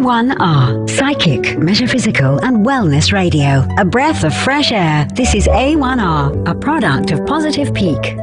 A1R, psychic, metaphysical, and wellness radio. A breath of fresh air. This is A1R, a product of Positive Peak.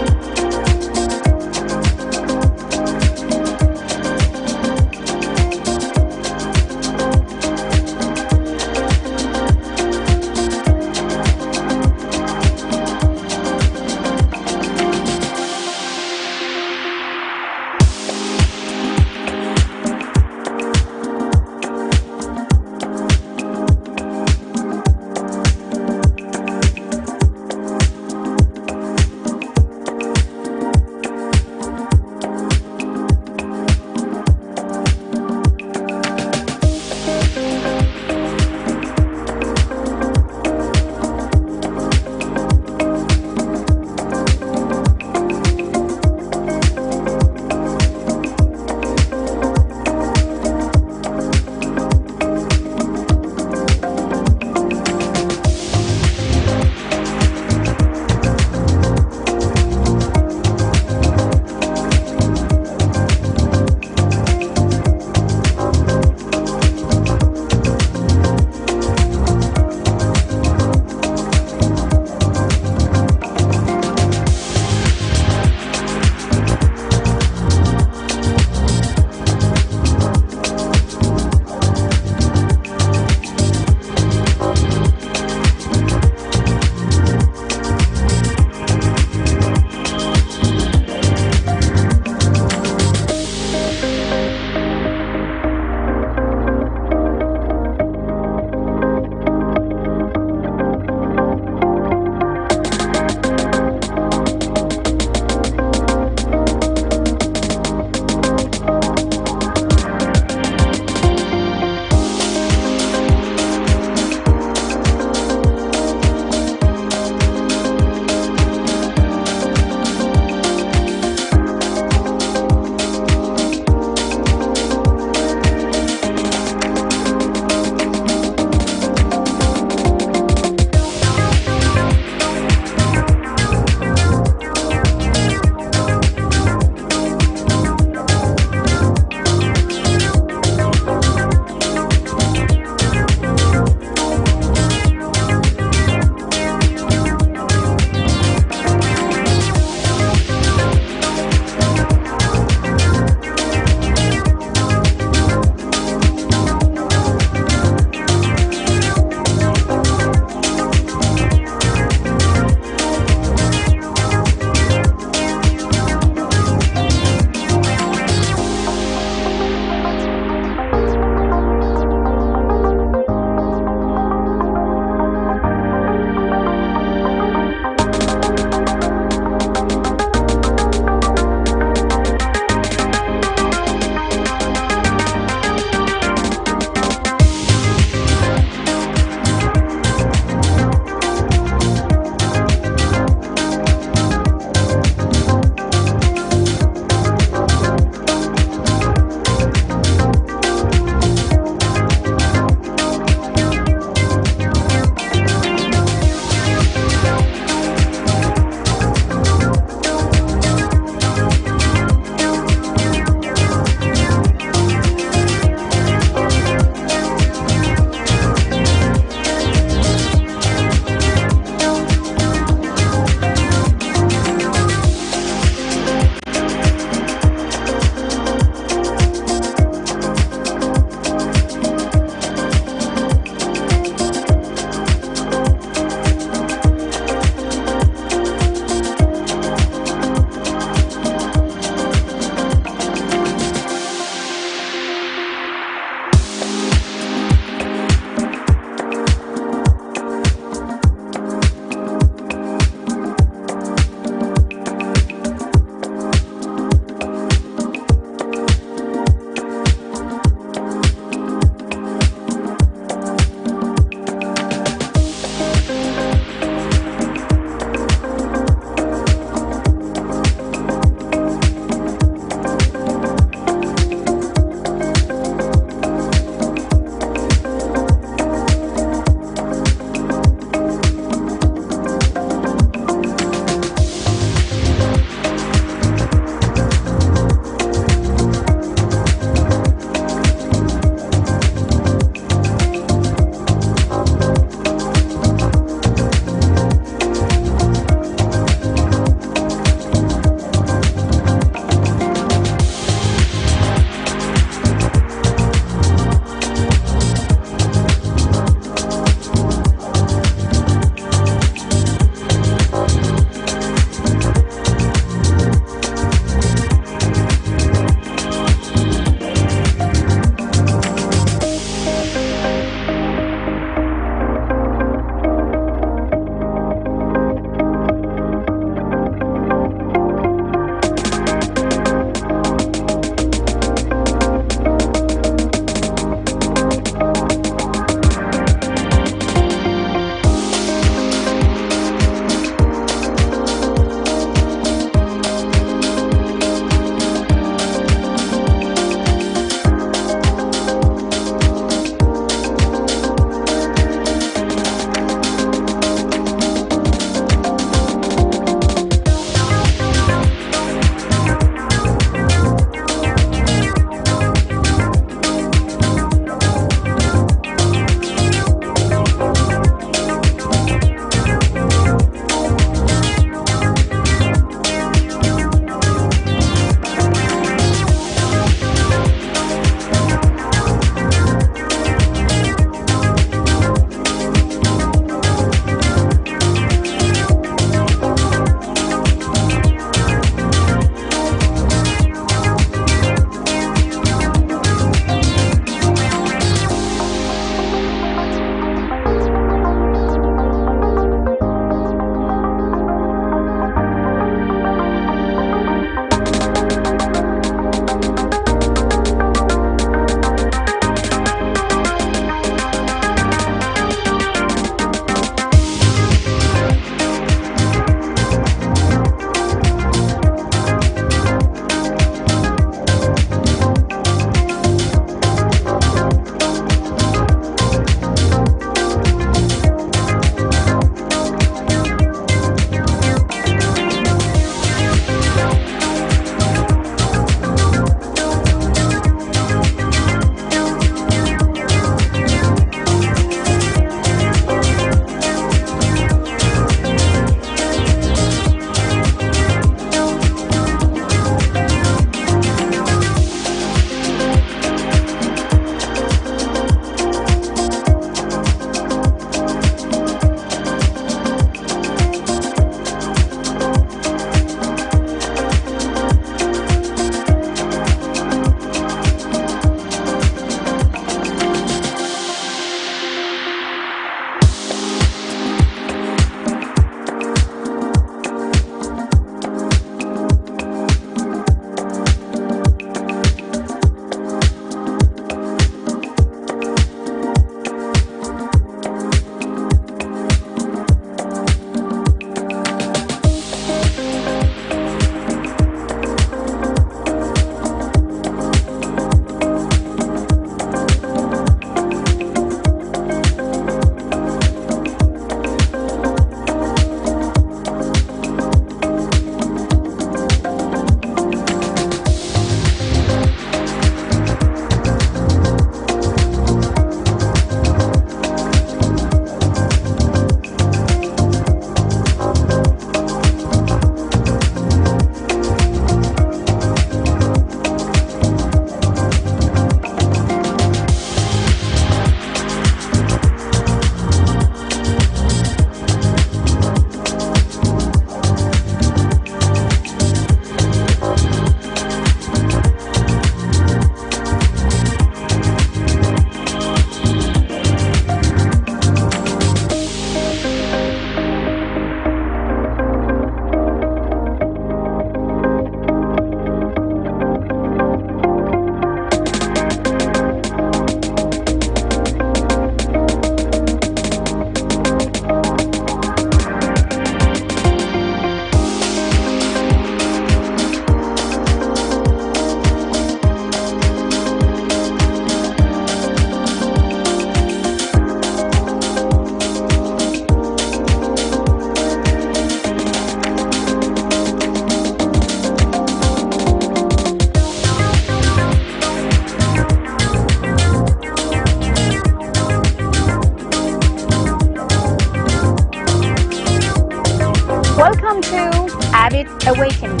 Awakening,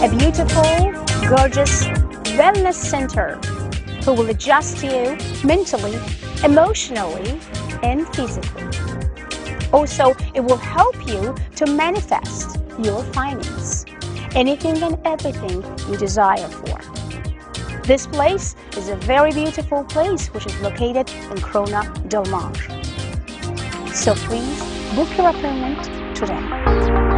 a beautiful, gorgeous wellness center who will adjust you mentally, emotionally, and physically. Also, it will help you to manifest your finance, anything and everything you desire for. This place is a very beautiful place which is located in Crona Del Mar. So please book your appointment today.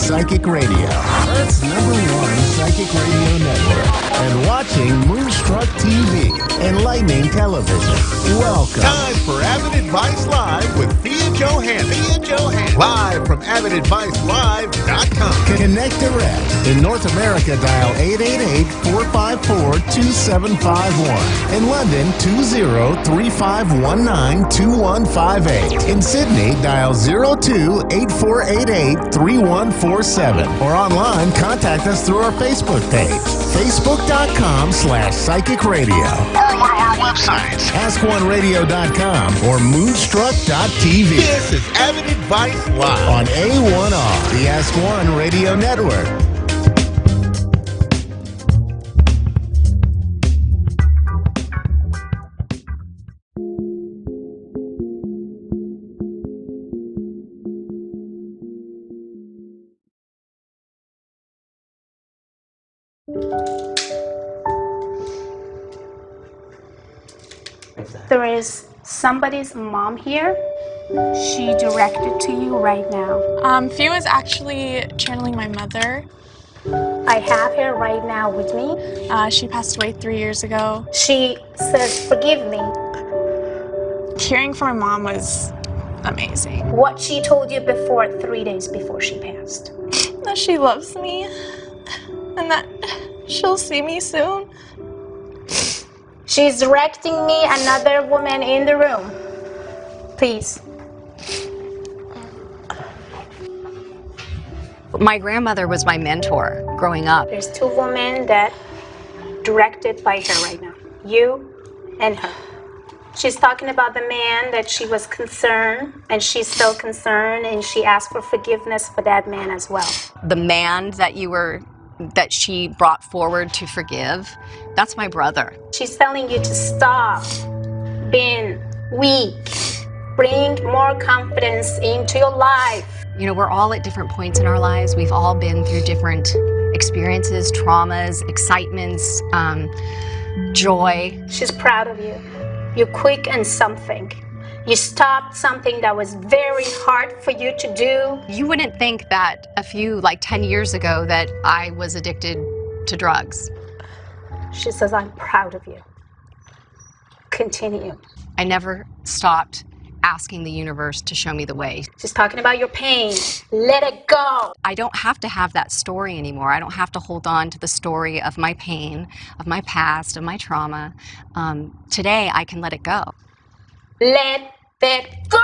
Psychic Radio, Earth's #1 psychic radio network, and watching Moonstruck TV, enlightening television. Welcome. Time for Avid Advice Live with Thea Johann. Live from AvidAdviceLive.com. Connect direct. In North America, dial 888-454-2751. In London, 20-3519-2158. In Sydney, dial 02-8488-3147. Or online, contact us through our Facebook page, facebook.com/psychic radio. Or one of our websites, askoneradio.com or moonstruck.tv. This is Avid Advice Live On A1R, the Ask One Radio Network. There is somebody's mom here. She directed to you right now. Fia is actually channeling my mother. I have her right now with me. She passed away 3 years ago. She says, forgive me. Caring for my mom was amazing. What she told you before, 3 days before she passed. That she loves me and that she'll see me soon. She's directing me another woman in the room. Please. My grandmother was my mentor growing up. There's two women that directed by her right now. You and her. She's talking about the man that she was concerned, and she's still concerned, and she asked for forgiveness for that man as well. The man that she brought forward to forgive, that's my brother. She's telling you to stop being weak. Bring more confidence into your life. You know, we're all at different points in our lives. We've all been through different experiences, traumas, excitements, joy. She's proud of you. You're quick in something. You stopped something that was very hard for you to do. You wouldn't think that 10 years ago that I was addicted to drugs. She says, I'm proud of you. Continue. I never stopped asking the universe to show me the way. She's talking about your pain. Let it go. I don't have to have that story anymore. I don't have to hold on to the story of my pain, of my past, of my trauma. Today, I can let it go. Let it go!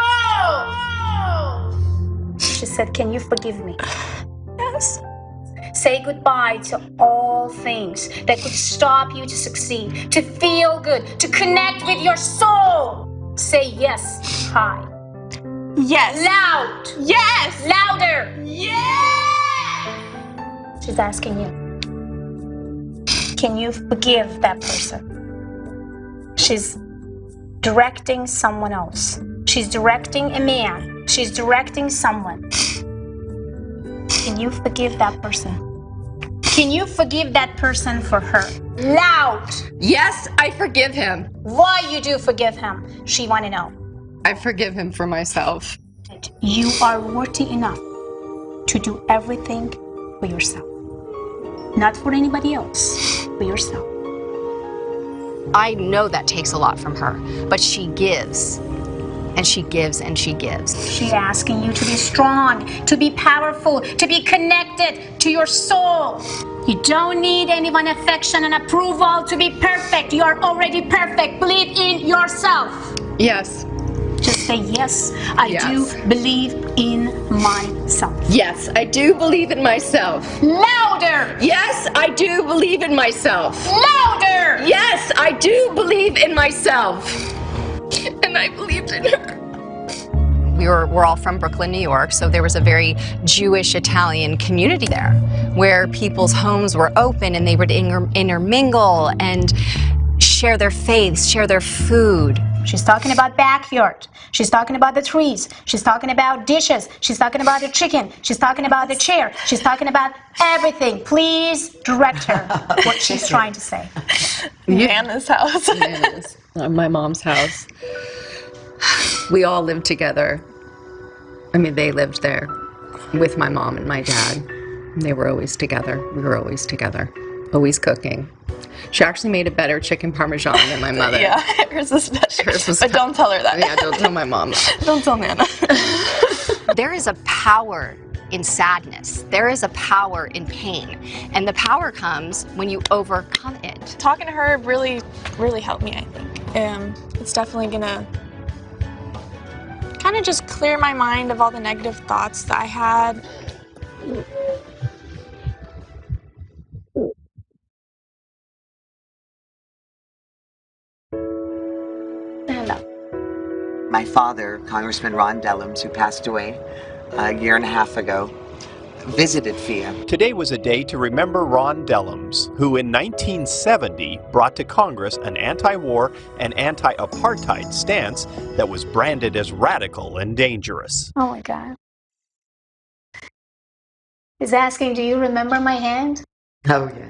She said, can you forgive me? Yes. Say goodbye to all things that could stop you to succeed, to feel good, to connect with your soul. Say yes high. Yes. Loud. Yes. Louder. Yes. She's asking you, can you forgive that person? She's directing someone else. She's directing a man. She's directing someone. Can you forgive that person? Can you forgive that person for her? Loud. Yes, I forgive him. Why you do forgive him? She want to know. I forgive him for myself. You are worthy enough to do everything for yourself. Not for anybody else, for yourself. I know that takes a lot from her, but she gives. And she gives and she gives. She's asking you to be strong, to be powerful, to be connected to your soul. You don't need anyone's affection and approval to be perfect. You are already perfect. Believe in yourself. Yes. Just say, yes, I do believe in myself. Yes, I do believe in myself. Louder! Yes, I do believe in myself. Louder! Yes, I do believe in myself. And I believed in her. We're all from Brooklyn, New York, so there was a very Jewish Italian community there where people's homes were open and they would intermingle and share their faiths, share their food. She's talking about backyard. She's talking about the trees. She's talking about dishes. She's talking about the chicken. She's talking about the chair. She's talking about everything. Please direct her what she's trying to say. Nana's house. Nana's, my mom's house. We all lived together. I mean, they lived there. with my mom and my dad. They were always together. We were always together, always cooking. She actually made a better chicken parmesan than my mother. Yeah, hers was better. Hers was But don't tell her that. Yeah, don't tell my mom that. Don't tell Nana. There is a power in sadness. There is a power in pain. And the power comes when you overcome it. Talking to her really, really helped me, I think. It's definitely gonna kind of just clear my mind of all the negative thoughts that I had. My father, Congressman Ron Dellums, who passed away a year and a half ago, visited FIA. Today was a day to remember Ron Dellums, who in 1970 brought to Congress an anti-war and anti-apartheid stance that was branded as radical and dangerous. Oh my God. He's asking, do you remember my hand? Oh, yeah.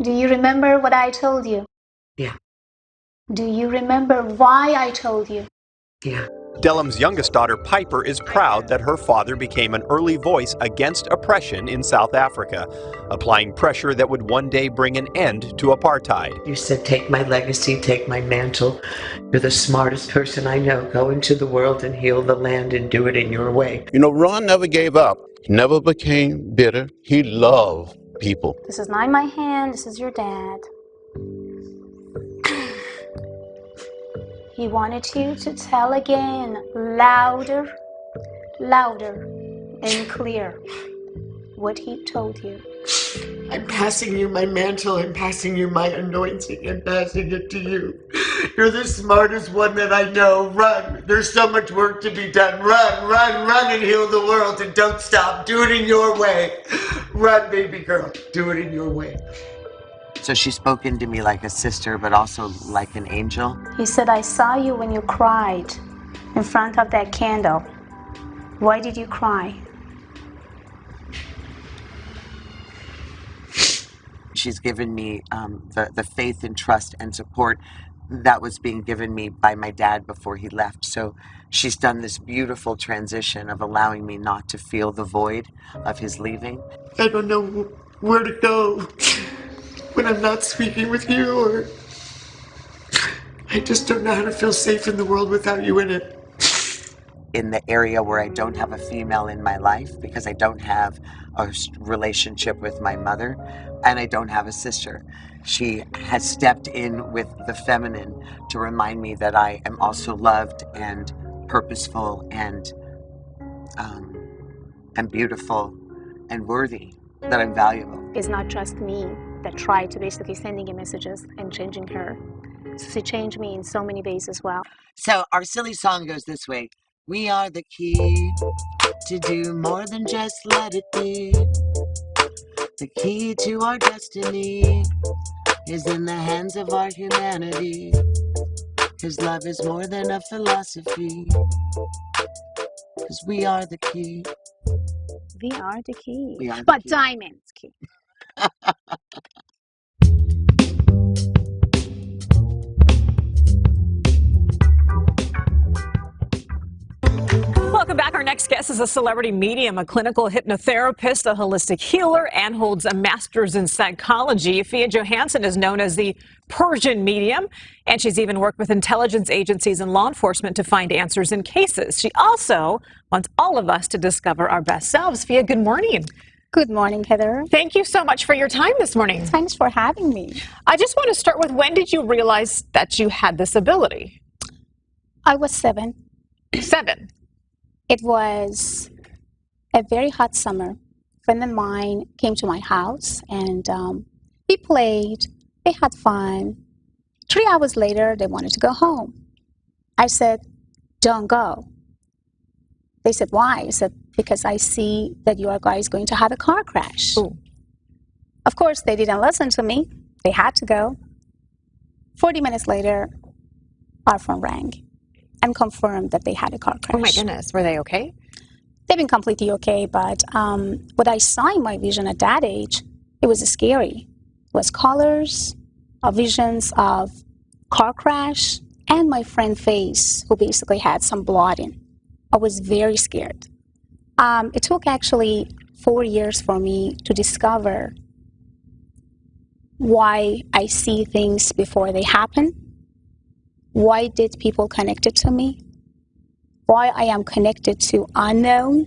Do you remember what I told you? Yeah. Do you remember why I told you? Yeah. Dellums' youngest daughter, Piper, is proud that her father became an early voice against oppression in South Africa, applying pressure that would one day bring an end to apartheid. You said, take my legacy, take my mantle. You're the smartest person I know. Go into the world and heal the land and do it in your way. You know, Ron never gave up, never became bitter. He loved people. This is not my hand, this is your dad. He wanted you to tell again, louder, louder, and clear what he told you. I'm passing you my mantle, I'm passing you my anointing, and passing it to you. You're the smartest one that I know. Run. There's so much work to be done. Run, run, run and heal the world, and don't stop. Do it in your way. Run, baby girl. Do it in your way. So she's spoken to me like a sister, but also like an angel. He said, I saw you when you cried in front of that candle. Why did you cry? She's given me the faith and trust and support that was being given me by my dad before he left. So she's done this beautiful transition of allowing me not to feel the void of his leaving. I don't know where to go when I'm not speaking with you, or I just don't know how to feel safe in the world without you in it. In the area where I don't have a female in my life, because I don't have a relationship with my mother, and I don't have a sister. She has stepped in with the feminine to remind me that I am also loved and purposeful and beautiful and worthy, that I'm valuable. It's not just me that tried to basically sending you messages and changing her. So she changed me in so many ways as well. So our silly song goes this way. We are the key to do more than just let it be. The key to our destiny is in the hands of our humanity. His love is more than a philosophy. Because we are the key. We are the key. We are the but key. Diamond's key. Welcome back. Our next guest is a celebrity medium, a clinical hypnotherapist, a holistic healer, and holds a master's in psychology. Fia Johansson is known as the Persian medium, and she's even worked with intelligence agencies and law enforcement to find answers in cases. She also wants all of us to discover our best selves. Fia, good morning. Good morning, Heather. Thank you so much for your time this morning. Thanks for having me. I just want to start with, when did you realize that you had this ability? I was 7. 7. It was a very hot summer. A friend of mine came to my house and we played. They had fun. 3 hours later, they wanted to go home. I said, don't go. They said, why? I said, because I see that your guy is going to have a car crash. Ooh. Of course, they didn't listen to me. They had to go. 40 minutes later, our phone rang and confirmed that they had a car crash. Oh my goodness, were they okay? They've been completely okay, but what I saw in my vision at that age, it was scary. It was colors, visions of car crash, and my friend's face, who basically had some blood in. I was very scared. It took actually 4 years for me to discover why I see things before they happen. Why did people connect it to me? Why I am connected to unknown?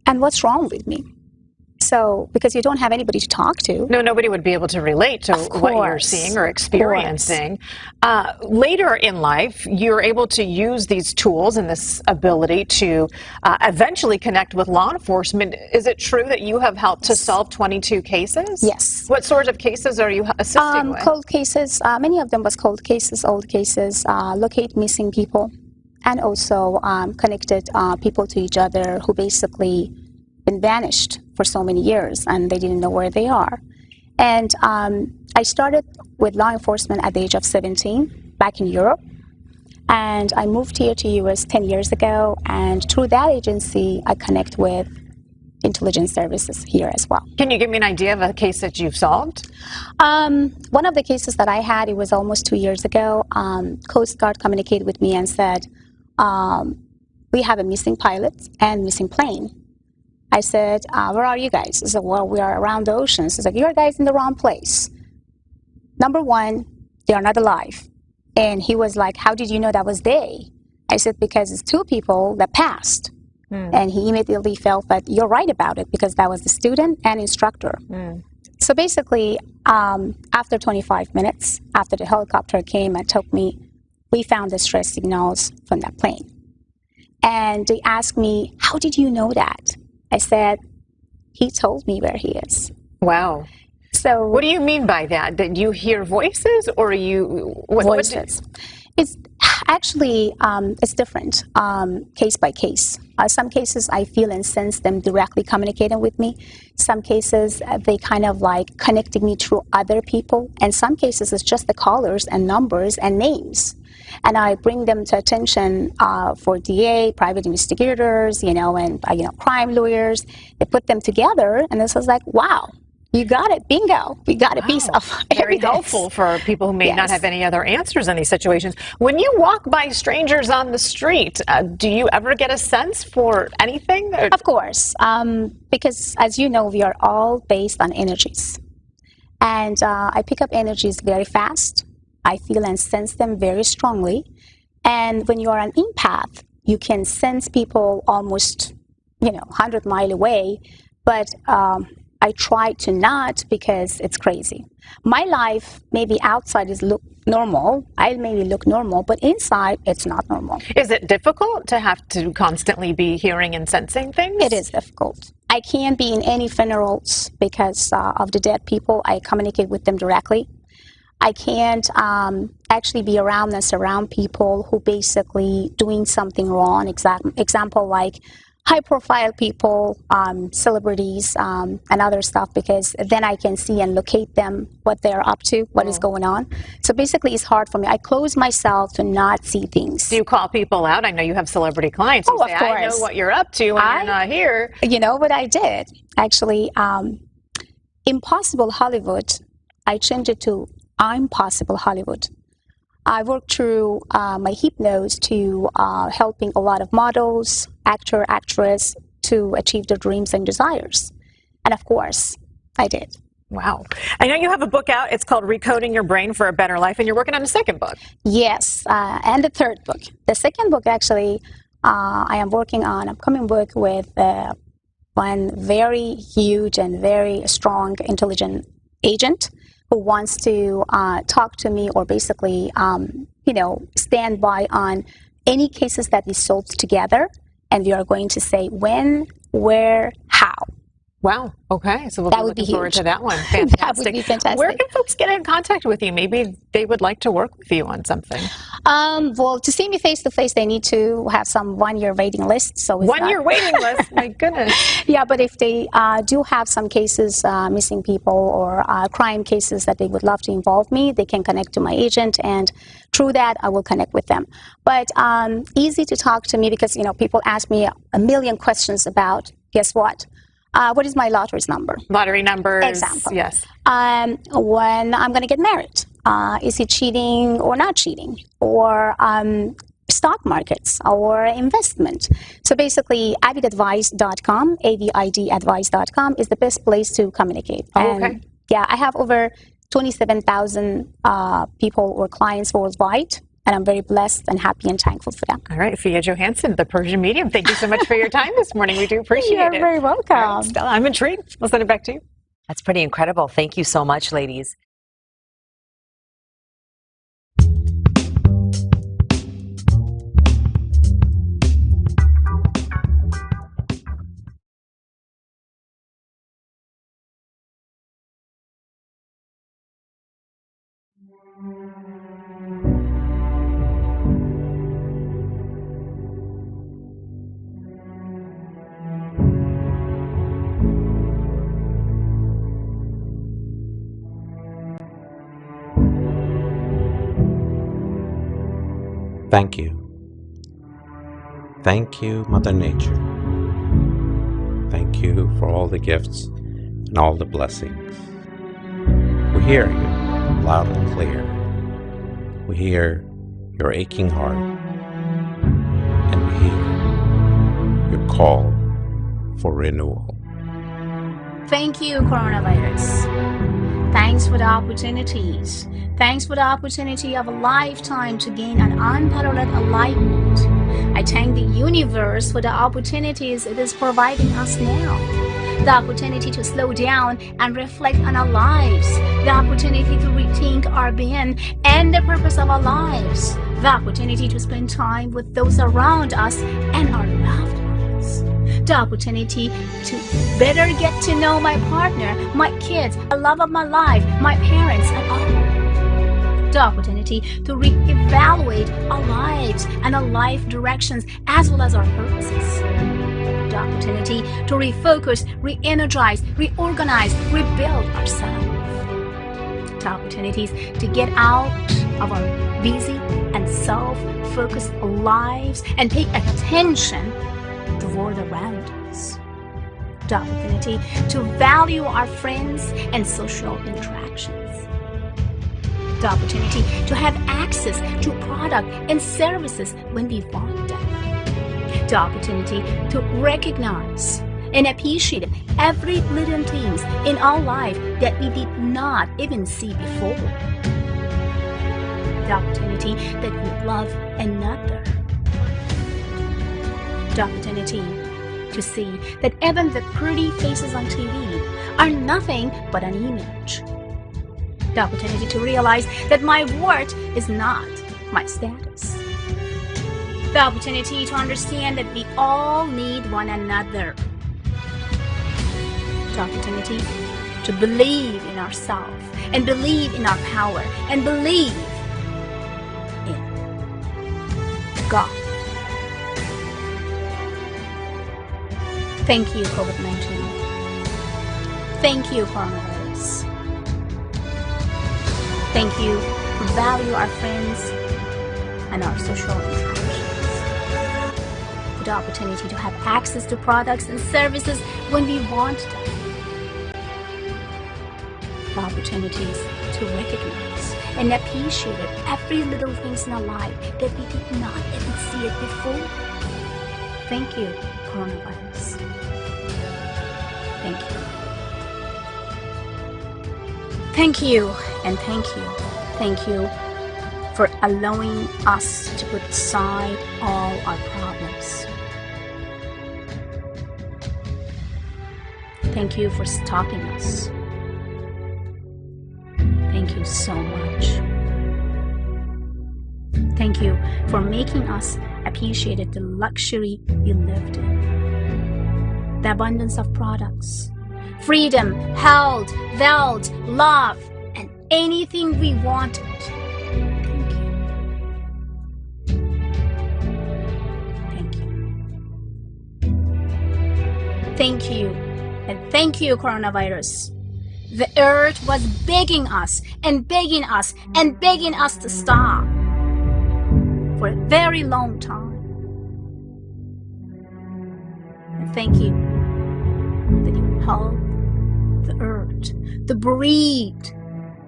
And what's wrong with me? So, because you don't have anybody to talk to. No, nobody would be able to relate to what you're seeing or experiencing. Later in life, you're able to use these tools and this ability to eventually connect with law enforcement. Is it true that you have helped to solve 22 cases? Yes. What sort of cases are you assisting with? Cold cases, many of them was cold cases, old cases, locate missing people, and also connected people to each other who basically been vanished for so many years and they didn't know where they are. And I started with law enforcement at the age of 17 back in Europe, and I moved here to US 10 years ago, and through that agency I connect with intelligence services here as well. Can you give me an idea of a case that you've solved? One of the cases that I had, it was almost 2 years ago. Coast Guard communicated with me and said, we have a missing pilot and missing plane. I said, where are you guys? He said, well, we are around the oceans. He's like, you're guys in the wrong place. Number one, they are not alive. And he was like, how did you know that was they? I said, because it's two people that passed. And he immediately felt that you're right about it, because that was the student and instructor. So basically, after 25 minutes, after the helicopter came and took me, we found the stress signals from that plane. And they asked me, how did you know that? I said, he told me where he is. Wow. So what do you mean by that? Did you hear voices, or voices? It's actually, it's different, case by case. Some cases I feel and sense them directly communicating with me. Some cases they kind of like connecting me through other people. And some cases it's just the callers and numbers and names. And I bring them to attention for DA, private investigators, and crime lawyers. They put them together, and this was like, wow, you got it, bingo. We got a piece of very evidence. helpful for people who may not have any other answers in these situations. When you walk by strangers on the street, do you ever get a sense for anything? Of course, because as you know, we are all based on energies. And I pick up energies very fast. I feel and sense them very strongly. And when you are an empath, you can sense people almost, 100 miles away. But I try to not, because it's crazy. My life, maybe outside is look normal. I maybe look normal, but inside it's not normal. Is it difficult to have to constantly be hearing and sensing things? It is difficult. I can't be in any funerals because of the dead people. I communicate with them directly. I can't actually be around and surround people who basically doing something wrong. Example like high-profile people, celebrities, and other stuff, because then I can see and locate them, what they're up to, what is going on. So basically, it's hard for me. I close myself to not see things. Do you call people out? I know you have celebrity clients. You say, of course. I know what you're up to when you're not here. You know what I did? Actually, Impossible Hollywood, I changed it to I'm Possible Hollywood. I worked through my hypnose to helping a lot of models, actor, actress to achieve their dreams and desires. And of course, I did. Wow. I know you have a book out. It's called Recoding Your Brain for a Better Life, and you're working on a second book. Yes, and the third book. The second book, actually, I am working on upcoming book with one very huge and very strong intelligent agent who wants to talk to me, or basically, stand by on any cases that we solved together, and we are going to say when, where, how. Wow. Okay. So we'll be looking forward to that one. Fantastic. That would be fantastic. Where can folks get in contact with you? Maybe they would like to work with you on something. Well, to see me face to face, they need to have some 1 year waiting list. So it's 1 year waiting list. My goodness. Yeah, but if they do have some cases, missing people or crime cases that they would love to involve me, they can connect to my agent, and through that, I will connect with them. But easy to talk to me, because people ask me a million questions about. Guess what? What is my lottery number? Lottery numbers. Example. Yes. When I'm going to get married. Is he cheating or not cheating? Or stock markets or investment. So basically, avidadvice.com, avidadvice.com is the best place to communicate. Oh, And okay. yeah, I have over 27,000 people or clients worldwide, and I'm very blessed and happy and thankful for that. All right, Fia Johansson, the Persian Medium. Thank you so much for your time this morning. We do appreciate You're it. very welcome. All right, Stella, I'm intrigued. I'll send it back to you. That's pretty incredible. Thank you so much, ladies. Thank you. Thank you, Mother Nature. Thank you for all the gifts and all the blessings. We hear you loud and clear. We hear your aching heart, and we hear your call for renewal. Thank you, coronavirus. Thanks for the opportunities. Thanks for the opportunity of a lifetime to gain an unparalleled enlightenment. I thank the universe for the opportunities it is providing us now. The opportunity to slow down and reflect on our lives. The opportunity to rethink our being and the purpose of our lives. The opportunity to spend time with those around us and our loved ones. The opportunity to better get to know my partner, my kids, the love of my life, my parents, and all. The opportunity to reevaluate our lives and our life directions as well as our purposes. The opportunity to refocus, re-energize, reorganize, rebuild ourselves. The opportunities to get out of our busy and self-focused lives and pay attention to the world around us. The opportunity to value our friends and social interactions. The opportunity to have access to product and services when we want them. The opportunity to recognize and appreciate every little things in our life that we did not even see before. The opportunity that we love another. The opportunity to see that even the pretty faces on TV are nothing but an image. The opportunity to realize that my worth is not my status. The opportunity to understand that we all need one another. The opportunity to believe in ourselves and believe in our power and believe in God. Thank you, COVID-19. Thank you, coronavirus. Thank you to value our friends and our social interactions. For the opportunity to have access to products and services when we want them. The opportunities to recognize and appreciate every little things in our life that we did not even see it before. Thank you, coronavirus. Thank you. Thank you and thank you. Thank you for allowing us to put aside all our problems. Thank you for stopping us. Thank you so much. Thank you for making us appreciate the luxury we lived in. The abundance of products, freedom, health, wealth, love, and anything we wanted. Thank you. Thank you. Thank you. And thank you, coronavirus. The earth was begging us and begging us and begging us to stop for a very long time. And thank you that you helped the earth to breathe,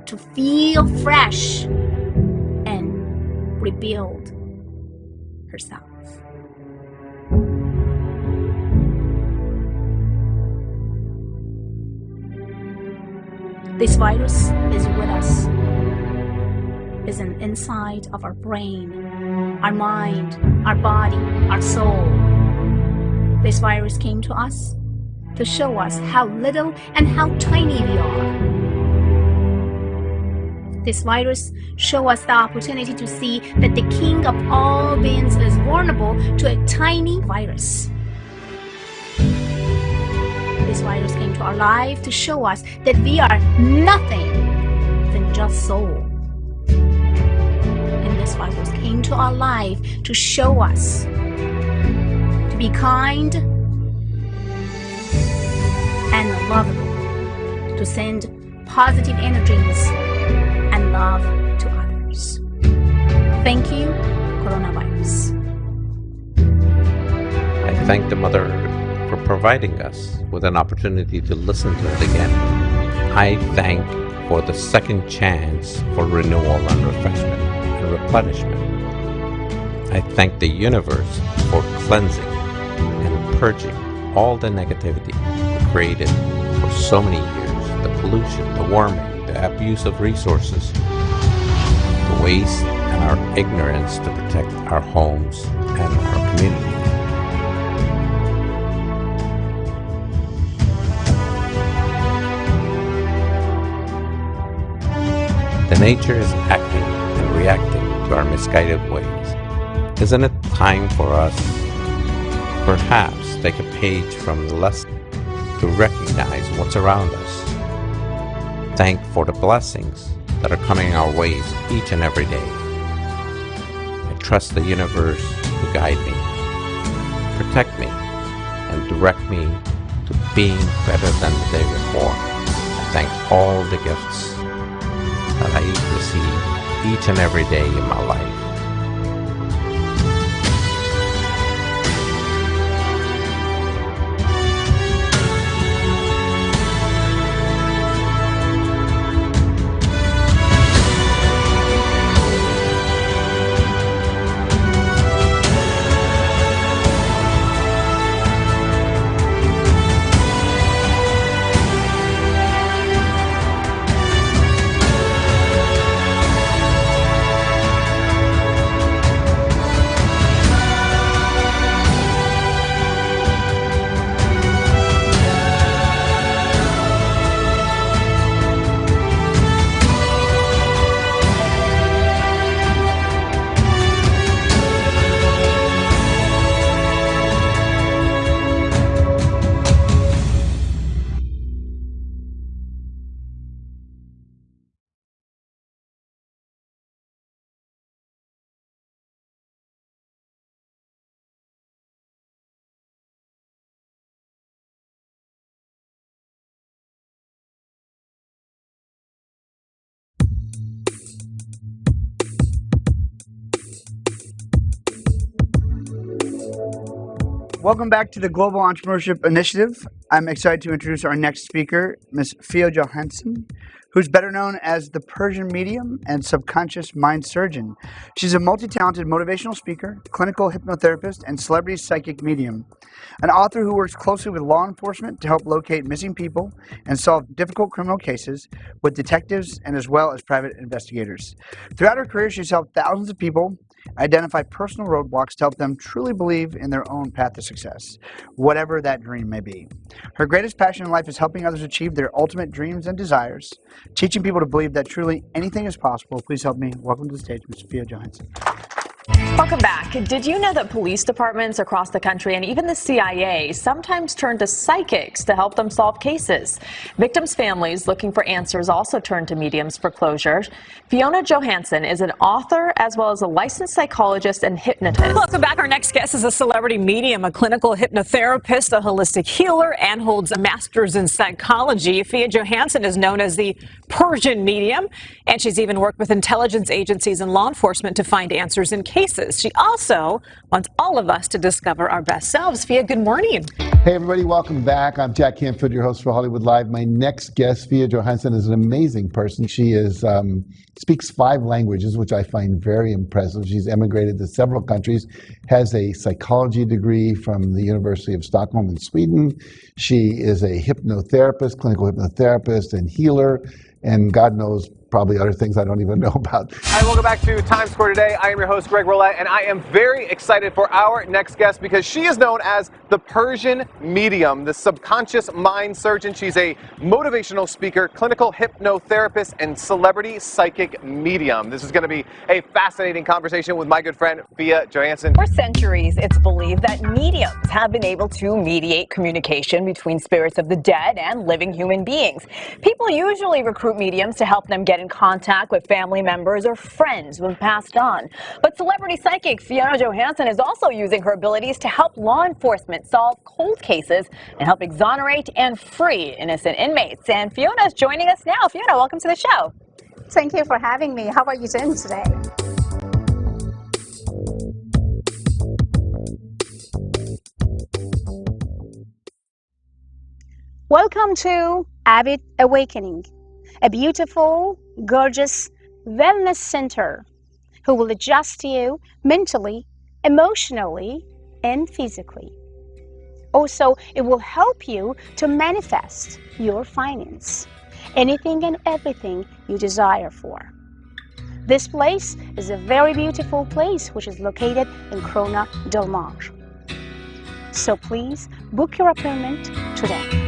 to feel fresh and rebuild herself. This virus is with us, is an inside of our brain, our mind, our body, our soul. This virus came to us to show us how little and how tiny we are. This virus shows us the opportunity to see that the king of all beings is vulnerable to a tiny virus. This virus came to our life to show us that we are nothing than just soul. And this virus came to our life to show us to be kind and lovable, to send positive energies and love to others. Thank you, coronavirus. I thank the Mother for providing us with an opportunity to listen to it again. I thank for the second chance for renewal and refreshment and replenishment. I thank the universe for cleansing and purging all the negativity created for so many years, the pollution, the warming, the abuse of resources, the waste and our ignorance to protect our homes and our community. The nature is acting and reacting to our misguided ways. Isn't it time for us perhaps take a page from the lesson to recognize what's around us? Thank for the blessings that are coming our ways each and every day. I trust the universe to guide me, protect me, and direct me to being better than the day before. I thank all the gifts that I receive each and every day in my life. Welcome back to the Global Entrepreneurship Initiative. I'm excited to introduce our next speaker, Ms. Fia Johansson, who's better known as the Persian medium and subconscious mind surgeon. She's a multi-talented motivational speaker, clinical hypnotherapist, and celebrity psychic medium. An author who works closely with law enforcement to help locate missing people and solve difficult criminal cases with detectives and as well as private investigators. Throughout her career, she's helped thousands of people identify personal roadblocks to help them truly believe in their own path to success, whatever that dream may be. Her greatest passion in life is helping others achieve their ultimate dreams and desires, teaching people to believe that truly anything is possible. Please help me welcome to the stage Ms. Fia Johansson. Welcome back. Did you know that police departments across the country and even the CIA sometimes turn to psychics to help them solve cases? Victims' families looking for answers also turn to mediums for closure. Fiona Johansson is an author as well as a licensed psychologist and hypnotist. Welcome back. Our next guest is a celebrity medium, a clinical hypnotherapist, a holistic healer, and holds a master's in psychology. Fia Johansson is known as the Persian medium, and she's even worked with intelligence agencies and law enforcement to find answers in cases. cases. She also wants all of us to discover our best selves. Fia, good morning. Hey everybody, welcome back. I'm Jack Canfield, your host for Hollywood Live. My next guest, Fia Johansson, is an amazing person. She speaks 5 languages, which I find very impressive. She's emigrated to several countries, has a psychology degree from the University of Stockholm in Sweden. She is a hypnotherapist, clinical hypnotherapist and healer, and God knows probably other things I don't even know about. Hi, welcome back to Times Square today. I am your host, Greg Rollett, and I am very excited for our next guest because she is known as the Persian Medium, the subconscious mind surgeon. She's a motivational speaker, clinical hypnotherapist, and celebrity psychic medium. This is going to be a fascinating conversation with my good friend, Fia Johansson. For centuries, it's believed that mediums have been able to mediate communication between spirits of the dead and living human beings. People usually recruit mediums to help them get in contact with family members or friends who have passed on. But celebrity psychic Fia Johansson is also using her abilities to help law enforcement solve cold cases and help exonerate and free innocent inmates. And Fiona's joining us now. Fiona, welcome to the show. Thank you for having me. How are you doing today? Welcome to Avid Awakening, a beautiful, gorgeous wellness center who will adjust you mentally, emotionally, and physically. Also, it will help you to manifest your finance, anything and everything you desire for. This place is a very beautiful place which is located in Corona Del Mar. So please book your appointment today.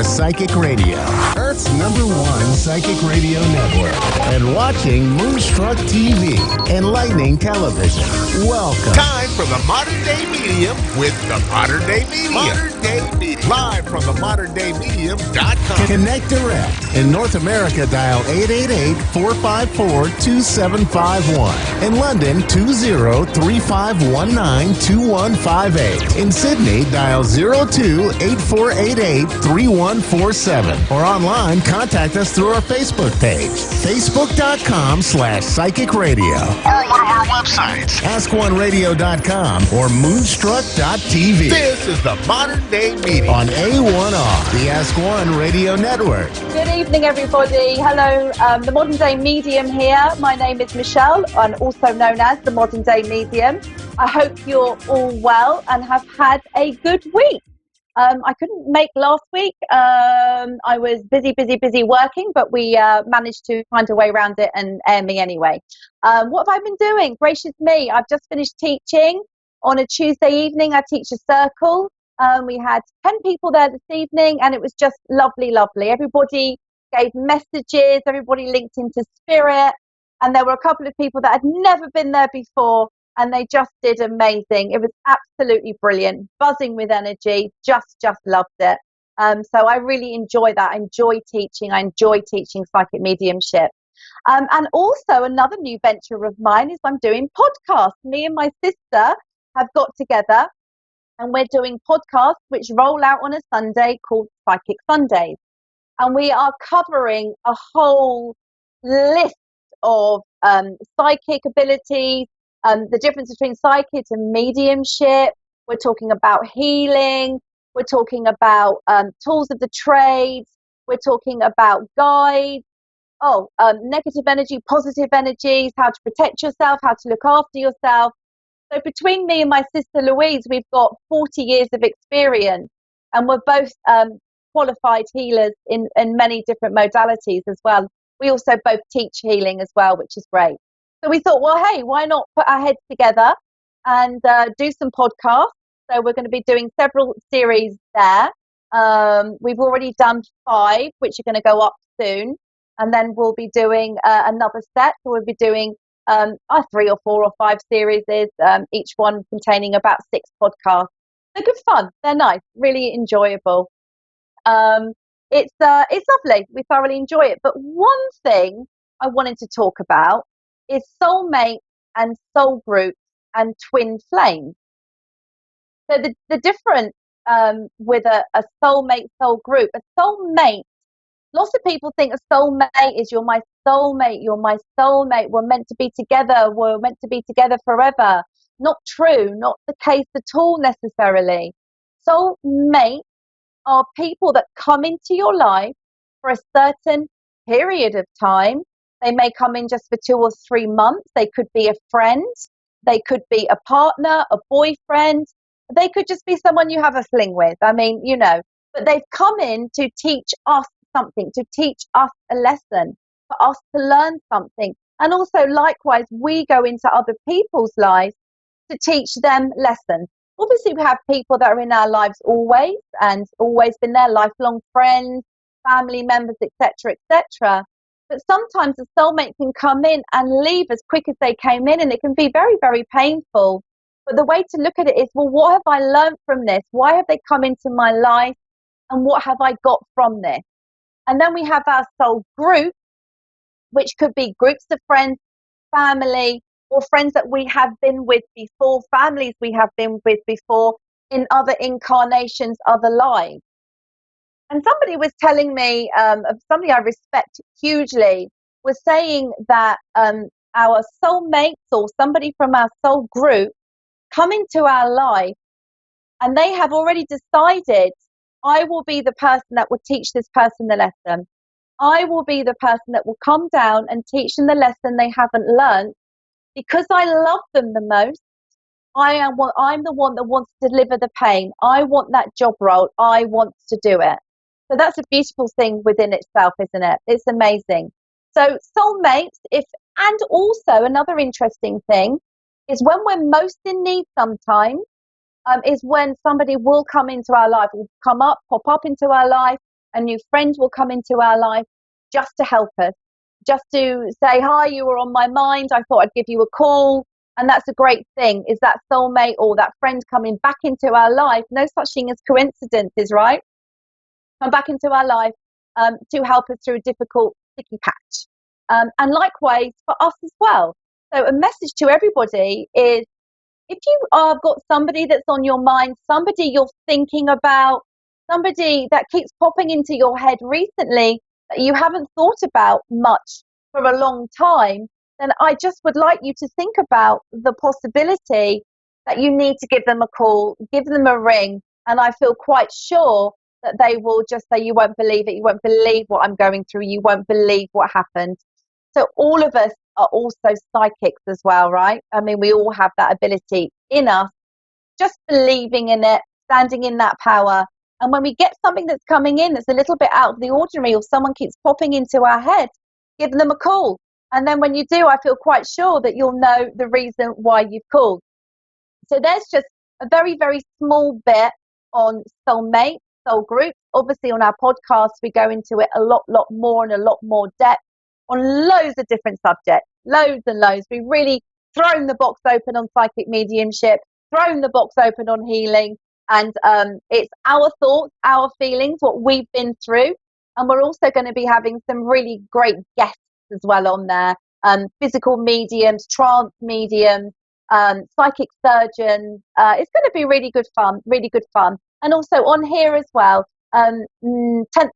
Psychic Radio, Earth's #1 psychic radio network and watching Moonstruck TV, enlightening television. Welcome. Time for the Modern Day Medium with the Modern Day Medium. Modern Day Medium. Live from the moderndayMedium.com. Connect direct. In North America, dial 888-454-2751. In London, 20-3519-2158. In Sydney, dial 02-8488-3147. Or online, contact us through our Facebook page, facebook.com/psychic radio. Or one of our websites, askoneradio.com or moonstruck.tv. This is the Modern Day Medium on A1R, the Ask One Radio Network. Good evening, everybody. Hello, the Modern Day Medium here. My name is Michelle, and also known as the Modern Day Medium. I hope you're all well and have had a good week. I couldn't make last week. I was busy working, but we managed to find a way around it and air me anyway. What have I been doing? Gracious me, I've just finished teaching on a Tuesday evening. I teach a circle. We had 10 people there this evening, and it was just lovely. Everybody gave messages, everybody linked into spirit, and there were a couple of people that had never been there before, and they just did amazing. It was absolutely brilliant, buzzing with energy, just loved it. So I really enjoy that. I enjoy teaching psychic mediumship. And also another new venture of mine is I'm doing podcasts. Me and my sister have got together and we're doing podcasts which roll out on a Sunday called Psychic Sundays. And we are covering a whole list of psychic abilities, the difference between psychic and mediumship. We're talking about healing. We're talking about tools of the trades. We're talking about guides. Negative energy, positive energies, how to protect yourself, how to look after yourself. So between me and my sister Louise, we've got 40 years of experience, and we're both qualified healers in many different modalities as well. We also both teach healing as well, which is great. So we thought, well, hey, why not put our heads together and do some podcasts? So we're going to be doing several series there. We've already done 5, which are going to go up soon. And then we'll be doing another set. So we'll be doing 3 or 4 or 5 series, each one containing about 6 podcasts. They're good fun. They're nice, really enjoyable. It's lovely. We thoroughly enjoy it. But one thing I wanted to talk about is soulmate and soul groups and twin flames. So the difference with a soulmate soul group, a soulmate, lots of people think a soulmate is you're my soulmate, we're meant to be together, we're meant to be together forever. Not true, not the case at all necessarily. Soulmates are people that come into your life for a certain period of time. They may come in just for 2 or 3 months. They could be a friend. They could be a partner, a boyfriend. They could just be someone you have a fling with. I mean, but they've come in to teach us something, to teach us a lesson, for us to learn something. And also, likewise, we go into other people's lives to teach them lessons. Obviously, we have people that are in our lives always and always been there, lifelong friends, family members, etc., etc. But sometimes a soulmate can come in and leave as quick as they came in, and it can be very, very painful. But the way to look at it is, well, what have I learned from this? Why have they come into my life? And what have I got from this? And then we have our soul group, which could be groups of friends, family, or friends that we have been with before, families we have been with before in other incarnations, other lives. And somebody was telling me, somebody I respect hugely, was saying that our soulmates or somebody from our soul group come into our life and they have already decided, I will be the person that will teach this person the lesson. I will be the person that will come down and teach them the lesson they haven't learned. Because I love them the most, I'm the one that wants to deliver the pain. I want that job role. I want to do it. So that's a beautiful thing within itself, isn't it? It's amazing. So soulmates, and also another interesting thing is when we're most in need sometimes, is when somebody will come into our life, will pop up into our life, a new friend will come into our life, just to help us, just to say, hi, you were on my mind. I thought I'd give you a call. And that's a great thing, is that soulmate or that friend coming back into our life. No such thing as coincidences, right? Come back into our life to help us through a difficult, sticky patch. And likewise for us as well. So a message to everybody is, if you have got somebody that's on your mind, somebody you're thinking about, somebody that keeps popping into your head recently that you haven't thought about much for a long time, then I just would like you to think about the possibility that you need to give them a call, give them a ring, and I feel quite sure that they will just say, you won't believe it, you won't believe what I'm going through, you won't believe what happened. So all of us are also psychics as well, right? I mean, we all have that ability in us, just believing in it, standing in that power. And when we get something that's coming in that's a little bit out of the ordinary, or someone keeps popping into our head, give them a call. And then when you do, I feel quite sure that you'll know the reason why you've called. So there's just a very, very small bit on soulmate, soul group. Obviously on our podcast, we go into it a lot more and a lot more depth on loads of different subjects, loads and loads. We've really thrown the box open on psychic mediumship, thrown the box open on healing, and it's our thoughts, our feelings, what we've been through. And we're also going to be having some really great guests as well on there, physical mediums, trance mediums, psychic surgeons. It's going to be really good fun, really good fun. And also on here as well, 10th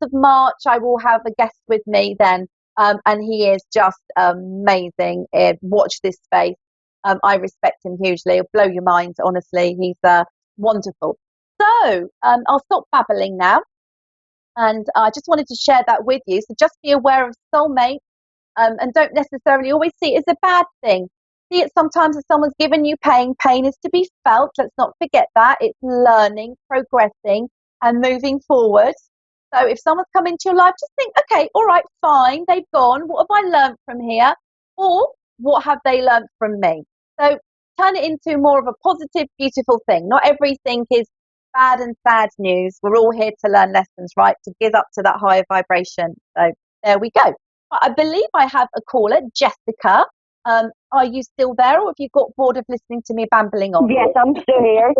of March, I will have a guest with me then. And he is just amazing. Watch this space. I respect him hugely. It'll blow your mind, honestly. He's wonderful. So I'll stop babbling now. And I just wanted to share that with you. So just be aware of soulmates, and don't necessarily always see it as a bad thing. See it sometimes as someone's given you pain. Pain is to be felt. Let's not forget that. It's learning, progressing, and moving forward. So if someone's come into your life, just think, okay, all right, fine, they've gone. What have I learned from here? Or what have they learned from me? So turn it into more of a positive, beautiful thing. Not everything is bad and sad news. We're all here to learn lessons, right? To give up to that higher vibration. So there we go. I believe I have a caller, Jessica. Are you still there, or have you got bored of listening to me bambling on? Yes, I'm still here.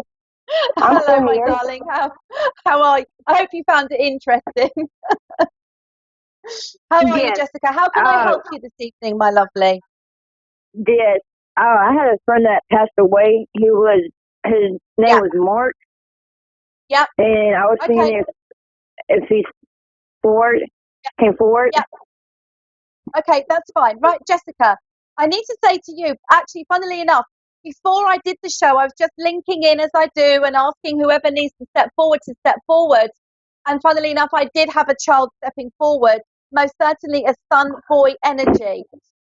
Hello, my darling. How are you? I hope you found it interesting. How are you, Jessica? How can I help you this evening, my lovely? Yes. I had a friend that passed away. His name was Mark. Yep. And I was seeing if he's came forward. Yep. Okay, that's fine. Right, Jessica, I need to say to you, actually, funnily enough, before I did the show, I was just linking in as I do and asking whoever needs to step forward. And funnily enough, I did have a child stepping forward, most certainly a son boy energy.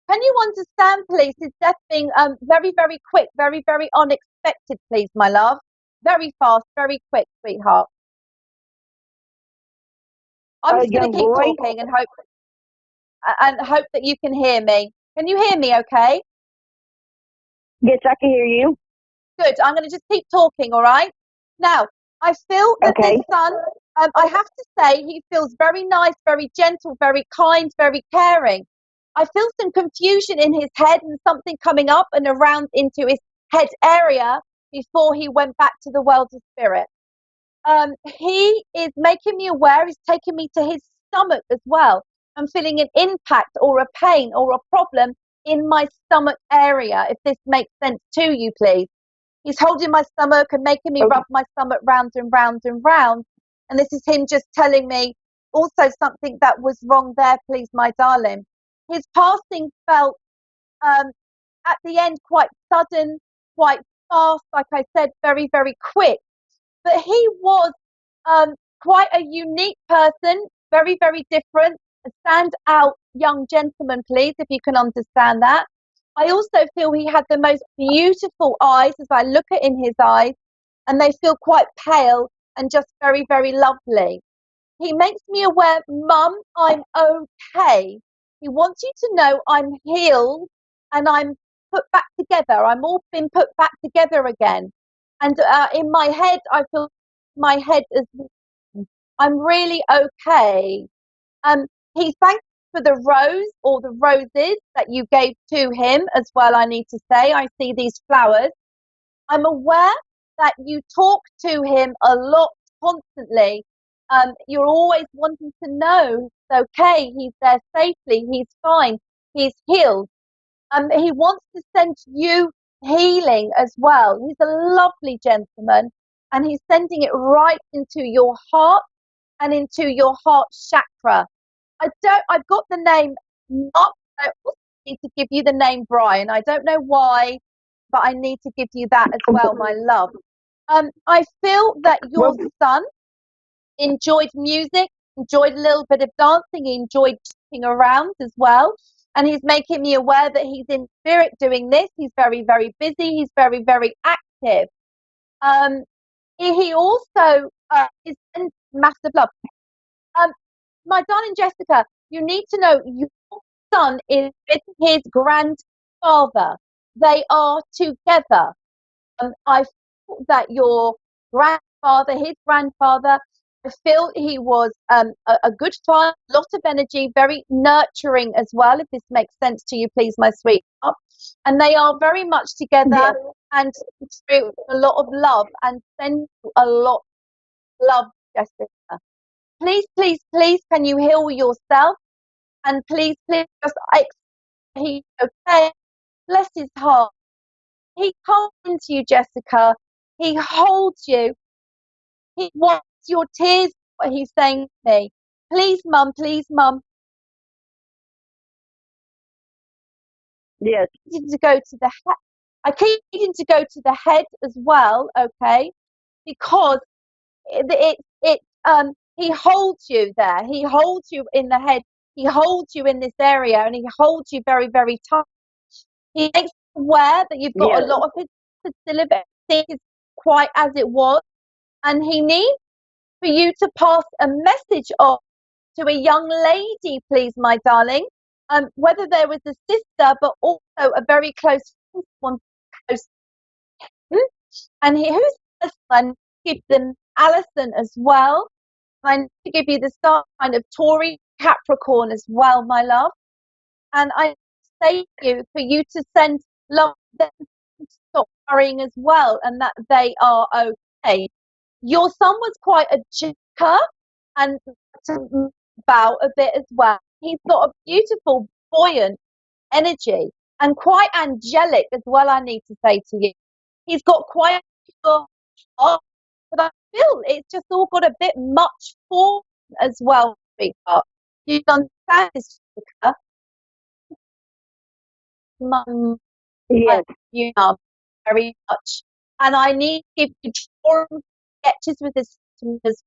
Can you understand, please, his death being very, very quick, very, very unexpected, please, my love? Very fast, very quick, sweetheart. I'm just going to keep talking and hope that you can hear me. Can you hear me okay? Yes, I can hear you. Good. I'm going to just keep talking, all right? Now, I feel that this son, I have to say, he feels very nice, very gentle, very kind, very caring. I feel some confusion in his head and something coming up and around into his head area before he went back to the world of spirit. He is making me aware, he's taking me to his stomach as well. I'm feeling an impact or a pain or a problem in my stomach area, if this makes sense to you, please. He's holding my stomach and making me rub my stomach round and round and round. And this is him just telling me also something that was wrong there, please, my darling. His passing felt at the end quite sudden, quite fast, like I said, very, very quick. But he was quite a unique person, very, very different, a stand-out young gentleman, please, if you can understand that. I also feel he had the most beautiful eyes as I look at in his eyes, and they feel quite pale and just very, very lovely. He makes me aware, Mum, I'm okay. He wants you to know I'm healed and I'm put back together. I'm all been put back together again. And in my head, I feel my head is, I'm really okay. He thanks for the rose or the roses that you gave to him as well, I need to say. I see these flowers. I'm aware that you talk to him a lot constantly. You're always wanting to know, it's okay, he's there safely, he's fine, he's healed. He wants to send you healing as well. He's a lovely gentleman, and he's sending it right into your heart and into your heart chakra. I've got the name Mark. I also need to give you the name Brian. I don't know why, but I need to give you that as well, my love. I feel that your son enjoyed music, enjoyed a little bit of dancing, he enjoyed jumping around as well. And he's making me aware that he's in spirit doing this. He's very, very busy. He's very, very active. He also is in massive love. My darling Jessica, you need to know your son is with his grandfather. They are together. I feel that your grandfather, his grandfather, I feel he was a good father, a lot of energy, very nurturing as well, if this makes sense to you, please, my sweetheart. And they are very much together and through a lot of love and send you a lot of love, Jessica. Please, please, please, can you heal yourself? And please, please, just he's okay. Bless his heart. He comes into you, Jessica. He holds you. He wipes your tears. What he's saying to me. Please, mum. Please, mum. Yes. I need to go to the head. I keep needing to go to the head as well. Okay, because he holds you there. He holds you in the head. He holds you in this area, and he holds you very, very tight. He makes you aware that you've got a lot of his facility is quite as it was, and he needs for you to pass a message on to a young lady, please, my darling. Whether there was a sister, but also a very close one, close, and who's the husband? Give them Alison as well. I need to give you the star sign of Tauri Capricorn as well, my love. And I say to you for you to send love, them to stop worrying as well, and that they are okay. Your son was quite a joker and to bow a bit as well. He's got a beautiful, buoyant energy and quite angelic as well, I need to say to you. He's got quite a pure heart, but I feel it's just all got a bit much for him as well, sweetheart. You understand this, Jessica? Mum, Yes. you know very much. And I need to give you drawing sketches with this as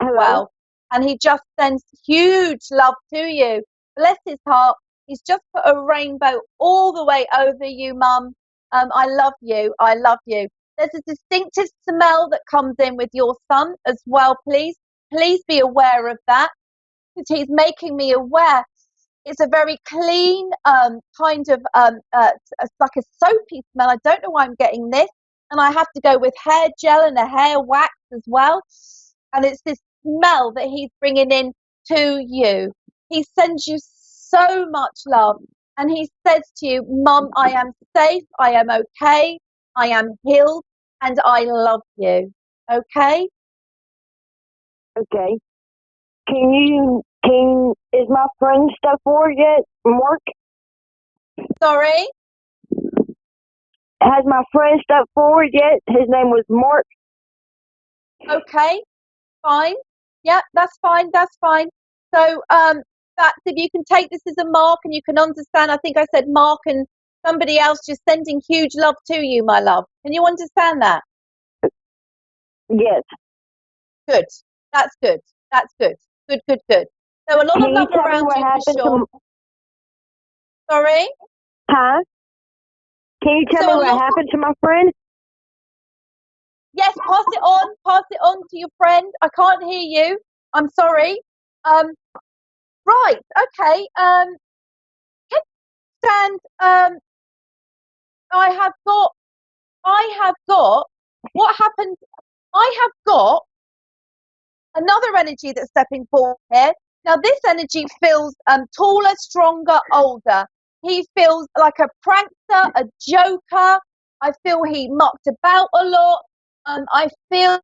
well. And he just sends huge love to you. Bless his heart. He's just put a rainbow all the way over you, Mum. I love you. I love you. There's a distinctive smell that comes in with your son as well, please. Please be aware of that, because he's making me aware. It's a very clean kind of, it's like a soapy smell. I don't know why I'm getting this. And I have to go with hair gel and a hair wax as well. And it's this smell that he's bringing in to you. He sends you so much love. And he says to you, Mum, I am safe. I am okay. I am healed. And I love you. Okay? Okay. Is my friend stuff for yet, Mark? Sorry? Has my friend stepped forward yet? His name was Mark. Okay, fine. Yeah, that's fine. That's fine. So, that's if you can take this as a mark and you can understand. I think I said Mark and somebody else just sending huge love to you, my love. Can you understand that? Yes. Good. That's good. That's good. Good, good, good. So a lot of love around you for sure. Sorry? Huh? Can you tell me what happened to my friend? Yes, pass it on. Pass it on to your friend. I can't hear you. I'm sorry. Right. Okay. Can you stand? I have got. What happened? I have got another energy that's stepping forward here. Now, this energy feels taller, stronger, older. He feels like a prankster, a joker. I feel he mucked about a lot. I feel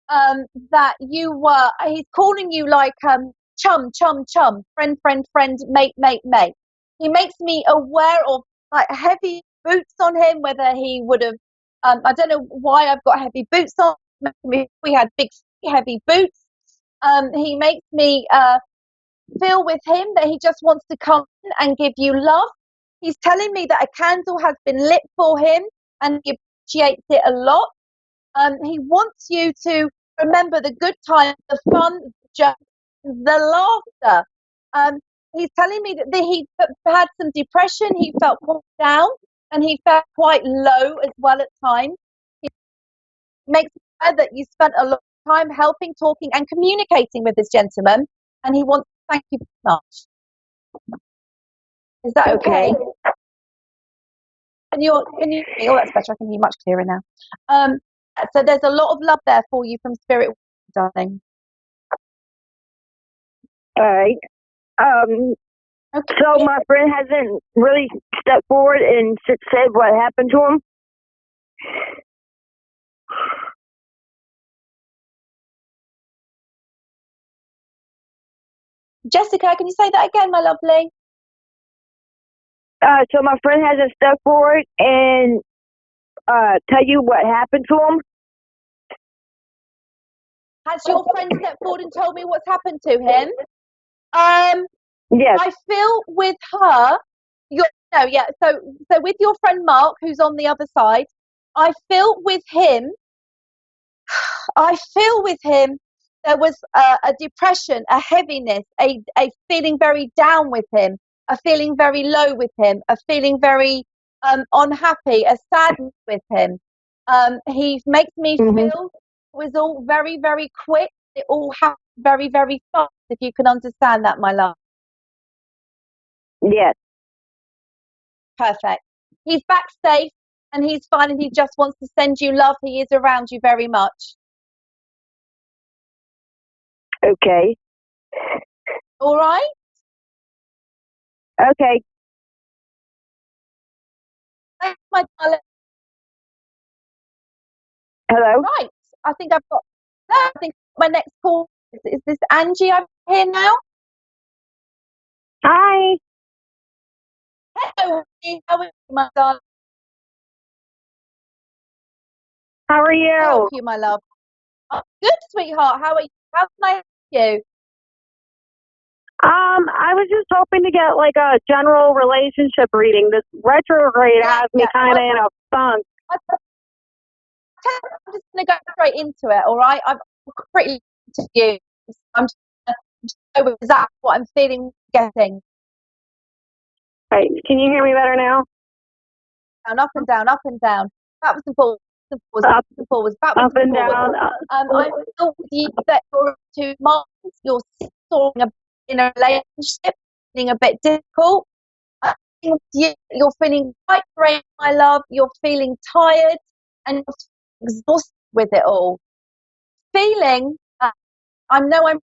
that he's calling you like chum, chum, chum, friend, friend, friend, mate, mate, mate. He makes me aware of like heavy boots on him, whether he would have, I don't know why I've got heavy boots on. We had big, heavy boots. He makes me feel with him that he just wants to come in and give you love. He's telling me that a candle has been lit for him and he appreciates it a lot. He wants you to remember the good times, the fun, the laughter. He's telling me that he had some depression, he felt quite down, and he felt quite low as well at times. He makes it clear that you spent a lot of time helping, talking, and communicating with this gentleman, and he wants to thank you very much. Is that okay? Can you hear me? Oh, that's better. I can hear you much clearer now. So there's a lot of love there for you from Spirit, darling. All right. So my friend hasn't really stepped forward and said what happened to him. Jessica, can you say that again, my lovely? So my friend hasn't stepped forward and tell you what happened to him. Has your friend stepped forward and told me what's happened to him? Yes. I feel with her, so with your friend Mark, who's on the other side, I feel with him there was a depression, a heaviness, a feeling very down with him, a feeling very low with him, a feeling very unhappy, a sadness with him. He makes me feel it was all very, very quick. It all happened very, very fast, if you can understand that, my love. Yes. Perfect. He's back safe and he's fine and he just wants to send you love. He is around you very much. Okay. All right? Okay. Thanks, my darling. Hello? Right. I think my next call is this Angie over here now? Hi. Hello, Angie. How are you, my darling? How are you? Help you, my love. Oh, good, sweetheart. How are you? How can I help you? I was just hoping to get like a general relationship reading. This retrograde has me kind of in a funk. I'm just going to go straight into it, all right? I'm pretty to you. I'm just going to go with exactly what I'm feeling, getting. Right. Can you hear me better now? Down, up and down, up and down. Backwards and forwards, backwards and forwards, backwards and forwards. I feel with you that you're too much. You're soaring in a relationship, feeling a bit difficult. I think you're feeling quite drained, my love. You're feeling tired and you're exhausted with it all. Feeling, I know I'm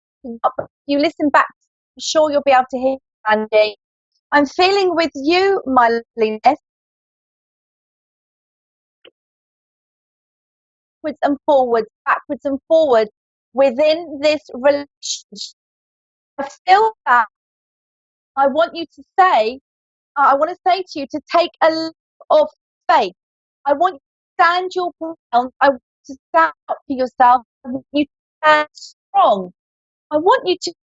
up, but if you listen back, I'm sure you'll be able to hear, Andy. I'm feeling with you, my loveliness, backwards and forwards within this relationship. I feel that I want to say to you to take a leap of faith. I want you to stand your ground. I want you to stand up for yourself. I want you to stand strong. I want you to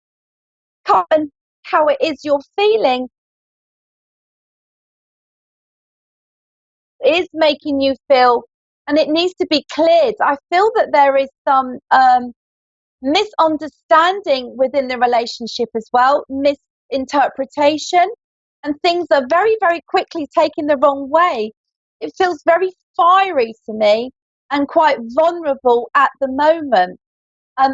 come and how it is you're feeling is making you feel, and it needs to be cleared. I feel that there is some misunderstanding within the relationship as well, misinterpretation, and things are very, very quickly taken the wrong way. It feels very fiery to me and quite vulnerable at the moment.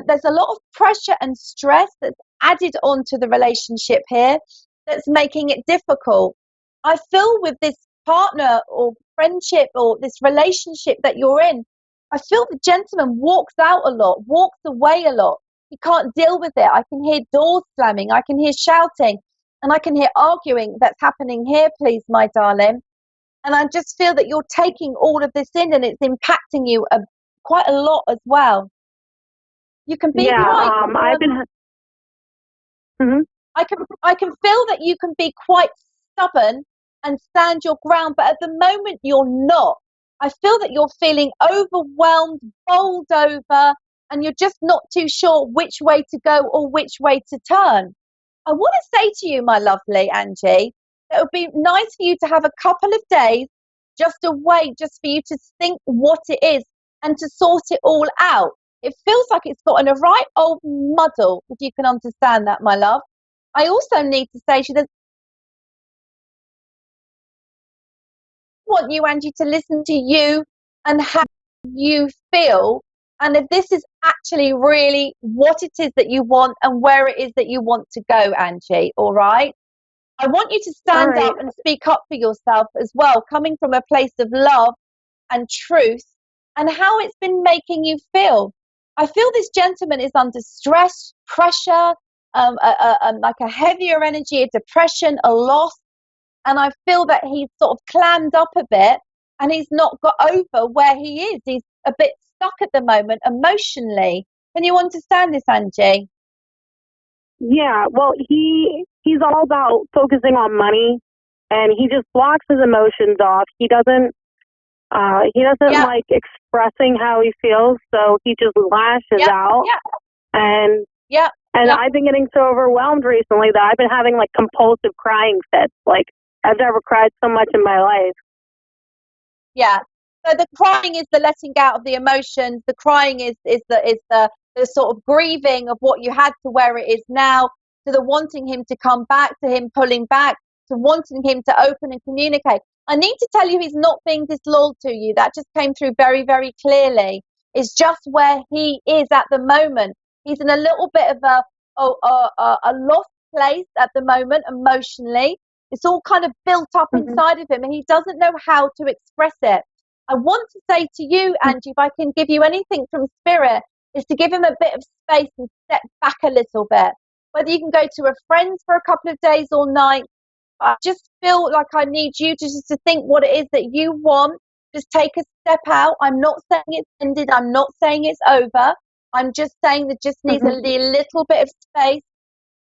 There's a lot of pressure and stress that's added onto the relationship here that's making it difficult. I feel with this partner or friendship or this relationship that you're in, I feel the gentleman walks out a lot, walks away a lot. He can't deal with it. I can hear doors slamming. I can hear shouting. And I can hear arguing that's happening here, please, my darling. And I just feel that you're taking all of this in and it's impacting you quite a lot as well. You can be I've been. Mm-hmm. I can feel that you can be quite stubborn and stand your ground, but at the moment you're not. I feel that you're feeling overwhelmed, bowled over, and you're just not too sure which way to go or which way to turn. I want to say to you, my lovely Angie, that it would be nice for you to have a couple of days just away, just for you to think what it is and to sort it all out. It feels like it's got in a right old muddle, if you can understand that, my love. I also need to say to you that I want you, Angie, to listen to you and how you feel, and if this is actually really what it is that you want and where it is that you want to go, Angie, all right? I want you to stand up and speak up for yourself as well, coming from a place of love and truth and how it's been making you feel. I feel this gentleman is under stress, pressure, like a heavier energy, a depression, a loss. And I feel that he's sort of clammed up a bit and he's not got over where he is. He's a bit stuck at the moment emotionally. Can you understand this, Angie? Yeah, well, he's all about focusing on money, and he just blocks his emotions off. He doesn't like expressing how he feels, so he just lashes out. And I've been getting so overwhelmed recently that I've been having like compulsive crying fits. Like I've never cried so much in my life. Yeah. So the crying is the letting out of the emotions. The crying is the sort of grieving of what you had to where it is now, to the wanting him to come back, to him pulling back, to wanting him to open and communicate. I need to tell you he's not being disloyal to you. That just came through very, very clearly. It's just where he is at the moment. He's in a little bit of a lost place at the moment emotionally. It's all kind of built up inside of him and he doesn't know how to express it. I want to say to you, Angie, if I can give you anything from spirit, is to give him a bit of space and step back a little bit. Whether you can go to a friend for a couple of days or nights, I just feel like I need you to think what it is that you want. Just take a step out. I'm not saying it's ended. I'm not saying it's over. I'm just saying that just needs a little bit of space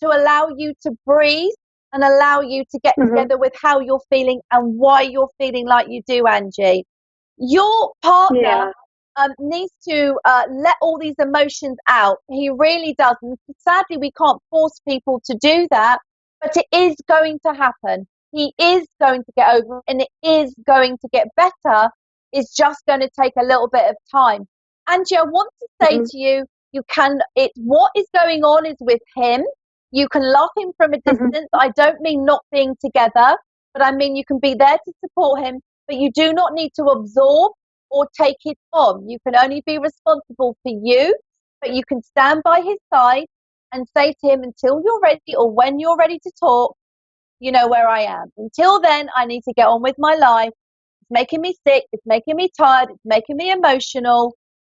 to allow you to breathe and allow you to get together with how you're feeling and why you're feeling like you do, Angie. Your partner needs to let all these emotions out. He really does. And sadly, we can't force people to do that, but it is going to happen. He is going to get over it and it is going to get better. It's just going to take a little bit of time. Angie, I want to say to you, what is going on is with him. You can love him from a distance. I don't mean not being together, but I mean you can be there to support him, but you do not need to absorb or take it on. You can only be responsible for you, but you can stand by his side and say to him, until you're ready or when you're ready to talk, you know where I am. Until then, I need to get on with my life. It's making me sick. It's making me tired. It's making me emotional.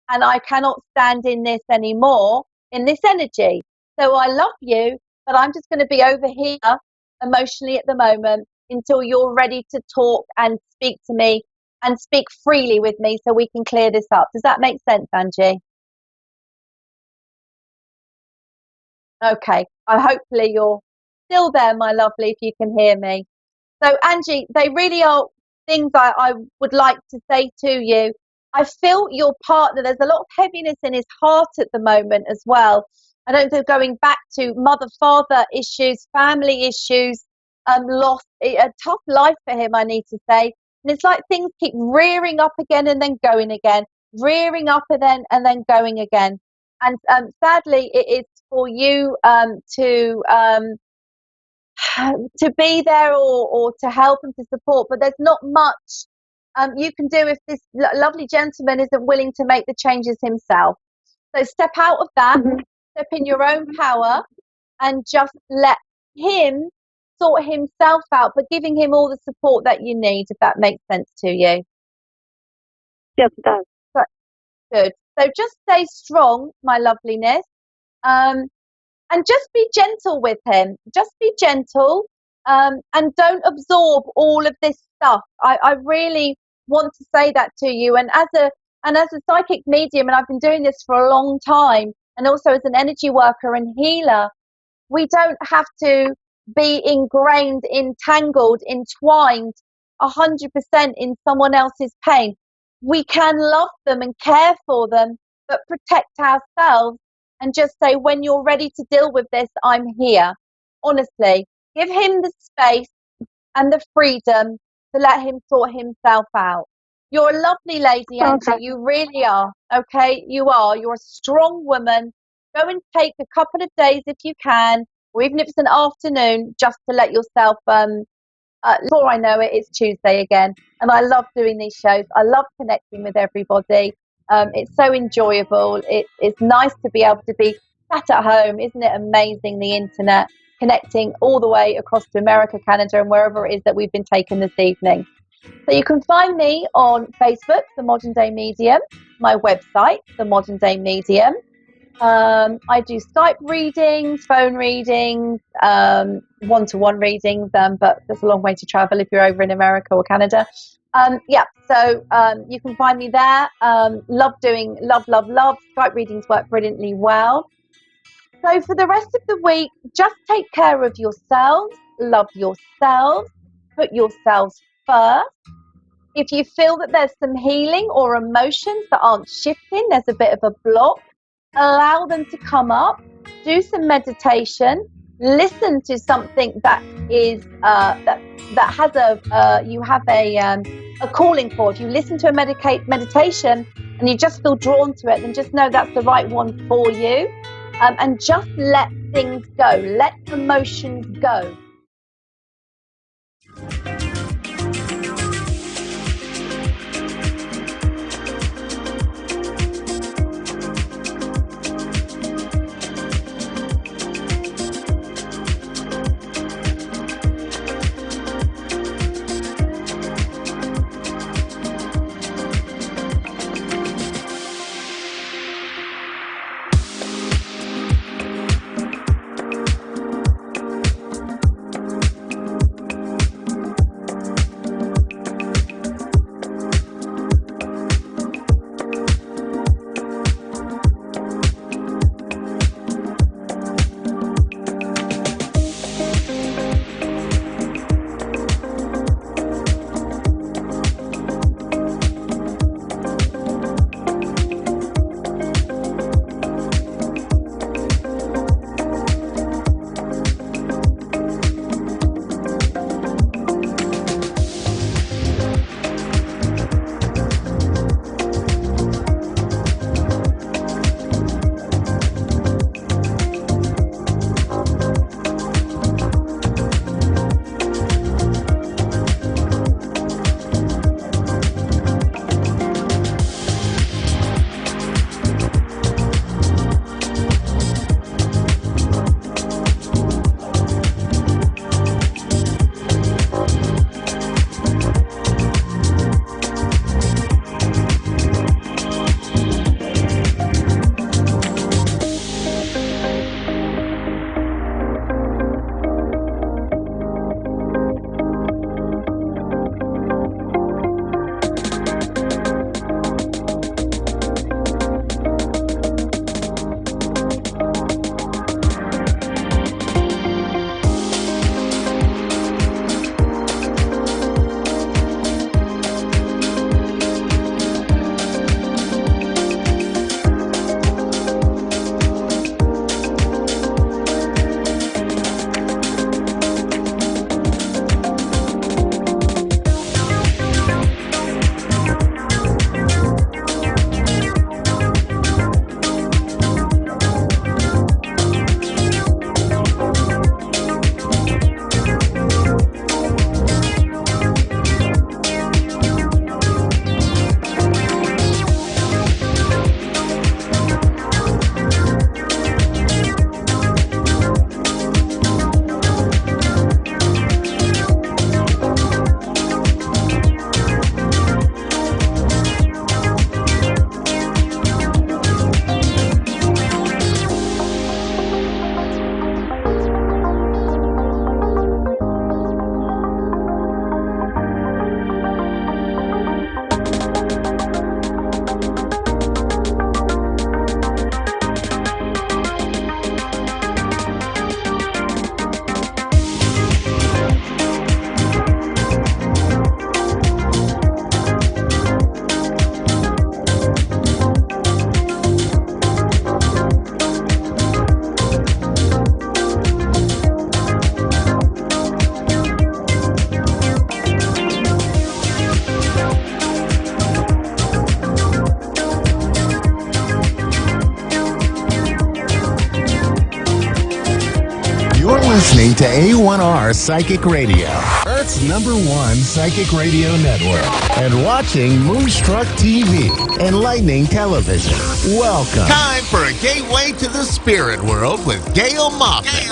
And I cannot stand in this anymore, in this energy. So I love you, but I'm just going to be over here emotionally at the moment until you're ready to talk and speak to me and speak freely with me so we can clear this up. Does that make sense, Angie? Okay. Hopefully you're still there, my lovely, if you can hear me. So, Angie, they really are things I would like to say to you. I feel your partner, there's a lot of heaviness in his heart at the moment as well. I don't know, going back to mother-father issues, family issues, loss, a tough life for him, I need to say. And it's like things keep rearing up again and then going again, rearing up and then going again. And sadly, it is for you to be there or to help and to support, but there's not much you can do if this lovely gentleman isn't willing to make the changes himself. So step out of that, step in your own power, and just let him sort himself out, but giving him all the support that you need, if that makes sense to you. Yes, it does. So, good. So just stay strong, my loveliness. And just be gentle with him. Just be gentle, and don't absorb all of this stuff. I really want to say that to you. And as a psychic medium, and I've been doing this for a long time, and also as an energy worker and healer, we don't have to be ingrained, entangled, entwined 100% in someone else's pain. We can love them and care for them, but protect ourselves and just say, when you're ready to deal with this, I'm here. Honestly, give him the space and the freedom to let him sort himself out. You're a lovely lady, Angie. Okay. You really are. Okay, you are. You're a strong woman. Go and take a couple of days if you can, or even if it's an afternoon, just to let yourself. Before I know it, it's Tuesday again, and I love doing these shows. I love connecting with everybody. It's so enjoyable. It's nice to be able to be sat at home. Isn't it amazing, the internet, connecting all the way across to America, Canada, and wherever it is that we've been taken this evening. So you can find me on Facebook, The Modern Day Medium, my website, The Modern Day Medium. I do Skype readings, phone readings, one-to-one readings, but there's a long way to travel if you're over in America or Canada. So you can find me there. Love. Skype readings work brilliantly well. So for the rest of the week, just take care of yourselves, love yourselves, put yourselves first. If you feel that there's some healing or emotions that aren't shifting, there's a bit of a block, allow them to come up, do some meditation, listen to something that is that has you have a calling for. If you listen to a meditation and you just feel drawn to it, then just know that's the right one for you, and just let things go, let emotions go. listening to A1R Psychic Radio, Earth's #1 psychic radio network, and watching Moonstruck TV, enlightening television. Welcome. Time for a gateway to the spirit world with Gail Moffat.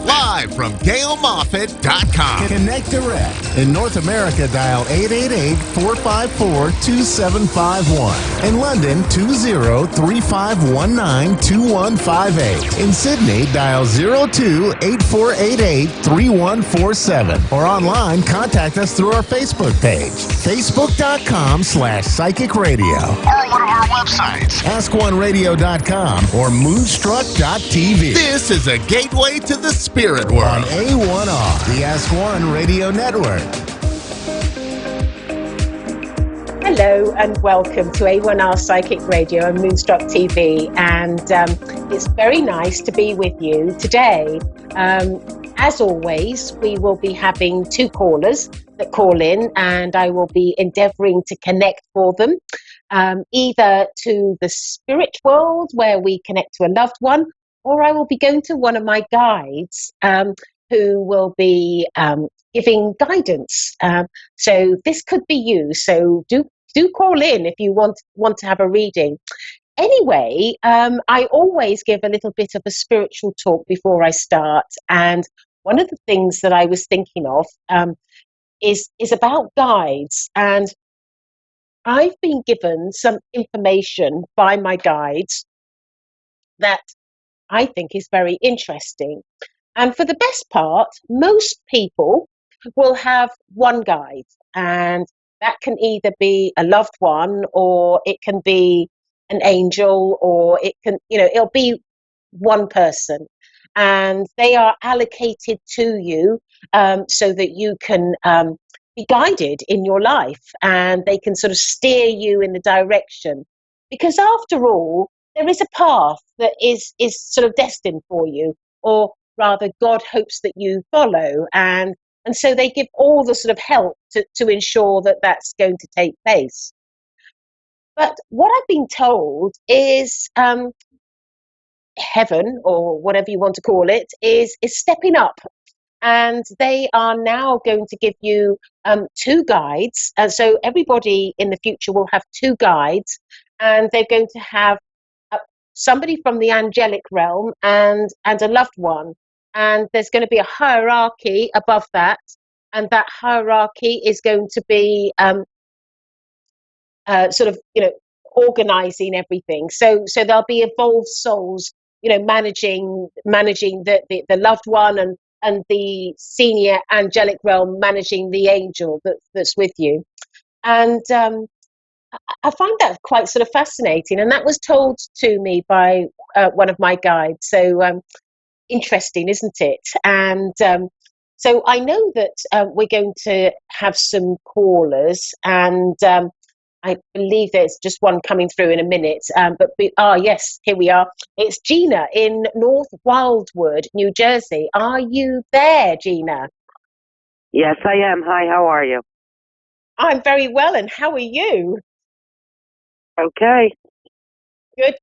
Live from GailMoffat.com. Connect direct. In North America, dial 888-454-2751. In London, 20-3519-2158. In Sydney, dial 02-8488-3147. Or online, contact us through our Facebook page, facebook.com/psychic radio. Or one of our websites, askoneradio.com or moonstruck.tv. This is a gateway to the spirit world on A1R, the Ask One Radio Network. Hello and welcome to A1R Psychic Radio and Moonstruck TV, and it's very nice to be with you today. As always, we will be having two callers that call in, and I will be endeavouring to connect for them, either to the spirit world where we connect to a loved one, or I will be going to one of my guides who will be giving guidance. So this could be you. So do call in if you want to have a reading. Anyway, I always give a little bit of a spiritual talk before I start, and one of the things that I was thinking of is about guides, and I've been given some information by my guides that I think is very interesting. And for the best part, most people will have one guide, and that can either be a loved one, or it can be an angel, or it can, it'll be one person. And they are allocated to you so that you can be guided in your life, and they can sort of steer you in the direction. Because after all, there is a path that is sort of destined for you, or rather God hopes that you follow, and so they give all the sort of help to ensure that that's going to take place. But what I've been told is heaven, or whatever you want to call it, is stepping up, and they are now going to give you two guides, and so everybody in the future will have two guides, and they're going to have somebody from the angelic realm and a loved one. And there's going to be a hierarchy above that, and that hierarchy is going to be sort of, organizing everything. So there'll be evolved souls, managing the loved one, and the senior angelic realm managing the angel that's with you. And I find that quite sort of fascinating, and that was told to me by one of my guides. So interesting, isn't it? And so I know that we're going to have some callers, and I believe there's just one coming through in a minute. But yes, here we are. It's Gina in North Wildwood, New Jersey. Are you there, Gina? Yes, I am. Hi, how are you? I'm very well, and how are you? Okay. Good.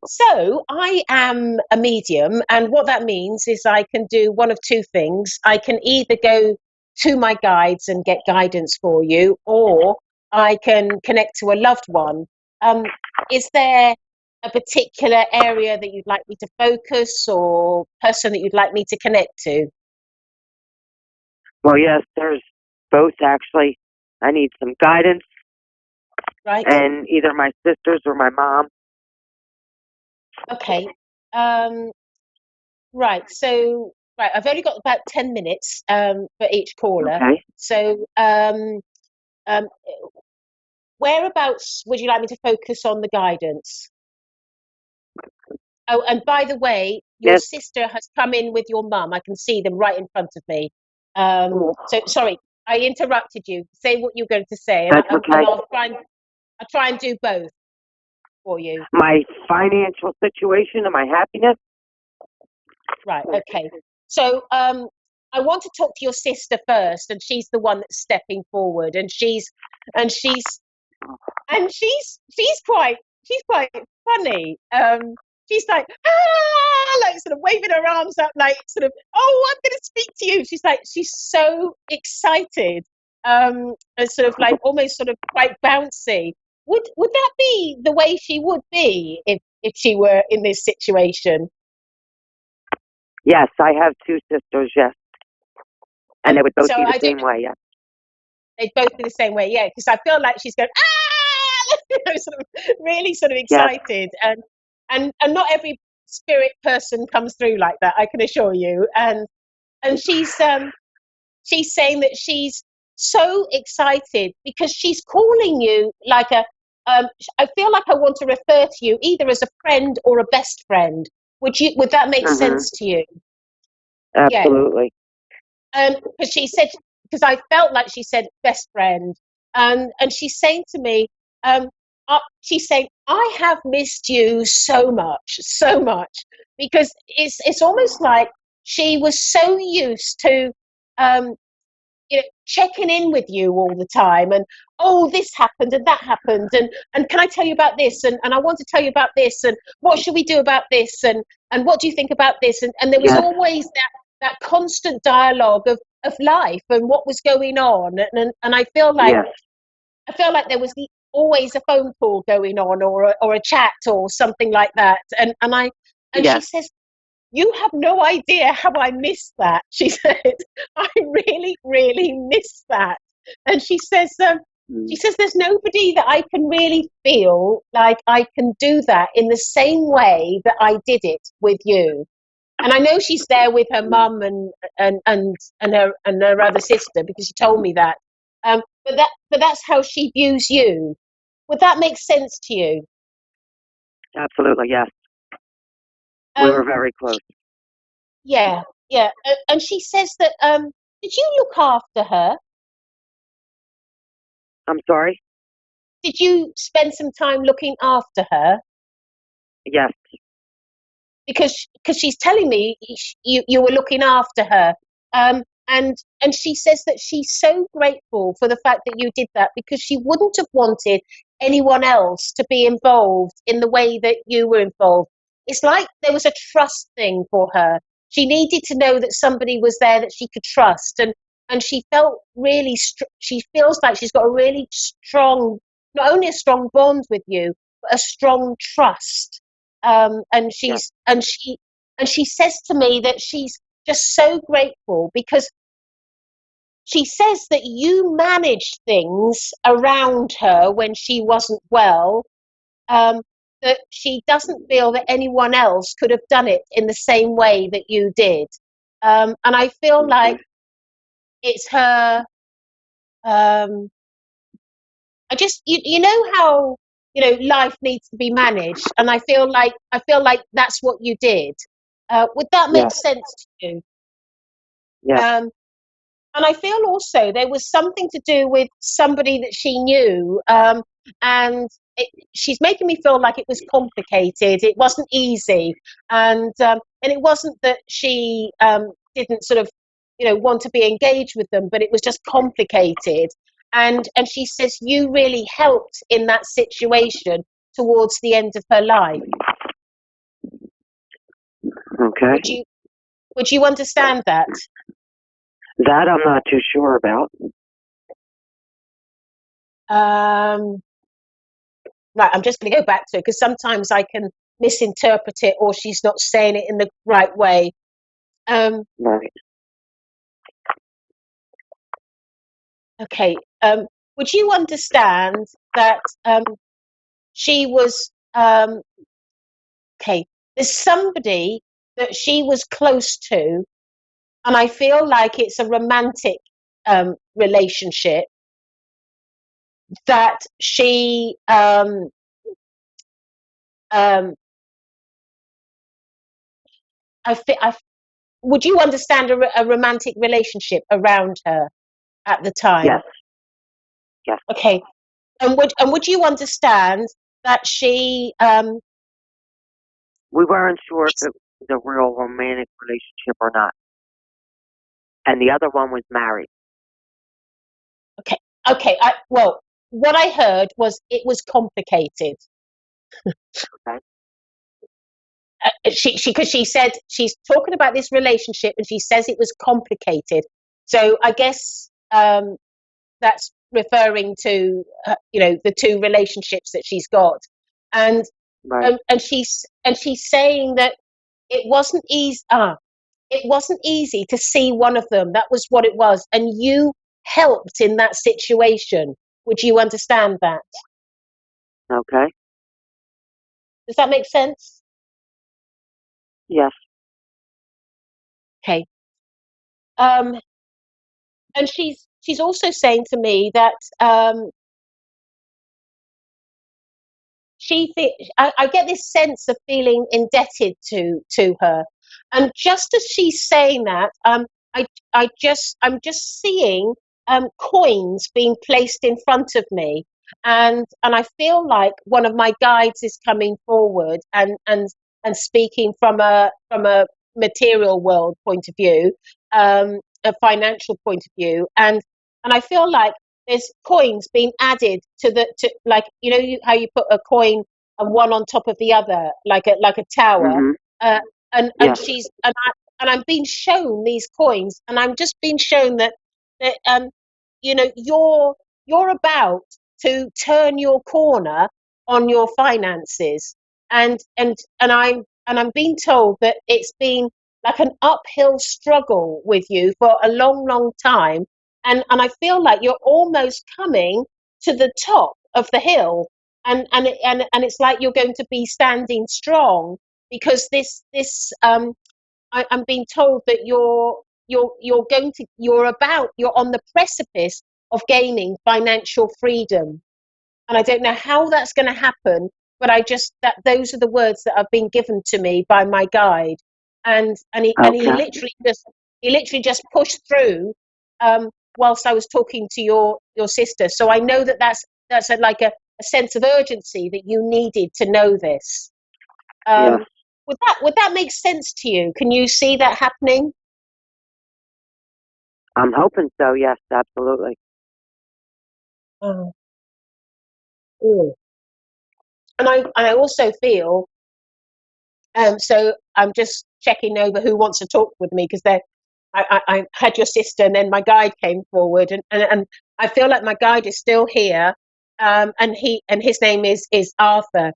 So I am a medium, and what that means is I can do one of two things. I can either go to my guides and get guidance for you, or I can connect to a loved one. Is there a particular area that you'd like me to focus, or person that you'd like me to connect to? Well, yes, there's both, actually. I need some guidance. Right. And either my sisters or my mom. Okay. Right. So, I've only got about 10 minutes for each caller. Okay. So, whereabouts would you like me to focus on the guidance? Oh, and by the way, your sister has come in with your mum. I can see them right in front of me. So, sorry, I interrupted you. Say what you're going to say, and, That's okay. and I'll try and do both for you. My financial situation and my happiness. Right. Okay. So, I want to talk to your sister first, and she's the one that's stepping forward, and she's quite funny. She's like, like sort of waving her arms up, like sort of, oh, I'm going to speak to you. She's like, she's so excited, and sort of like almost sort of quite bouncy. Would that be the way she would be if she were in this situation? Yes, I have two sisters, yes. And they would both So be the I don't same way, yes. They'd both be the same way, yeah, because I feel like she's going, ah, sort of really sort of Yes. excited, and not every spirit person comes through like that, I can assure you. And she's saying that she's so excited because she's calling you like a. I feel like I want to refer to you either as a friend or a best friend. Would that make sense to you? Yeah. Absolutely. Because she said, because I felt like she said best friend, and she's saying to me, she's saying, I have missed you so much, because it's almost like she was so used to, checking in with you all the time, and oh, this happened and that happened, and can I tell you about this, and I want to tell you about this, and what should we do about this, and what do you think about this, and there was always that constant dialogue of life and what was going on, and I feel like there was always a phone call going on, or a chat or something like that, and she says, you have no idea how I miss that. She said, I really, really miss that. And she says, there's nobody that I can really feel like I can do that in the same way that I did it with you. And I know she's there with her mum and her other sister, because she told me that. But that's how she views you. Would that make sense to you? Absolutely, yes. We were very close. Yeah, yeah. And she says that, did you look after her? I'm sorry? Did you spend some time looking after her? Yes. Because she's telling me you were looking after her. And she says that she's so grateful for the fact that you did that, because she wouldn't have wanted anyone else to be involved in the way that you were involved. It's like there was a trust thing for her. She needed to know that somebody was there that she could trust, and she felt really. She feels like she's got a really strong, not only a strong bond with you, but a strong trust. And she says to me that she's just so grateful, because she says that you managed things around her when she wasn't well, that she doesn't feel that anyone else could have done it in the same way that you did. And I feel like it's her. I just, you know how, life needs to be managed, and I feel like that's what you did. Would that make sense to you? Yes. And I feel also there was something to do with somebody that she knew, and she's making me feel like it was complicated. It wasn't easy, and it wasn't that she didn't sort of, want to be engaged with them, but it was just complicated. And she says you really helped in that situation towards the end of her life. Okay. Would you understand that? That I'm not too sure about. Right, I'm just going to go back to it, because sometimes I can misinterpret it, or she's not saying it in the right way. Right. Okay. Would you understand that she was okay? There's somebody that she was close to, and I feel like it's a romantic relationship that she would you understand a romantic relationship around her at the time? Yes. Yes. Okay. And would you understand that she we weren't sure if it was a real romantic relationship or not. And the other one was married. Okay, well, what I heard was it was complicated. Okay. she said she's talking about this relationship and she says it was complicated. So I guess that's referring to the two relationships that she's got, and Right. and she's saying that it wasn't easy. It wasn't easy to see one of them. That was what it was, and you helped in that situation. Would you understand that? Okay. Does that make sense? Yes. Okay. And she's also saying to me that I get this sense of feeling indebted to her, and just as she's saying that, I'm just seeing coins being placed in front of me, and I feel like one of my guides is coming forward and speaking from a material world point of view, a financial point of view, and I feel like there's coins being added to like how you put a coin and one on top of the other like a tower, Mhm. uh, and Yes. I'm being shown these coins, and I'm just being shown that you're about to turn your corner on your finances, and I'm being told that it's been like an uphill struggle with you for a long time, and I feel like you're almost coming to the top of the hill, and it's like you're going to be standing strong, because I'm being told that you're on the precipice of gaining financial freedom, and I don't know how that's going to happen, but that those are the words that have been given to me by my guide, and he Okay. literally just pushed through whilst I was talking to your sister. So I know that that's like a sense of urgency that you needed to know this. Yes. Would that make sense to you? Can you see that happening? I'm hoping so. Yes, absolutely. Oh. Mm. And I also feel, so I'm just checking over who wants to talk with me, because I had your sister and then my guide came forward, and I feel like my guide is still here, and his name is Arthur,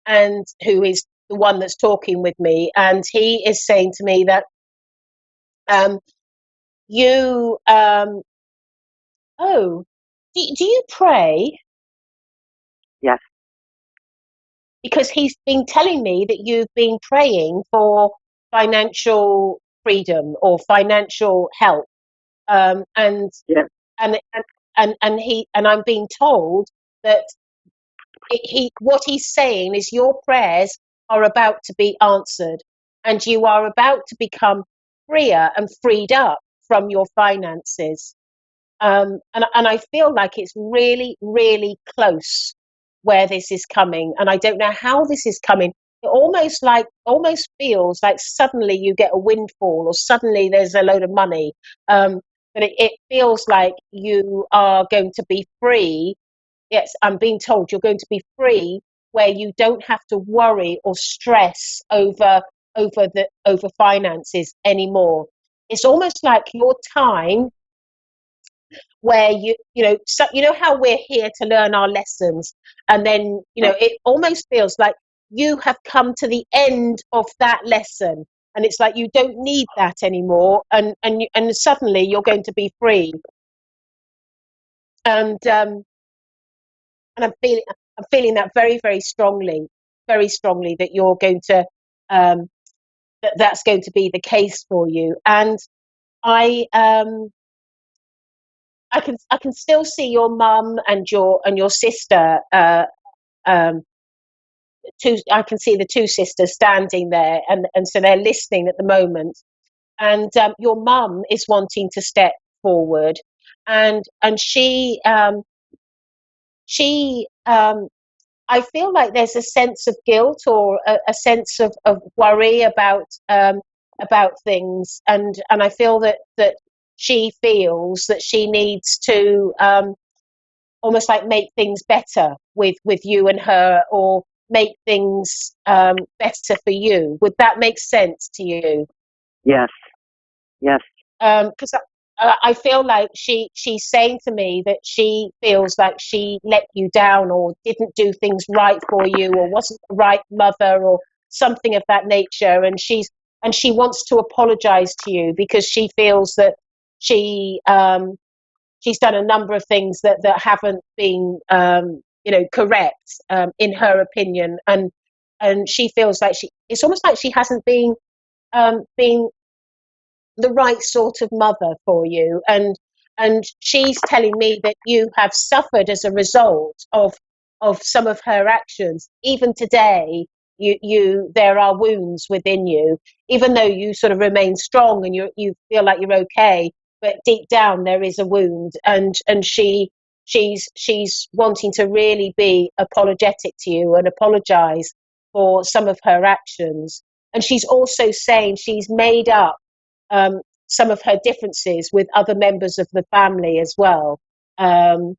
and who is the one that's talking with me, and he is saying to me that um, you oh, do you pray? Yes. Because he's been telling me that you've been praying for financial freedom or financial help, and Yes. I'm being told that what he's saying is your prayers are about to be answered, and you are about to become freer and freed up from your finances. And I feel like it's really, really close where this is coming, and I don't know how this is coming. It almost feels like suddenly you get a windfall, or suddenly there's a load of money. But it feels like you are going to be free. Yes, I'm being told you're going to be free, where you don't have to worry or stress over finances anymore. It's almost like your time where you know how we're here to learn our lessons, and then it almost feels like you have come to the end of that lesson, and it's like you don't need that anymore, and suddenly you're going to be free, and I'm feeling that very strongly that you're going to that's going to be the case for you. And I I can still see your mum and your sister. I can see the two sisters standing there, and so they're listening at the moment. And your mum is wanting to step forward, and she I feel like there's a sense of guilt, or a sense of worry about things, and I feel that she feels that she needs to almost like make things better with you and her, or make things better for you. Would that make sense to you? Yes. Yes. Because I feel like she's saying to me that she feels like she let you down or didn't do things right for you or wasn't the right mother or something of that nature, and she wants to apologize to you because she feels that she's done a number of things that haven't been correct in her opinion, and she feels like it's almost like she hasn't been the right sort of mother for you, and she's telling me that you have suffered as a result of some of her actions. Even today, there are wounds within you, even though you sort of remain strong and you feel like you're okay, but deep down there is a wound, and she's wanting to really be apologetic to you and apologize for some of her actions. And she's also saying she's made up some of her differences with other members of the family as well. I'm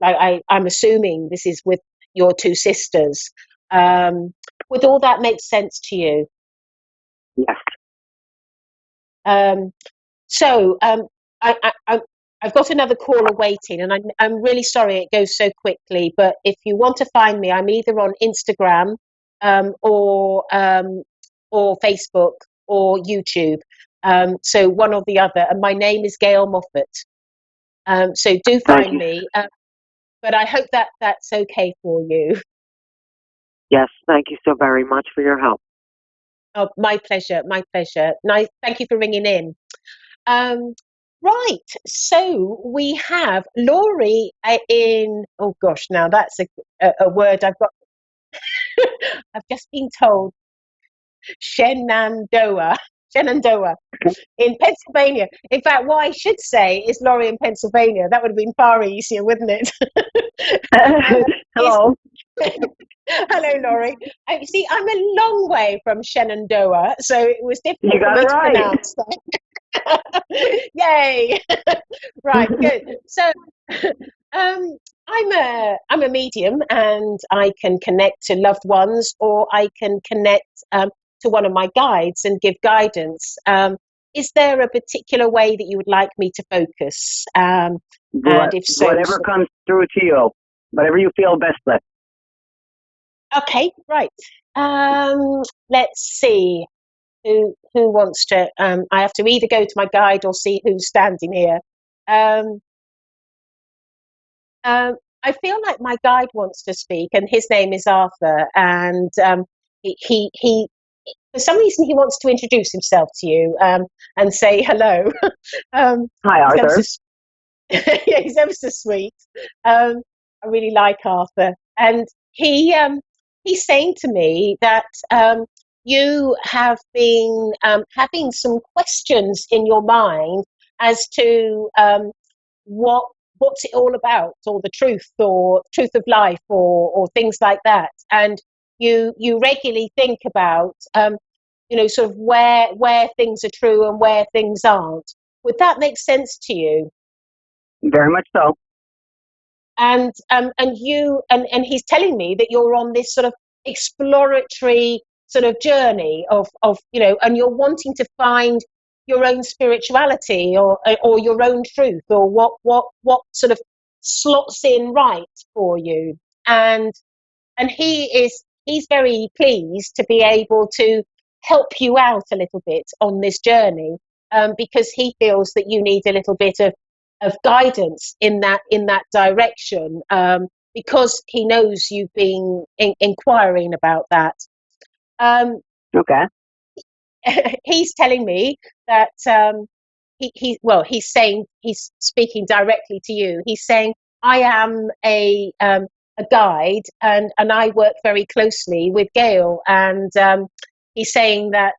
assuming this is with your two sisters. Would all that make sense to you? Yes. So I've got another caller waiting, and I'm really sorry it goes so quickly. But if you want to find me, I'm either on Instagram or Facebook or YouTube. So one or the other. And my name is Gail Moffat. So do find me. But I hope that that's okay for you. Yes. Thank you so very much for your help. Oh, my pleasure. My pleasure. Nice. Thank you for ringing in. Right. So we have Laurie in. Oh gosh, now that's a word I've got. I've just been told. Shenandoah in Pennsylvania. In fact, what I should say is Laurie in Pennsylvania. That would have been far easier, wouldn't it? Hello. Hello, Laurie. You see, I'm a long way from Shenandoah, so it was difficult You got for me it to right. pronounce that. Yay! Right, good. So, I'm a medium, and I can connect to loved ones, or I can connect to one of my guides and give guidance. Is there a particular way that you would like me to focus? And if so, Whatever comes through to you, whatever you feel best with. Okay, right. Let's see. Who wants to? I have to either go to my guide or see who's standing here. I feel like my guide wants to speak, and his name is Arthur. And he for some reason he wants to introduce himself to you and say hello. Hi, Arthur. Yeah, he's ever so sweet. I really like Arthur, and he's saying to me that you have been having some questions in your mind as to what's it all about, or the truth, or truth of life, or things like that, and you regularly think about sort of where things are true and where things aren't. Would that make sense to you? Very much so. And he's telling me that you're on this sort of exploratory sort of journey of and you're wanting to find your own spirituality, or your own truth, or what sort of slots in right for you. And he's very pleased to be able to help you out a little bit on this journey, because he feels that you need a little bit of guidance in that direction, because he knows you've been inquiring about that. Okay. He's telling me that he's speaking directly to you. He's saying, I am a guide, and I work very closely with Gail, and he's saying that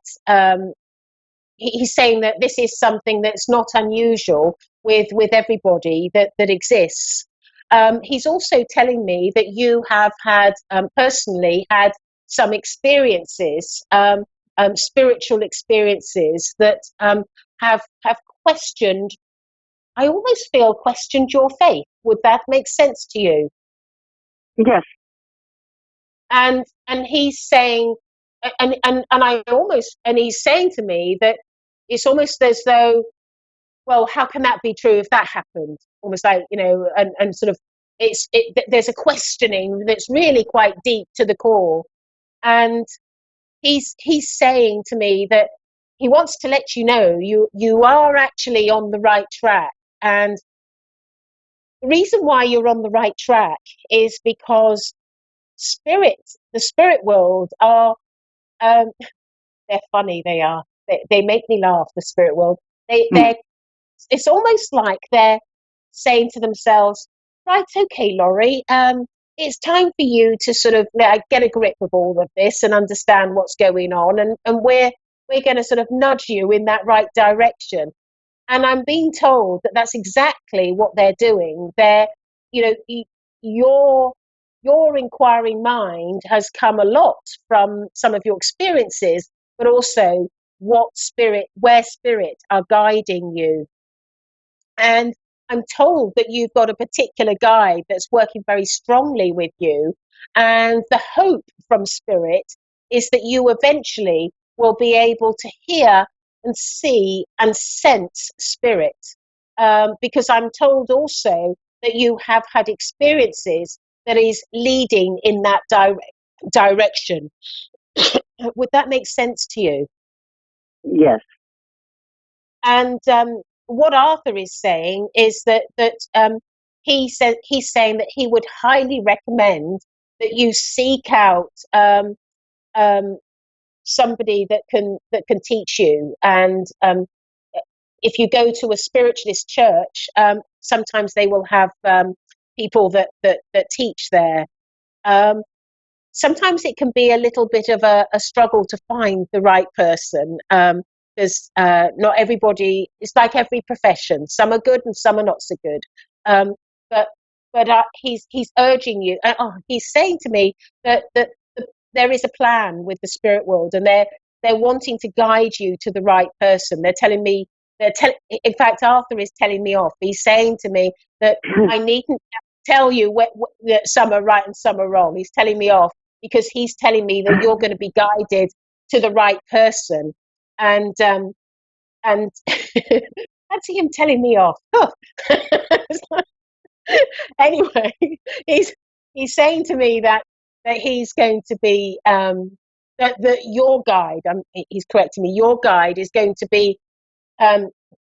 this is something that's not unusual with everybody that exists. He's also telling me that you have had personally had some experiences, spiritual experiences that have questioned. I almost feel questioned your faith. Would that make sense to you? Yes. and he's saying, and he's saying to me that it's almost as though, well, how can that be true if that happened? Almost like, and sort of, there's a questioning that's really quite deep to the core. And he's saying to me that he wants to let you know you are actually on the right track. And the reason why you're on the right track is because the spirit world are, they're funny, they are. They make me laugh, the spirit world. It's almost like they're saying to themselves, right, okay, Laurie, it's time for you to sort of get a grip of all of this and understand what's going on. And we're going to sort of nudge you in that right direction. And I'm being told that that's exactly what they're doing. They're, your inquiring mind has come a lot from some of your experiences, but also where spirit are guiding you. And I'm told that you've got a particular guide that's working very strongly with you. And the hope from spirit is that you eventually will be able to hear and see and sense spirit. Because I'm told also that you have had experiences that is leading in that direction. Would that make sense to you? Yes. And what Arthur is saying is that he's saying that he would highly recommend that you seek out somebody that can teach you. And if you go to a spiritualist church, sometimes they will have people that teach there. Sometimes it can be a little bit of a struggle to find the right person, because not everybody, it's like every profession, some are good and some are not so good. But he's urging you, he's saying to me that there is a plan with the spirit world, and they're wanting to guide you to the right person. They're telling me, in fact, Arthur is telling me off. He's saying to me that I needn't tell you that some are right and some are wrong. He's telling me off because he's telling me that you're going to be guided to the right person. And fancy him telling me off. Anyway, he's saying to me that he's going to be that your guide. He's correcting me. Your guide is going to be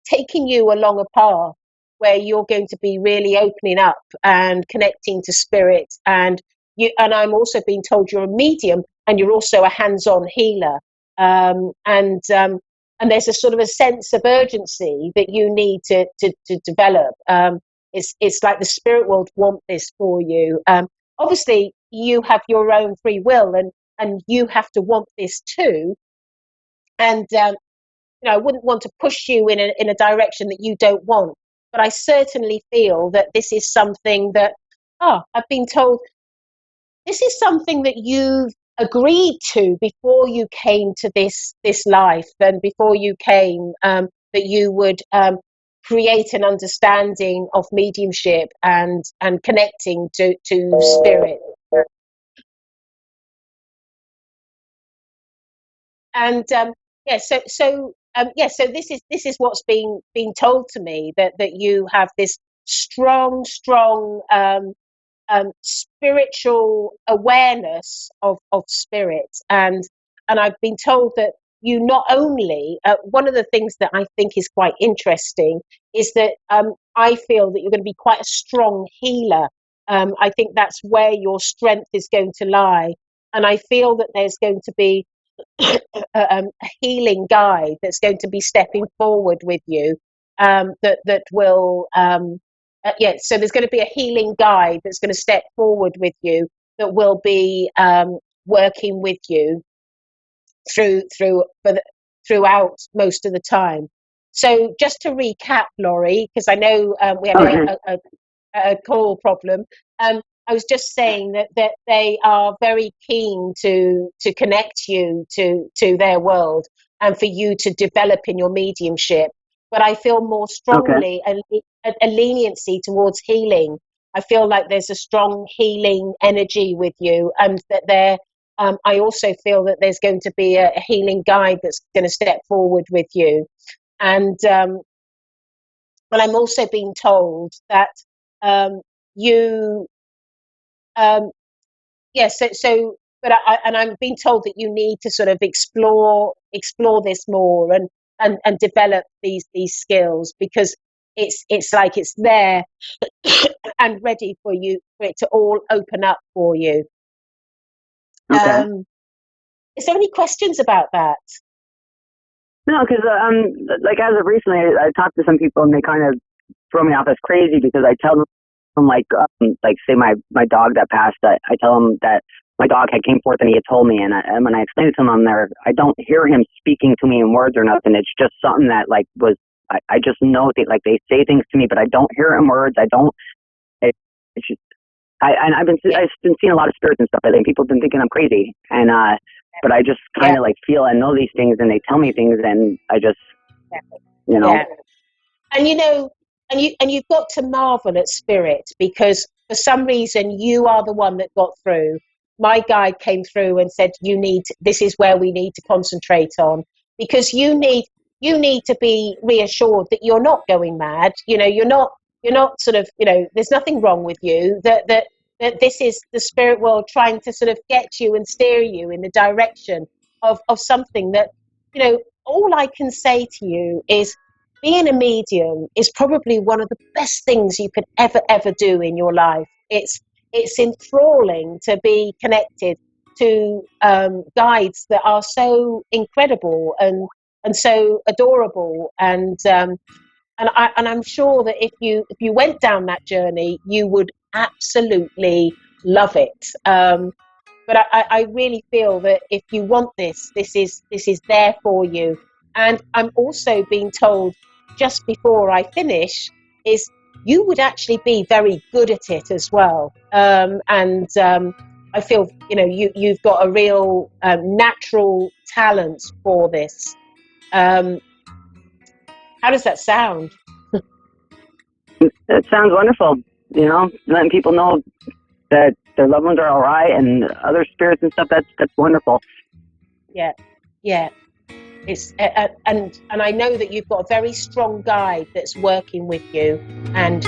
taking you along a path where you're going to be really opening up and connecting to spirit. And I'm also being told you're a medium and you're also a hands-on healer. And there's a sort of a sense of urgency that you need to develop. It's like the spirit world want this for you. Obviously, you have your own free will, and you have to want this too. And I wouldn't want to push you in a direction that you don't want. But I certainly feel that this is something that, I've been told, this is something that you've agreed to before you came to this life, and before you came, that you would create an understanding of mediumship and connecting to spirit. And so this is what's being told to me, that you have this strong spiritual awareness of spirit, and I've been told that you not only one of the things that I think is quite interesting is that I feel that you're going to be quite a strong healer. I think that's where your strength is going to lie, and I feel that there's going to be a healing guide that's going to be stepping forward with you, that will so there's going to be a healing guide that's going to step forward with you, that will be working with you throughout most of the time. So just to recap, Laurie, because I know we had a call problem. I was just saying that they are very keen to connect you to their world and for you to develop in your mediumship. But I feel more strongly a leniency towards healing. I feel like there's a strong healing energy with you, and that I also feel that there's going to be a healing guide that's going to step forward with you. And I'm also being told that you, but I'm being told that you need to sort of explore this more and develop these skills, because it's like it's there and ready for it to all open up for you. Okay. Is there any questions about that? No, because like as of recently, I talked to some people and they kind of throw me off as crazy because I tell them like say my dog that passed, I tell them that my dog had came forth and he had told me, and when I explained it to him on there, I don't hear him speaking to me in words or nothing. It's just something that like was I just know that like they say things to me, but I don't hear it in words. I don't. It's just I've been seeing a lot of spirits and stuff. I think people have been thinking I'm crazy, and but I just kind of like feel and know these things, and they tell me things, and I just Yeah. And you've got to marvel at spirit, because for some reason you are the one that got through. My guide came through and said, this is where we need to concentrate on, because you need to be reassured that you're not going mad. You're not sort of, there's nothing wrong with you, that this is the spirit world trying to sort of get you and steer you in the direction of something that, all I can say to you is, being a medium is probably one of the best things you could ever do in your life. It's enthralling to be connected to guides that are so incredible and so adorable, and I'm sure that if you went down that journey, you would absolutely love it. But I really feel that if you want this is there for you. And I'm also being told, just before I finish, is you would actually be very good at it as well. I feel you've got a real natural talent for this. How does that sound? It sounds wonderful. Letting people know that their loved ones are all right, and other spirits and stuff. That's wonderful. Yeah. It's and I know that you've got a very strong guide that's working with you and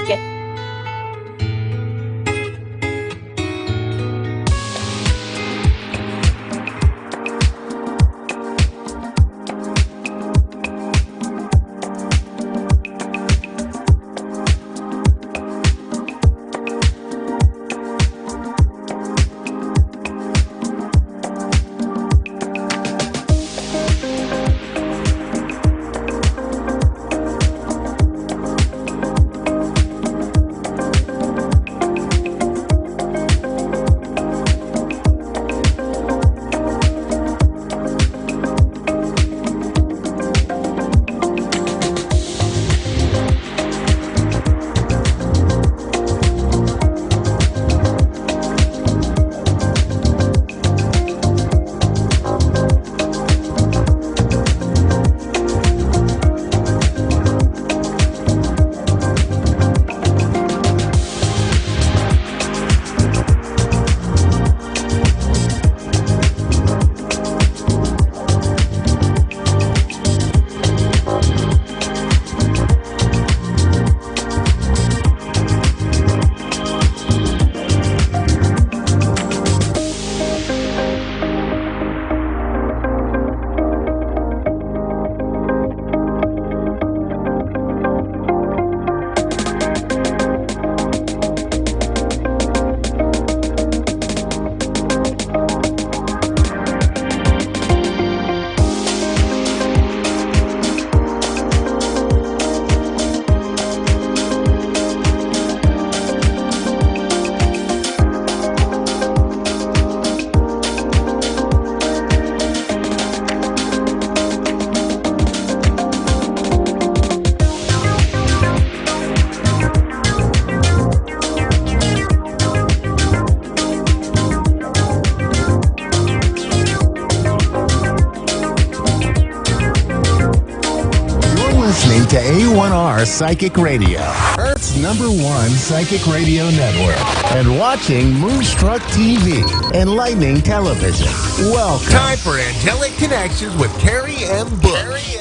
to A1R Psychic Radio, Earth's #1 psychic radio network, and watching Moonstruck TV, enlightening television. Welcome. Time for Angelic Connections with Carrie M. Bush.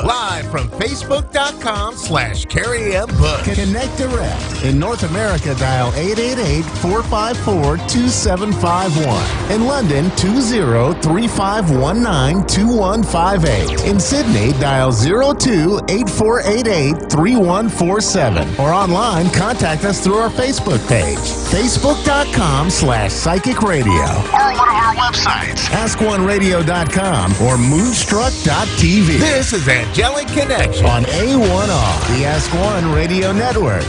Live from Facebook.com/Carrie M. Bush. Connect direct. In North America, dial 888-454-2751. In London, 20-3519-2158. In Sydney, dial 02-8488-3147. Or online, contact us through our Facebook page, Facebook.com/Psychic Radio. Or one of our websites, AskOneRadio.com or Moonstruck.tv. This is Angelic Connection on A1R, the Ask One Radio Network.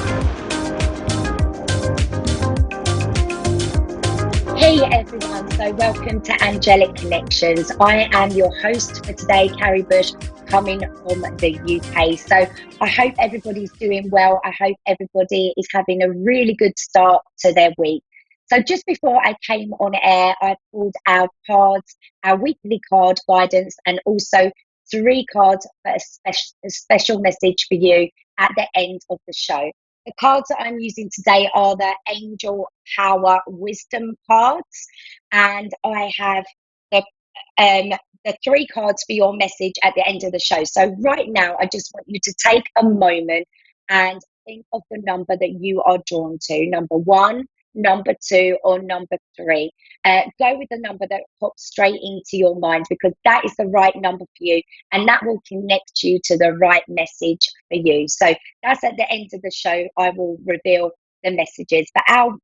Hey everyone, so welcome to Angelic Connections. I am your host for today, Carrie Bush, coming from the UK. So I hope everybody's doing well. I hope everybody is having a really good start to their week. So just before I came on air, I pulled our cards, our weekly card guidance, and also 3 cards for a special message for you at the end of the show. The cards that I'm using today are the Angel Power Wisdom cards, and I have the 3 cards for your message at the end of the show. So right now, I just want you to take a moment and think of the number that you are drawn to. Number 1, number 2, or number 3. Go with the number that pops straight into your mind, because that is the right number for you, and that will connect you to the right message for you. So that's at the end of the show. I will reveal the messages. But our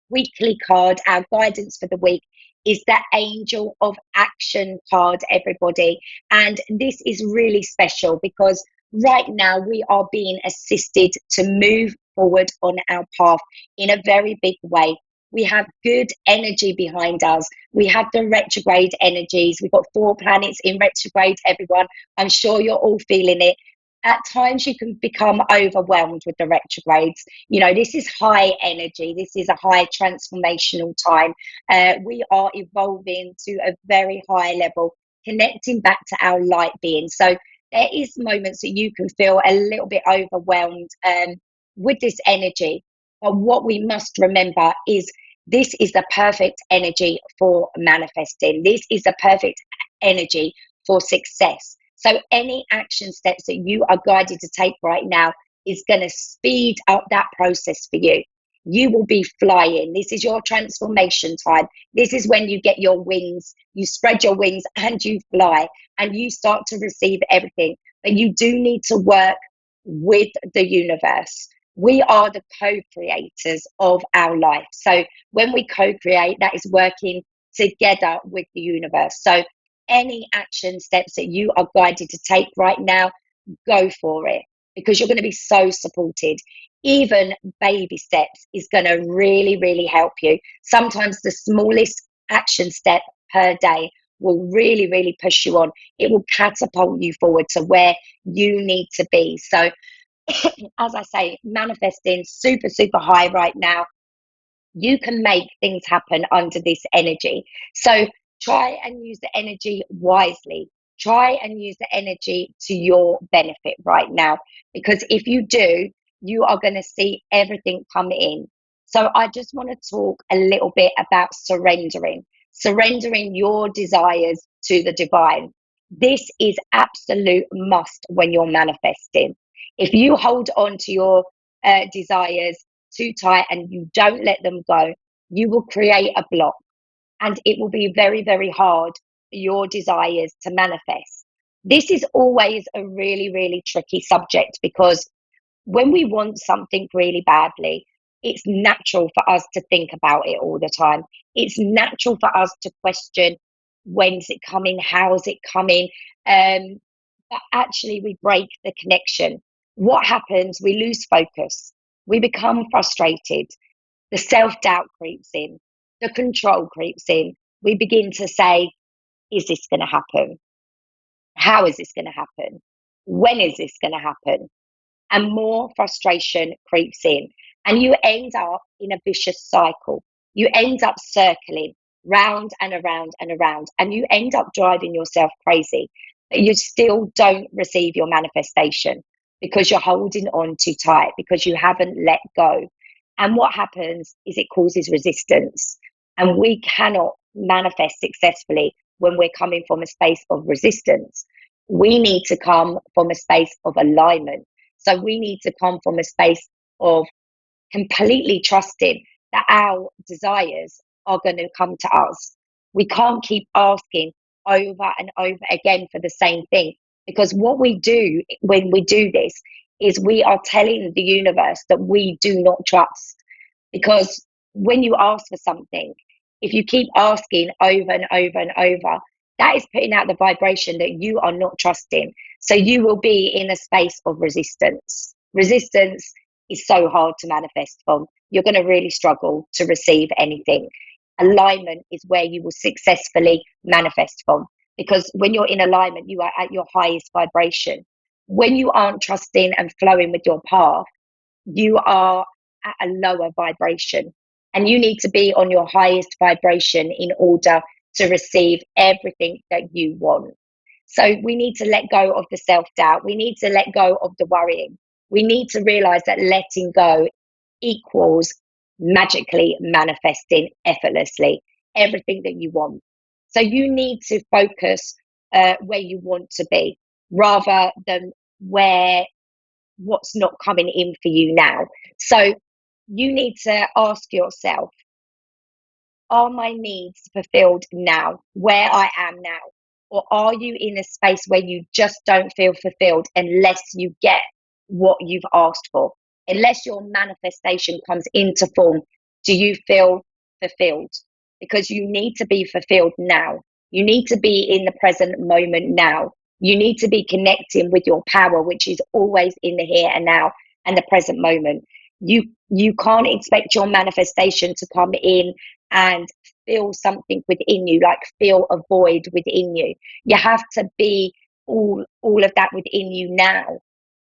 weekly card, our guidance for the week, is the Angel of Action card, everybody. And this is really special because right now we are being assisted to move forward on our path in a very big way. We have good energy behind us. We have the retrograde energies. We've got 4 planets in retrograde, everyone. I'm sure you're all feeling it. At times you can become overwhelmed with the retrogrades. You know, this is high energy. This is a high transformational time. We are evolving to a very high level, connecting back to our light being. So there is moments that you can feel a little bit overwhelmed with this energy. But what we must remember is this is the perfect energy for manifesting. This is the perfect energy for success. So any action steps that you are guided to take right now is going to speed up that process for you. You will be flying. This is your transformation time. This is when you get your wings, you spread your wings and you fly and you start to receive everything. But you do need to work with the universe. We are the co-creators of our life. So when we co-create, that is working together with the universe. So any action steps that you are guided to take right now, go for it, because you're going to be so supported. Even baby steps is going to really, really help you. Sometimes the smallest action step per day will really, really push you on. It will catapult you forward to where you need to be. So as I say, manifesting super, super high right now. You can make things happen under this energy. So try and use the energy wisely. Try and use the energy to your benefit right now, because if you do, you are going to see everything come in. So I just want to talk a little bit about surrendering your desires to the divine. This is absolute must when you're manifesting. If you hold on to your desires too tight and you don't let them go, you will create a block, and it will be very, very hard for your desires to manifest. This is always a really, really tricky subject, because when we want something really badly, it's natural for us to think about it all the time. It's natural for us to question, when's it coming? How's it coming? But actually we break the connection. What happens? We lose focus. We become frustrated. The self-doubt creeps in. The control creeps in. We begin to say, is this going to happen? How is this going to happen? When is this going to happen? And more frustration creeps in. And you end up in a vicious cycle. You end up circling round and around and around. And you end up driving yourself crazy. that you still don't receive your manifestation because you're holding on too tight, because you haven't let go. And what happens is it causes resistance. And we cannot manifest successfully when we're coming from a space of resistance. We need to come from a space of alignment. So we need to come from a space of completely trusting that our desires are going to come to us. We can't keep asking over and over again for the same thing, because what we do when we do this is we are telling the universe that we do not trust. Because when you ask for something, if you keep asking over and over and over, that is putting out the vibration that you are not trusting. So you will be in a space of resistance. Resistance is so hard to manifest from. You're going to really struggle to receive anything. Alignment is where you will successfully manifest from, because when you're in alignment, you are at your highest vibration. When you aren't trusting and flowing with your path, you are at a lower vibration, and you need to be on your highest vibration in order to receive everything that you want. So we need to let go of the self-doubt. We need to let go of the worrying. We need to realize that letting go equals magically manifesting effortlessly everything that you want. So you need to focus where you want to be, rather than what's not coming in for you now. So you need to ask yourself, are my needs fulfilled now, where I am now? Or are you in a space where you just don't feel fulfilled unless you get what you've asked for? Unless your manifestation comes into form, do you feel fulfilled? Because you need to be fulfilled now. You need to be in the present moment now. You need to be connecting with your power, which is always in the here and now and the present moment. You can't expect your manifestation to come in and feel something within you, like feel a void within you. You have to be all of that within you now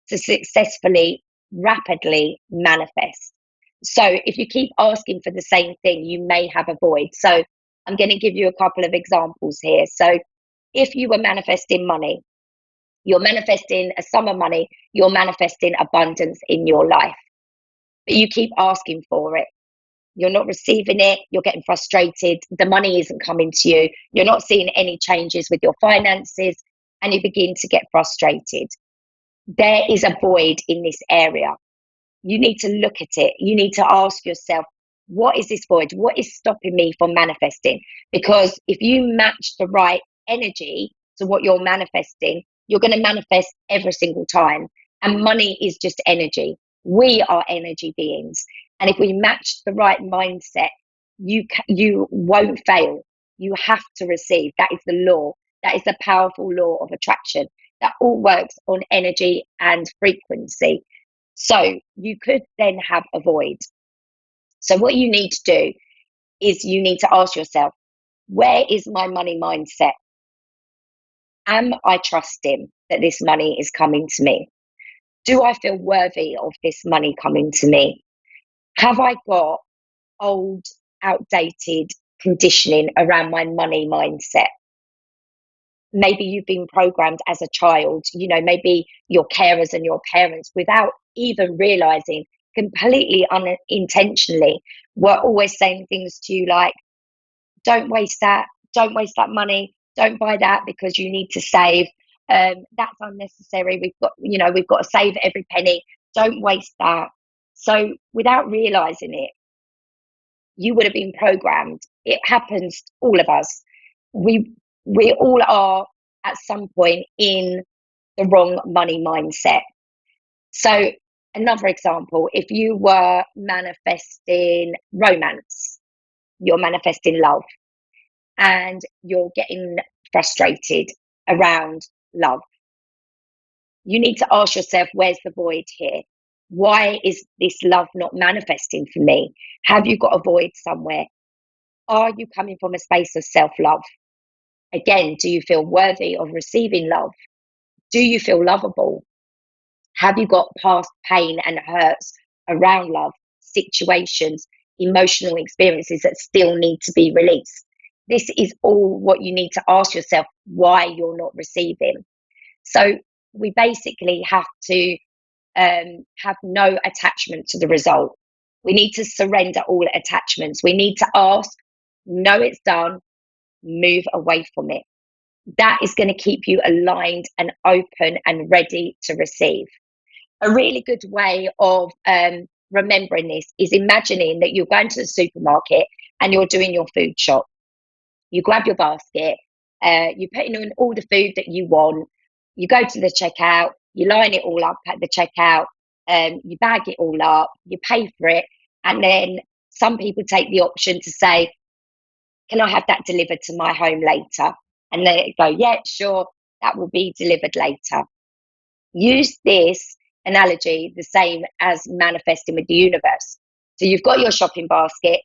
to successfully, rapidly manifest. So if you keep asking for the same thing, you may have a void. So I'm going to give you a couple of examples here. So if you were manifesting money, you're manifesting a sum of money, you're manifesting abundance in your life, but you keep asking for it. You're not receiving it. You're getting frustrated. The money isn't coming to you. You're not seeing any changes with your finances, and you begin to get frustrated. There is a void in this area. You need to look at it. You need to ask yourself, what is this void? What is stopping me from manifesting? Because if you match the right energy to what you're manifesting, you're going to manifest every single time. And money is just energy. We are energy beings. And if we match the right mindset, you won't fail. You have to receive. That is the law. That is the powerful law of attraction. That all works on energy and frequency. So you could then have a void. So what you need to do is you need to ask yourself, where is my money mindset? Am I trusting that this money is coming to me? Do I feel worthy of this money coming to me? Have I got old, outdated conditioning around my money mindset? Maybe you've been programmed as a child, maybe your carers and your parents, without even realizing, completely unintentionally, were always saying things to you like, don't waste that money, don't buy that because you need to save. That's unnecessary. We've got to save every penny. Don't waste that. So without realizing it, you would have been programmed. It happens to all of us. We all are at some point in the wrong money mindset. So another example, if you were manifesting romance, you're manifesting love, and you're getting frustrated around love, you need to ask yourself, where's the void here? Why is this love not manifesting for me? Have you got a void somewhere? Are you coming from a space of self-love? Again, do you feel worthy of receiving love? Do you feel lovable? Have you got past pain and hurts around love, situations, emotional experiences that still need to be released? This is all what you need to ask yourself, why you're not receiving. So we basically have to have no attachment to the result. We need to surrender all attachments. We need to ask, no, it's done, move away from it. That is going to keep you aligned and open and ready to receive. A really good way of remembering this is imagining that you're going to the supermarket and you're doing your food shop. You grab your basket, you put in all the food that you want, you go to the checkout, you line it all up at the checkout, you bag it all up, you pay for it, and then some people take the option to say, can I have that delivered to my home later? And they go, yeah, sure, that will be delivered later. Use this analogy the same as manifesting with the universe. So you've got your shopping basket,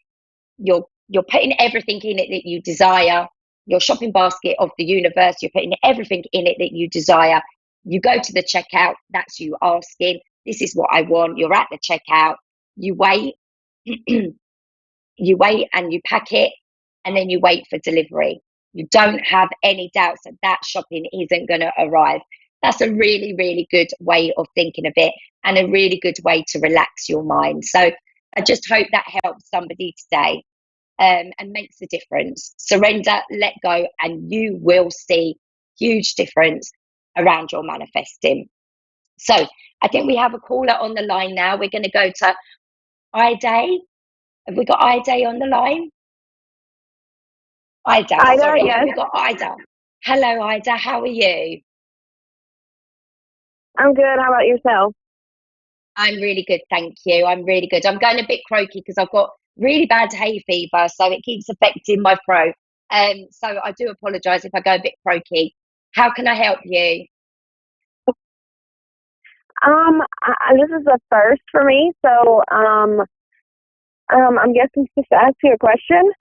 you're putting everything in it that you desire. Your shopping basket of the universe, you're putting everything in it that you desire. You go to the checkout, that's you asking, this is what I want. You're at the checkout, you wait, you wait and you pack it, and then you wait for delivery. You don't have any doubts that that shopping isn't going to arrive. That's a really, really good way of thinking of it, and a really good way to relax your mind. So I just hope that helps somebody today, and makes a difference. Surrender, let go, and you will see huge difference around your manifesting. So I think we have a caller on the line now. We're going to go to Ida. Have we got Ida on the line? Ida, sorry. yes. Have we got Ida? Hello, Ida. How are you? I'm good. How about yourself? I'm really good, thank you. I'm really good. I'm going a bit croaky because I've got really bad hay fever, so it keeps affecting my throat. So I do apologise if I go a bit croaky. How can I help you? This is a first for me, so I'm guessing just to ask you a question.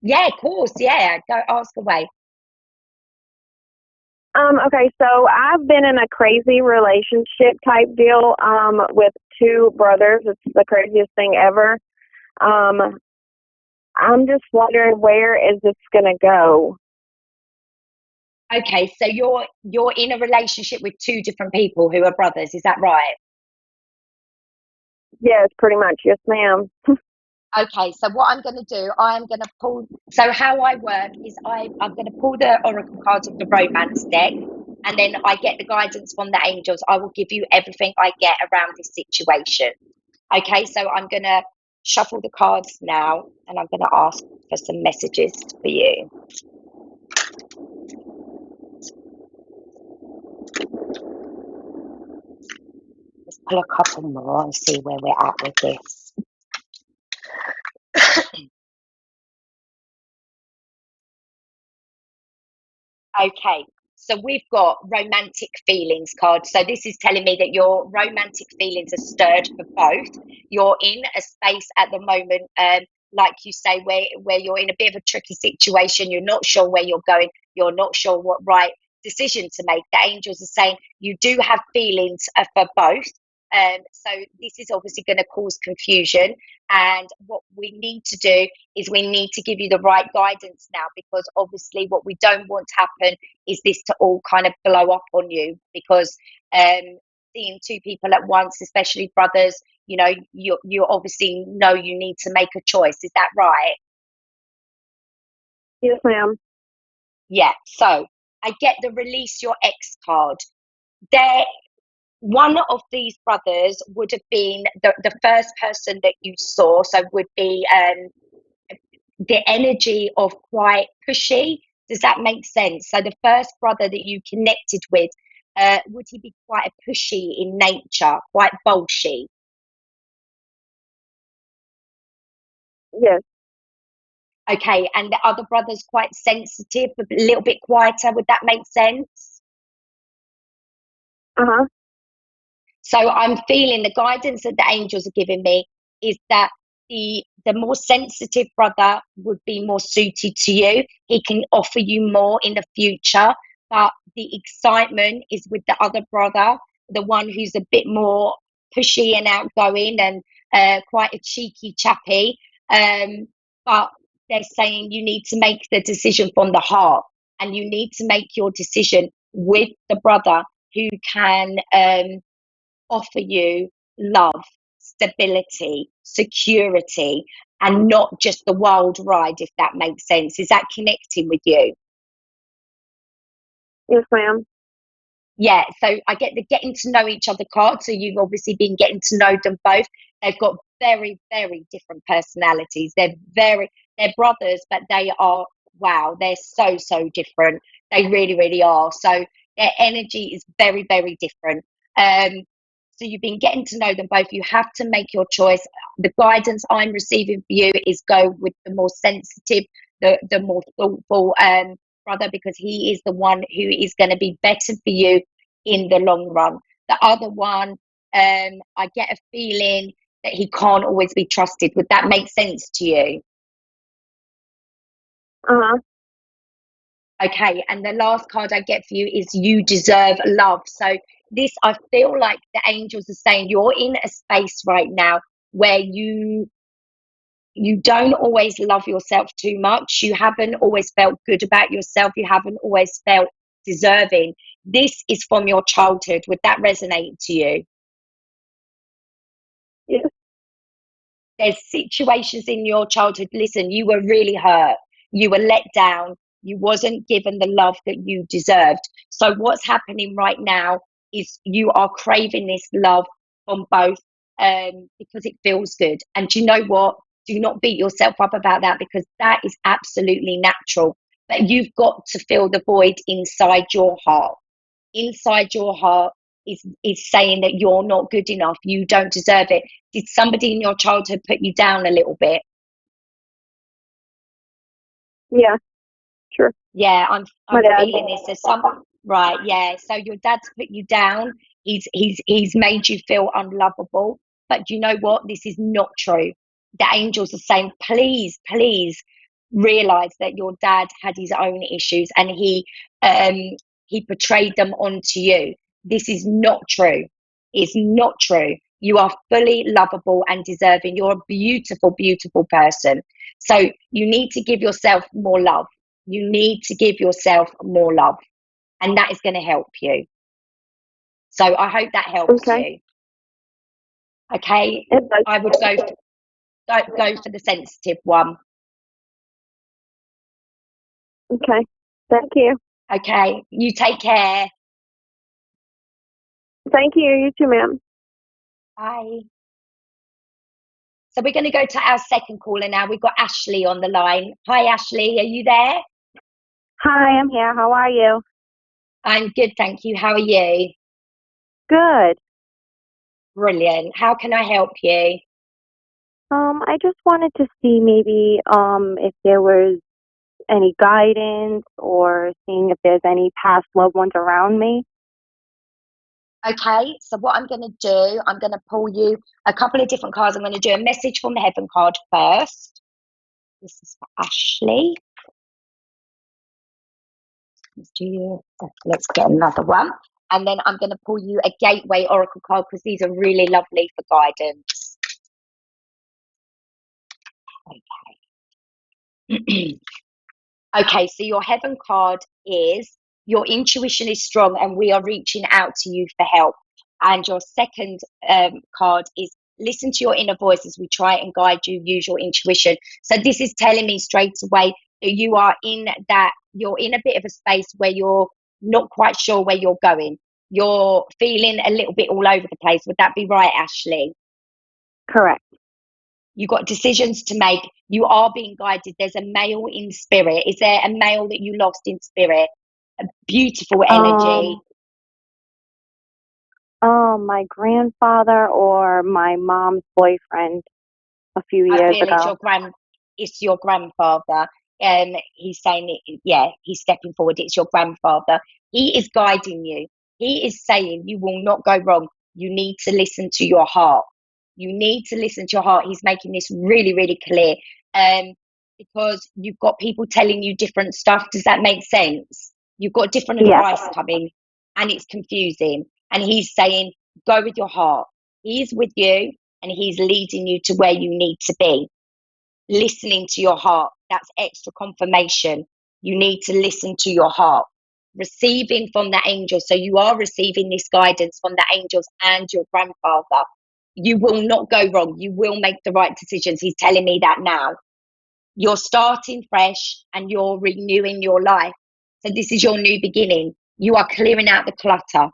Yeah, of course. Yeah, go ask away. Okay, so I've been in a crazy relationship type deal with two brothers. It's the craziest thing ever. I'm just wondering, where is this gonna go? Okay, so you're in a relationship with two different people who are brothers, is that right? Yes, pretty much. Yes, ma'am. Okay, so what I'm going to do, I'm going to pull. So how I work is I'm going to pull the oracle cards of the romance deck, and then I get the guidance from the angels. I will give you everything I get around this situation. Okay, so I'm going to shuffle the cards now, and I'm going to ask for some messages for you. Let's pull a couple more and see where we're at with this. Okay, so we've got romantic feelings card. So this is telling me that your romantic feelings are stirred for both. You're in a space at the moment, like you say, where you're in a bit of a tricky situation. You're not sure where you're going. You're not sure what right decision to make. The angels are saying you do have feelings for both. So this is obviously going to cause confusion. And what we need to do is we need to give you the right guidance now, because obviously what we don't want to happen is this to all kind of blow up on you, because seeing two people at once, especially brothers, you know, you obviously know you need to make a choice. Is that right? Yes, ma'am. Yeah. So I get the release your ex card. There, one of these brothers would have been the first person that you saw, so would be the energy of quite pushy. Does that make sense? So the first brother that you connected with, would he be quite a pushy in nature, quite bolshy? Yes. Okay, and the other brother's quite sensitive, a little bit quieter. Would that make sense? Uh-huh. So I'm feeling the guidance that the angels are giving me is that the more sensitive brother would be more suited to you. He can offer you more in the future, but the excitement is with the other brother, the one who's a bit more pushy and outgoing and quite a cheeky chappy. But they're saying you need to make the decision from the heart, and you need to make your decision with the brother who can offer you love, stability, security, and not just the wild ride, if that makes sense. Is that connecting with you? Yes, ma'am. Yeah, so I get the getting to know each other card. So you've obviously been getting to know them both. They've got very, very different personalities. They're brothers, but they are, wow, they're so, so different. They really, really are. So their energy is very, very different. So you've been getting to know them both. You have to make your choice. The guidance I'm receiving for you is go with the more sensitive, the more thoughtful brother, because he is the one who is going to be better for you in the long run. The other one, I get a feeling that he can't always be trusted. Would that make sense to you? Uh-huh. Okay, and the last card I get for you is you deserve love. So this, I feel like the angels are saying you're in a space right now where you don't always love yourself too much. You haven't always felt good about yourself. You haven't always felt deserving. This is from your childhood. Would that resonate to you? Yes. There's situations in your childhood. Listen, you were really hurt. You were let down. You wasn't given the love that you deserved. So what's happening right now is you are craving this love from both because it feels good. And do you know what? Do not beat yourself up about that, because that is absolutely natural. But you've got to fill the void inside your heart. Inside your heart is saying that you're not good enough. You don't deserve it. Did somebody in your childhood put you down a little bit? Yeah, sure. Yeah, I'm My dad. feeling this. There's some right, yeah. So your dad's put you down. He's made you feel unlovable. But you know what? This is not true. The angels are saying, please, please realize that your dad had his own issues and he portrayed them onto you. This is not true. It's not true. You are fully lovable and deserving. You're a beautiful, beautiful person. So you need to give yourself more love. You need to give yourself more love, and that is going to help you. So I hope that helps Okay. you. Okay, It does. I would go for the sensitive one. Okay. Thank you. Okay, you take care. Thank you. You too, ma'am. Bye. So we're going to go to our second caller now. We've got Ashley on the line. Hi, Ashley. Are you there? Hi, I'm here. How are you? I'm good, thank you. How are you? Good. Brilliant. How can I help you? I just wanted to see maybe if there was any guidance or seeing if there's any past loved ones around me. Okay, so what I'm going to do, I'm going to pull you a couple of different cards. I'm going to do a message from the heaven card first. This is for Ashley. Let's get another one. And then I'm going to pull you a gateway oracle card, because these are really lovely for guidance. Okay. Okay, so your heaven card is your intuition is strong and we are reaching out to you for help. And your second card is listen to your inner voice as we try and guide you, use your intuition. So this is telling me straight away that you're in a bit of a space where you're not quite sure where you're going. You're feeling a little bit all over the place. Would that be right, Ashley? Correct. You've got decisions to make. You are being guided. There's a male in spirit. Is there a male that you lost in spirit? A beautiful energy. My grandfather or my mom's boyfriend a few I years feel ago. it's your grandfather. He's saying it, yeah, he's stepping forward. It's your grandfather. He is guiding you. He is saying you will not go wrong. You need to listen to your heart. You need to listen to your heart. He's making this really, really clear. Because you've got people telling you different stuff. Does that make sense? You've got different advice coming and it's confusing. And he's saying, go with your heart. He's with you and he's leading you to where you need to be. Listening to your heart. That's extra confirmation. You need to listen to your heart. receiving from the angels. So you are receiving this guidance from the angels and your grandfather. You will not go wrong. You will make the right decisions. He's telling me that now. You're starting fresh and you're renewing your life. So this is your new beginning. You are clearing out the clutter.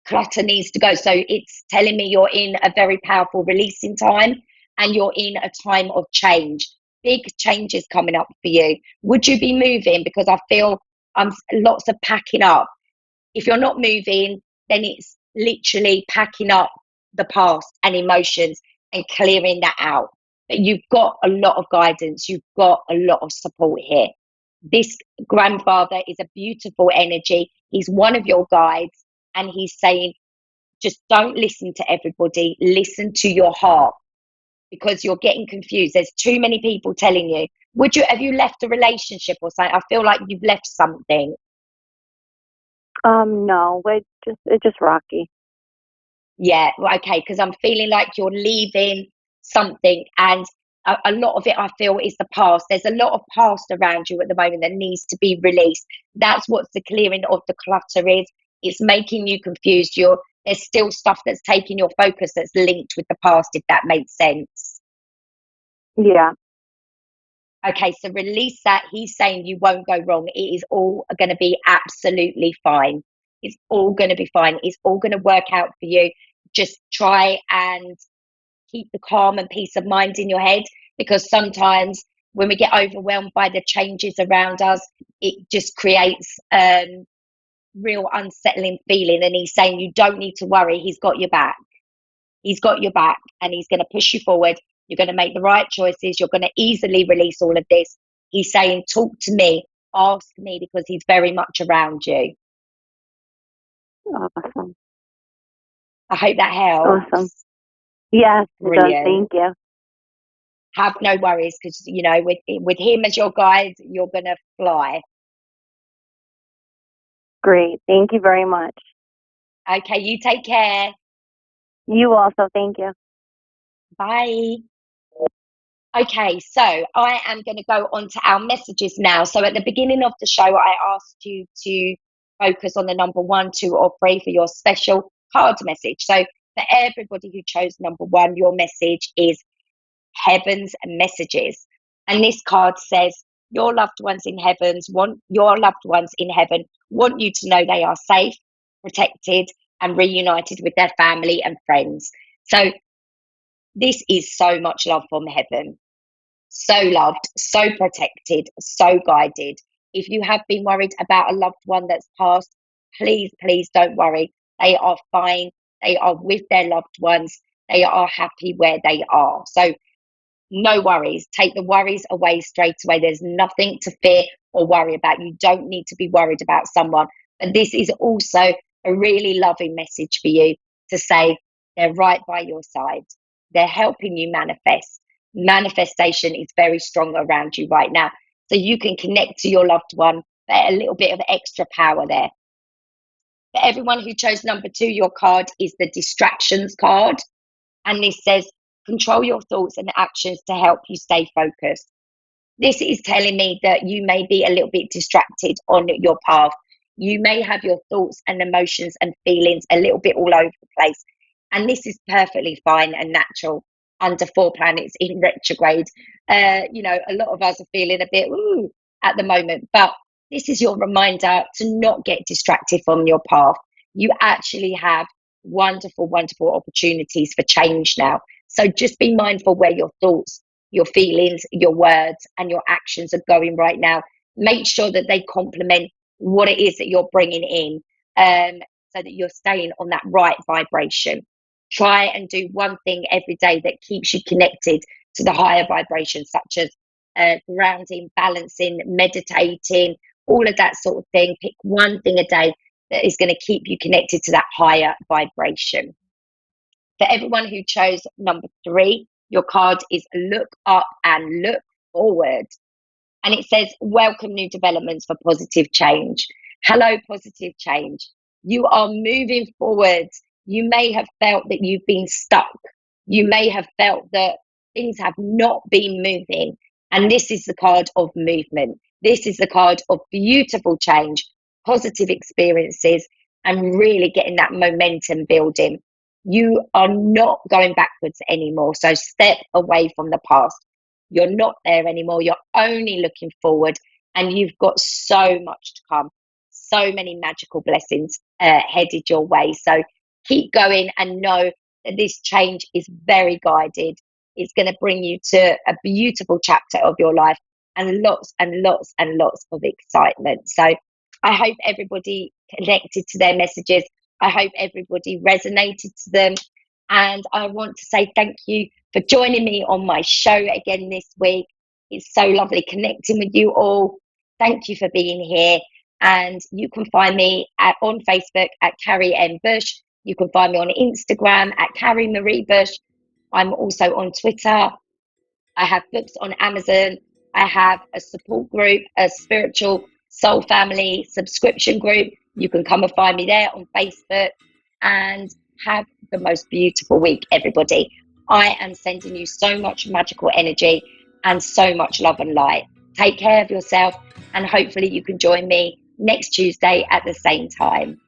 Clutter needs to go. So it's telling me you're in a very powerful releasing time and you're in a time of change. Big changes coming up for you. Would you be moving? Because I feel lots of packing up. If you're not moving, then it's literally packing up the past and emotions and clearing that out. But you've got a lot of guidance. You've got a lot of support here. This grandfather is a beautiful energy. He's one of your guides, and he's saying, just don't listen to everybody. Listen to your heart, because you're getting confused. There's too many people telling you. Have you left a relationship or something? I feel like you've left something. No, it's just rocky. Yeah, okay, because I'm feeling like you're leaving something, and a lot of it I feel is the past. There's a lot of past around you at the moment that needs to be released. That's what the clearing of the clutter is. It's making you confused. There's still stuff that's taking your focus that's linked with the past, if that makes sense. Yeah. Okay, so release that. He's saying you won't go wrong. It is all going to be absolutely fine. It's all going to be fine. It's all going to work out for you. Just try and keep the calm and peace of mind in your head, because sometimes when we get overwhelmed by the changes around us, it just creates real unsettling feeling. And he's saying you don't need to worry. He's got your back. He's got your back, and he's going to push you forward. You're going to make the right choices. You're going to easily release all of this. He's saying, talk to me, ask me, because he's very much around you. Awesome. I hope that helps. Awesome. Yes, it does. Brilliant. Thank you. Have no worries, because, with him as your guide, you're going to fly. Great. Thank you very much. Okay, you take care. You also. Thank you. Bye. Okay, so I am going to go on to our messages now. So at the beginning of the show, I asked you to focus on the number 1, 2, or 3 for your special card message. So for everybody who chose number 1, your message is Heaven's Messages. And this card says, your loved ones in heaven want you to know they are safe, protected, and reunited with their family and friends. So this is so much love from heaven. So loved, so protected, so guided. If you have been worried about a loved one that's passed, please, please don't worry. They are fine. They are with their loved ones. They are happy where they are. So no worries. Take the worries away straight away. There's nothing to fear or worry about. You don't need to be worried about someone. But this is also a really loving message for you to say they're right by your side. They're helping you manifest. Manifestation is very strong around you right now. So you can connect to your loved one, but a little bit of extra power there. For everyone who chose number 2, your card is the distractions card. And this says, control your thoughts and actions to help you stay focused. This is telling me that you may be a little bit distracted on your path. You may have your thoughts and emotions and feelings a little bit all over the place. And this is perfectly fine and natural under 4 planets in retrograde. A lot of us are feeling a bit at the moment, but this is your reminder to not get distracted from your path. You actually have wonderful, wonderful opportunities for change now. So just be mindful where your thoughts, your feelings, your words, and your actions are going right now. Make sure that they complement what it is that you're bringing in, so that you're staying on that right vibration. Try and do one thing every day that keeps you connected to the higher vibrations, such as grounding, balancing, meditating, all of that sort of thing. Pick one thing a day that is going to keep you connected to that higher vibration. For everyone who chose number 3, your card is look up and look forward. And it says, welcome new developments for positive change. Hello, positive change. You are moving forward. You may have felt that you've been stuck. You may have felt that things have not been moving. And this is the card of movement. This is the card of beautiful change, positive experiences and really getting that momentum building. You are not going backwards anymore. So step away from the past. You're not there anymore. You're only looking forward, and you've got so much to come. So many magical blessings headed your way. So keep going and know that this change is very guided. It's going to bring you to a beautiful chapter of your life and lots and lots and lots of excitement. So I hope everybody connected to their messages. I hope everybody resonated to them. And I want to say thank you for joining me on my show again this week. It's so lovely connecting with you all. Thank you for being here. And you can find me on Facebook at Carrie M. Bush. You can find me on Instagram at Carrie Marie Bush. I'm also on Twitter. I have books on Amazon. I have a support group, a spiritual soul family subscription group. You can come and find me there on Facebook. And have the most beautiful week, everybody. I am sending you so much magical energy and so much love and light. Take care of yourself, and hopefully you can join me next Tuesday at the same time.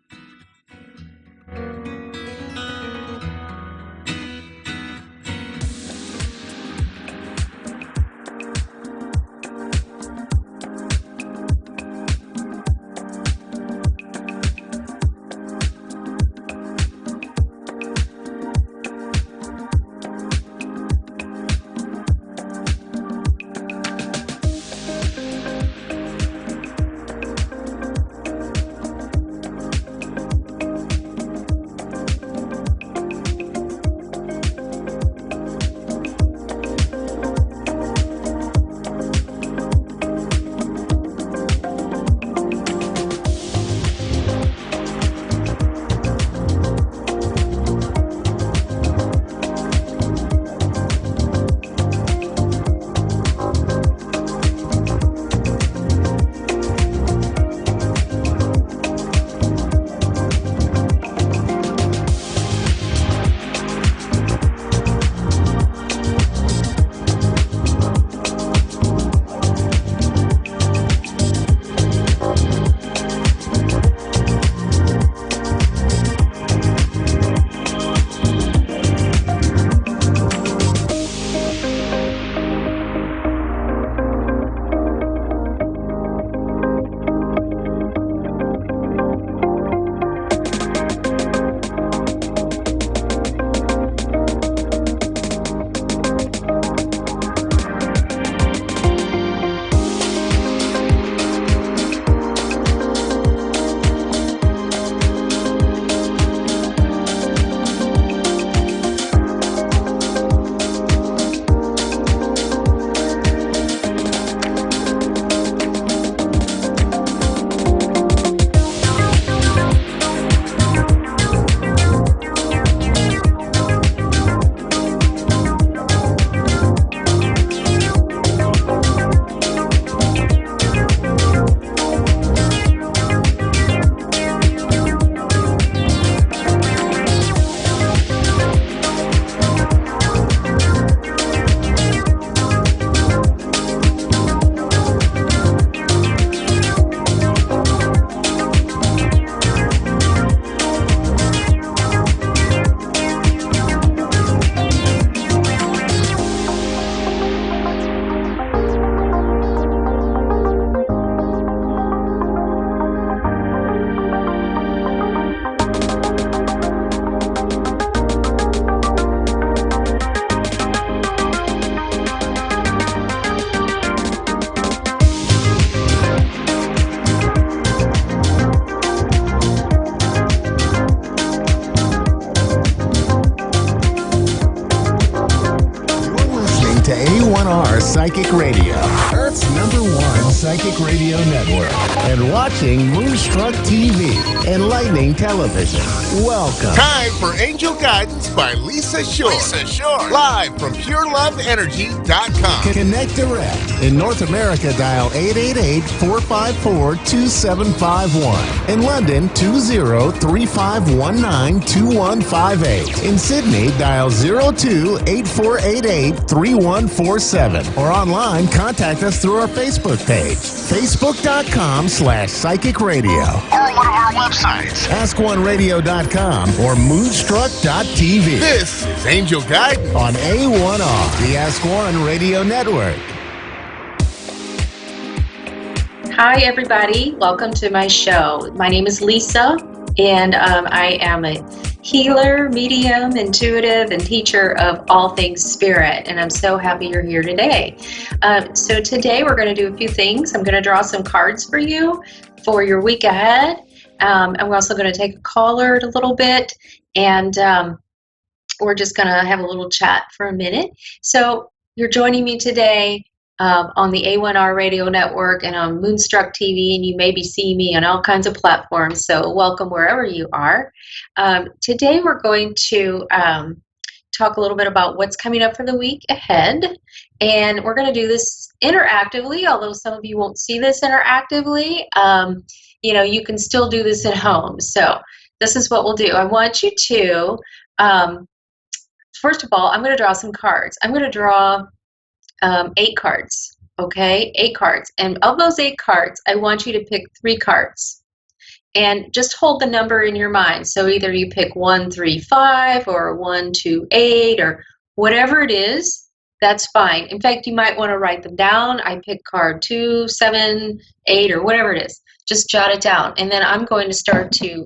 Psychic Radio, Earth's #1 psychic radio network, and watching Moonstruck TV, Enlightening Television. Welcome. Time for Angel Guidance by Lisa Shore. Live from PureLoveEnergy.com. Connect direct. In North America, dial 888-454-2751. In London, 20-3519-2158. In Sydney, dial 02-8488-3147. Or online, contact us through our Facebook page, facebook.com/psychic radio, or one of our websites, askoneradio.com or moonstruck.tv. This is Angel Guidance on A1R, the Ask One Radio Network. Hi, everybody. Welcome to my show. My name is Lisa, and I am a healer, medium, intuitive, and teacher of all things spirit. And I'm so happy you're here today. So today we're going to do a few things. I'm going to draw some cards for you for your week ahead. And we're also going to take a caller in a little bit. And we're just going to have a little chat for a minute. So you're joining me today on the A1R Radio Network and on Moonstruck TV, and you may be seeing me on all kinds of platforms, so welcome wherever you are. Today we're going to talk a little bit about what's coming up for the week ahead, and we're going to do this interactively, although some of you won't see this interactively. You know, you can still do this at home, so this is what we'll do. I want you to, first of all, I'm going to draw some cards. I'm going to draw 8 cards, okay? 8 cards. And of those 8 cards, I want you to pick 3 cards. And just hold the number in your mind. So either you pick 1, 3, 5 or 1, 2, 8 or whatever it is, that's fine. In fact, you might want to write them down. I pick card 2, 7, 8 or whatever it is. Just jot it down. And then I'm going to start to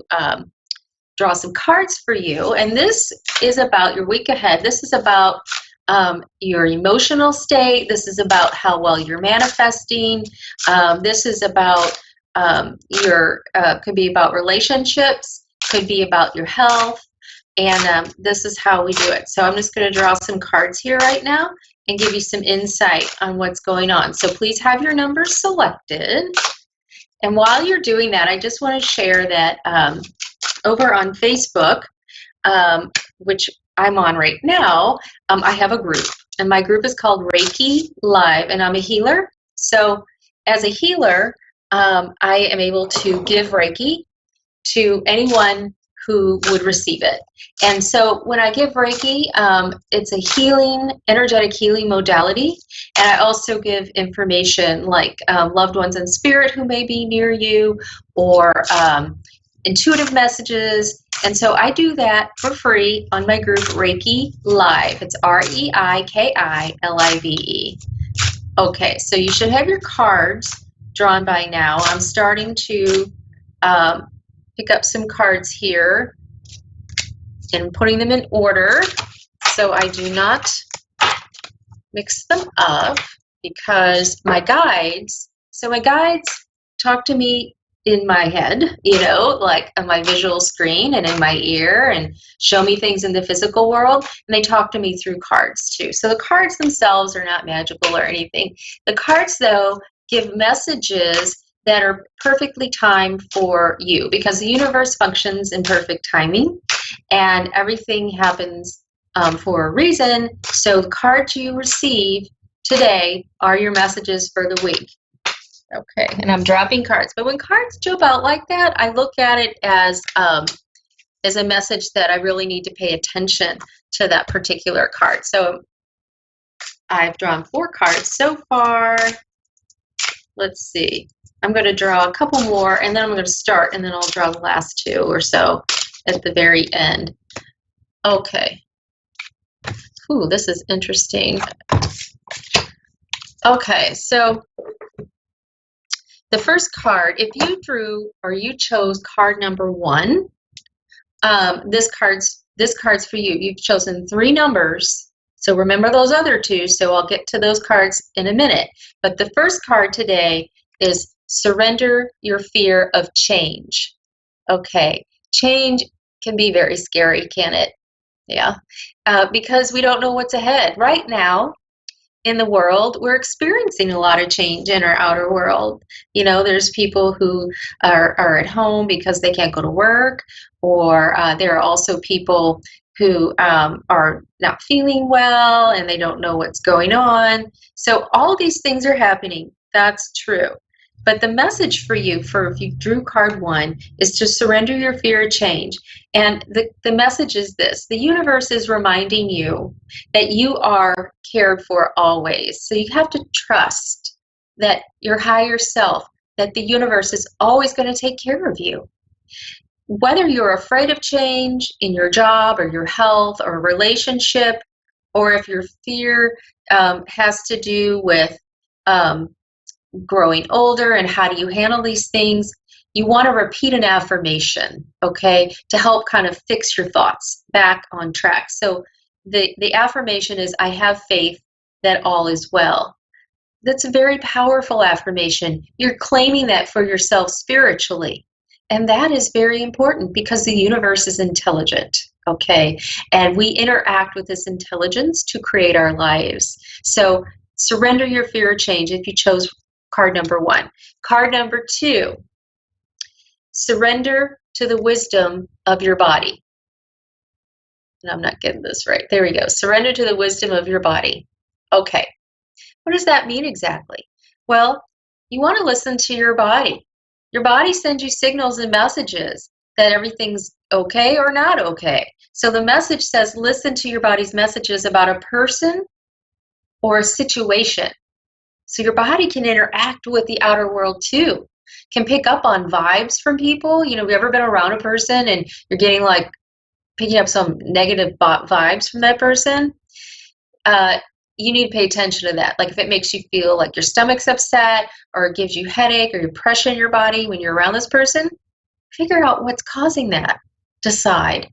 draw some cards for you. And this is about your week ahead. This is about your emotional state. This is about how well you're manifesting. This is about could be about relationships, could be about your health, and this is how we do it. So I'm just going to draw some cards here right now and give you some insight on what's going on. So please have your numbers selected. And while you're doing that, I just want to share that over on Facebook, which I'm on right now, I have a group, and my group is called Reiki Live, and I'm a healer. So as a healer, I am able to give Reiki to anyone who would receive it. And so when I give Reiki, it's a healing, energetic healing modality, and I also give information like loved ones in spirit who may be near you, or intuitive messages. And so I do that for free on my group Reiki Live. It's REIKILIVE. Okay, so you should have your cards drawn by now. I'm starting to pick up some cards here and putting them in order so I do not mix them up, because my guides talk to me in my head, you know, like on my visual screen and in my ear, and show me things in the physical world, and they talk to me through cards too. So the cards themselves are not magical or anything. The cards, though, give messages that are perfectly timed for you, because the universe functions in perfect timing and everything happens for a reason. So the cards you receive today are your messages for the week. Okay, and I'm dropping cards. But when cards jump out like that, I look at it as a message that I really need to pay attention to that particular card. So I've drawn 4 cards so far. Let's see. I'm going to draw a couple more, and then I'm going to start, and then I'll draw the last 2 or so at the very end. Okay. Ooh, this is interesting. Okay, so the first card, if you drew or you chose card number 1, this card's for you. You've chosen 3 numbers, so remember those other 2. So I'll get to those cards in a minute. But the first card today is surrender your fear of change. Okay, change can be very scary, can it? Yeah, because we don't know what's ahead. Right now, in the world, we're experiencing a lot of change in our outer world. You know, there's people who are at home because they can't go to work, or there are also people who are not feeling well and they don't know what's going on. So all these things are happening. That's true. But the message for you, for if you drew card 1, is to surrender your fear of change. And the message is this: the universe is reminding you that you are cared for always. So you have to trust that your higher self, that the universe is always going to take care of you. Whether you're afraid of change in your job or your health or relationship, or if your fear has to do with growing older and how do you handle these things, you want to repeat an affirmation, okay, to help kind of fix your thoughts back on track. So the affirmation is, I have faith that all is well. That's a very powerful affirmation. You're claiming that for yourself spiritually. And that is very important because the universe is intelligent, okay? And we interact with this intelligence to create our lives. So surrender your fear of change if you chose card number 1. Card number 2, surrender to the wisdom of your body. And I'm not getting this right. There we go. Surrender to the wisdom of your body. Okay. What does that mean exactly? Well, you want to listen to your body. Your body sends you signals and messages that everything's okay or not okay. So the message says, listen to your body's messages about a person or a situation. So your body can interact with the outer world too, can pick up on vibes from people. You know, have you ever been around a person and you're getting like, picking up some negative vibes from that person? You need to pay attention to that. Like if it makes you feel like your stomach's upset or it gives you headache or depression in your body when you're around this person, figure out what's causing that. Decide,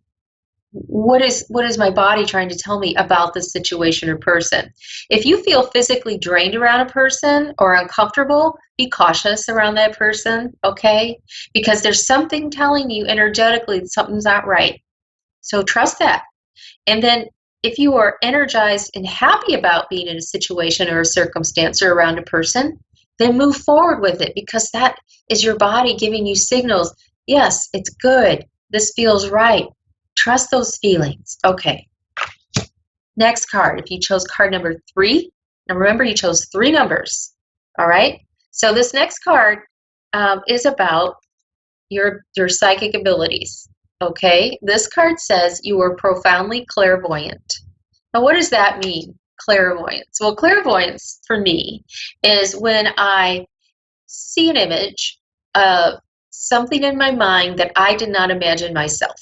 what is my body trying to tell me about this situation or person? If you feel physically drained around a person or uncomfortable, be cautious around that person, okay? Because there's something telling you energetically that something's not right. So trust that. And then if you are energized and happy about being in a situation or a circumstance or around a person, then move forward with it because that is your body giving you signals. Yes, it's good. This feels right. Trust those feelings. Okay. Next card. If you chose card number 3, and remember you chose 3 numbers. All right. So this next card is about your psychic abilities. Okay, this card says you are profoundly clairvoyant. Now, what does that mean, clairvoyance? Well, clairvoyance for me is when I see an image of something in my mind that I did not imagine myself.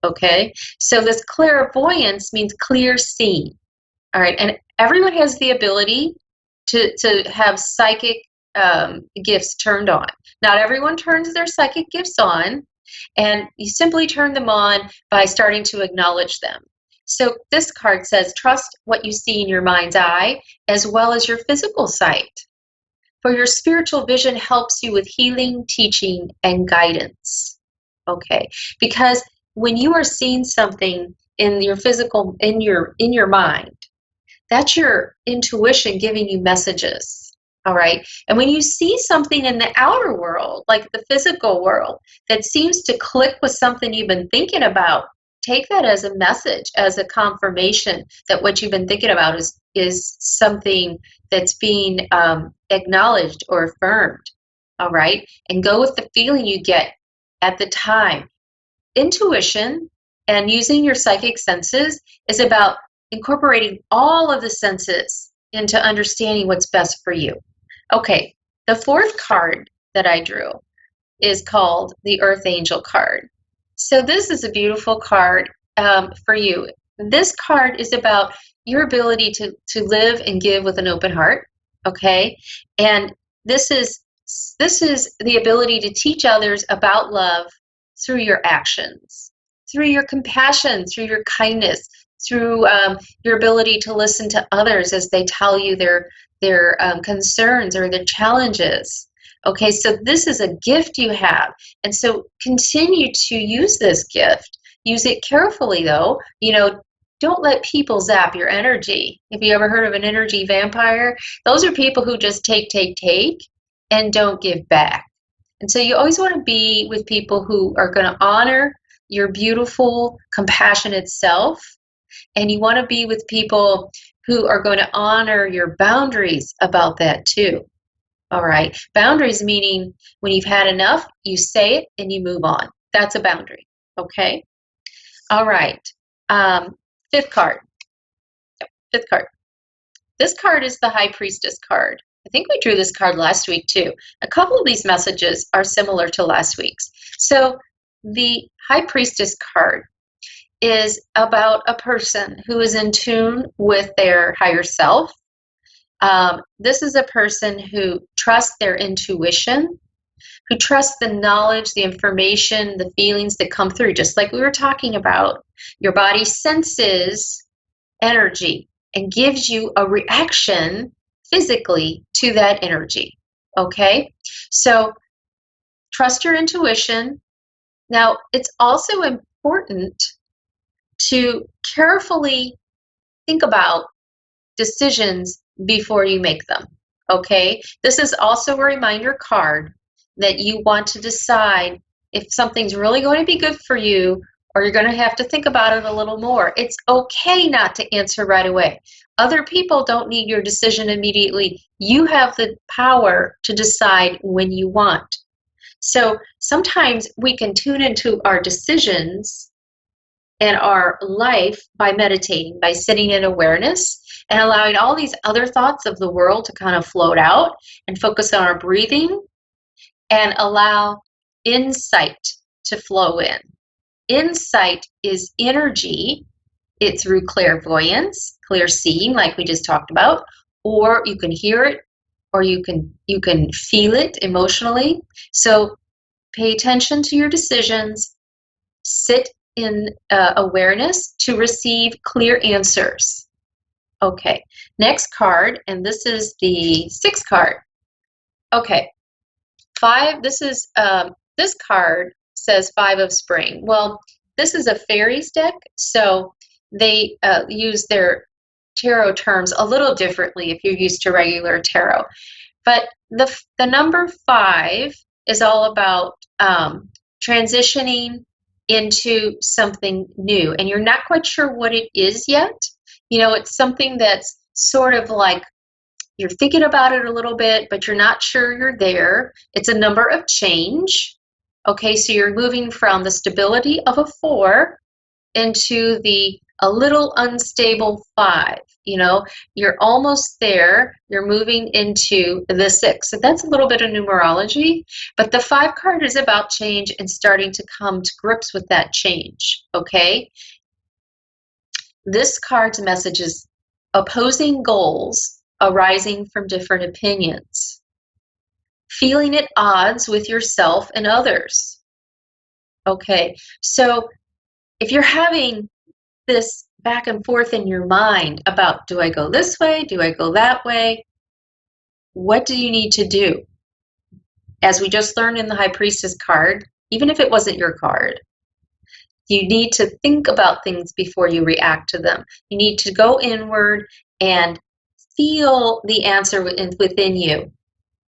Okay, so this clairvoyance means clear seeing. All right, and everyone has the ability to have psychic gifts turned on. Not everyone turns their psychic gifts on. And you simply turn them on by starting to acknowledge them. So this card says, trust what you see in your mind's eye as well as your physical sight. For your spiritual vision helps you with healing, teaching, and guidance. Okay, because when you are seeing something in your physical, in your mind, that's your intuition giving you messages. All right. And when you see something in the outer world, like the physical world, that seems to click with something you've been thinking about, take that as a message, as a confirmation that what you've been thinking about is something that's being acknowledged or affirmed. All right. And go with the feeling you get at the time. Intuition and using your psychic senses is about incorporating all of the senses into understanding what's best for you. Okay, the 4th card that I drew is called the Earth Angel card. So this is a beautiful card for you. This card is about your ability to live and give with an open heart, okay? And this is the ability to teach others about love through your actions, through your compassion, through your kindness, through your ability to listen to others as they tell you their concerns or their challenges. Okay, so this is a gift you have. And so continue to use this gift. Use it carefully though. You know, don't let people zap your energy. Have you ever heard of an energy vampire? Those are people who just take, and don't give back. And so you always want to be with people who are going to honor your beautiful, compassionate self. And you want to be with people who are going to honor your boundaries about that too. All right. Boundaries meaning when you've had enough, you say it and you move on. That's a boundary. Okay. All right. Fifth card. Yep, fifth card. This card is the High Priestess card. I think we drew this card last week too. A couple of these messages are similar to last week's. So the High Priestess card is about a person who is in tune with their higher self. This is a person who trusts their intuition, who trusts the knowledge, the information, the feelings that come through, just like we were talking about. Your body senses energy and gives you a reaction physically to that energy. Okay? So trust your intuition. Now, it's also important to carefully think about decisions before you make them. Okay? This is also a reminder card that you want to decide if something's really going to be good for you, or you're going to have to think about it a little more. It's okay not to answer right away. Other people don't need your decision immediately. You have the power to decide when you want. So sometimes we can tune into our decisions and our life by meditating, by sitting in awareness and allowing all these other thoughts of the world to kind of float out and focus on our breathing and allow insight to flow in. Insight is energy. It's through clairvoyance, clear seeing, like we just talked about, or you can hear it, or you can feel it emotionally. So pay attention to your decisions. Sit in awareness to receive clear answers. Okay, next card, and this is the sixth card. Okay, five. This card says Five of Spring. Well, this is a fairies deck, so they use their tarot terms a little differently if you're used to regular tarot. But the number 5 is all about transitioning into something new, and you're not quite sure what it is yet. You know, it's something that's sort of like you're thinking about it a little bit, but you're not sure you're there. It's a number of change. Okay, so you're moving from the stability of a 4 into a little unstable 5. You know, you're almost there. You're moving into the 6. So that's a little bit of numerology, but the 5 card is about change and starting to come to grips with that change. Okay, this card's message is opposing goals arising from different opinions, feeling at odds with yourself and others. Okay, so if you're having this back and forth in your mind about, do I go this way? Do I go that way? What do you need to do? As we just learned in the High Priestess card, even if it wasn't your card, you need to think about things before you react to them. You need to go inward and feel the answer within you.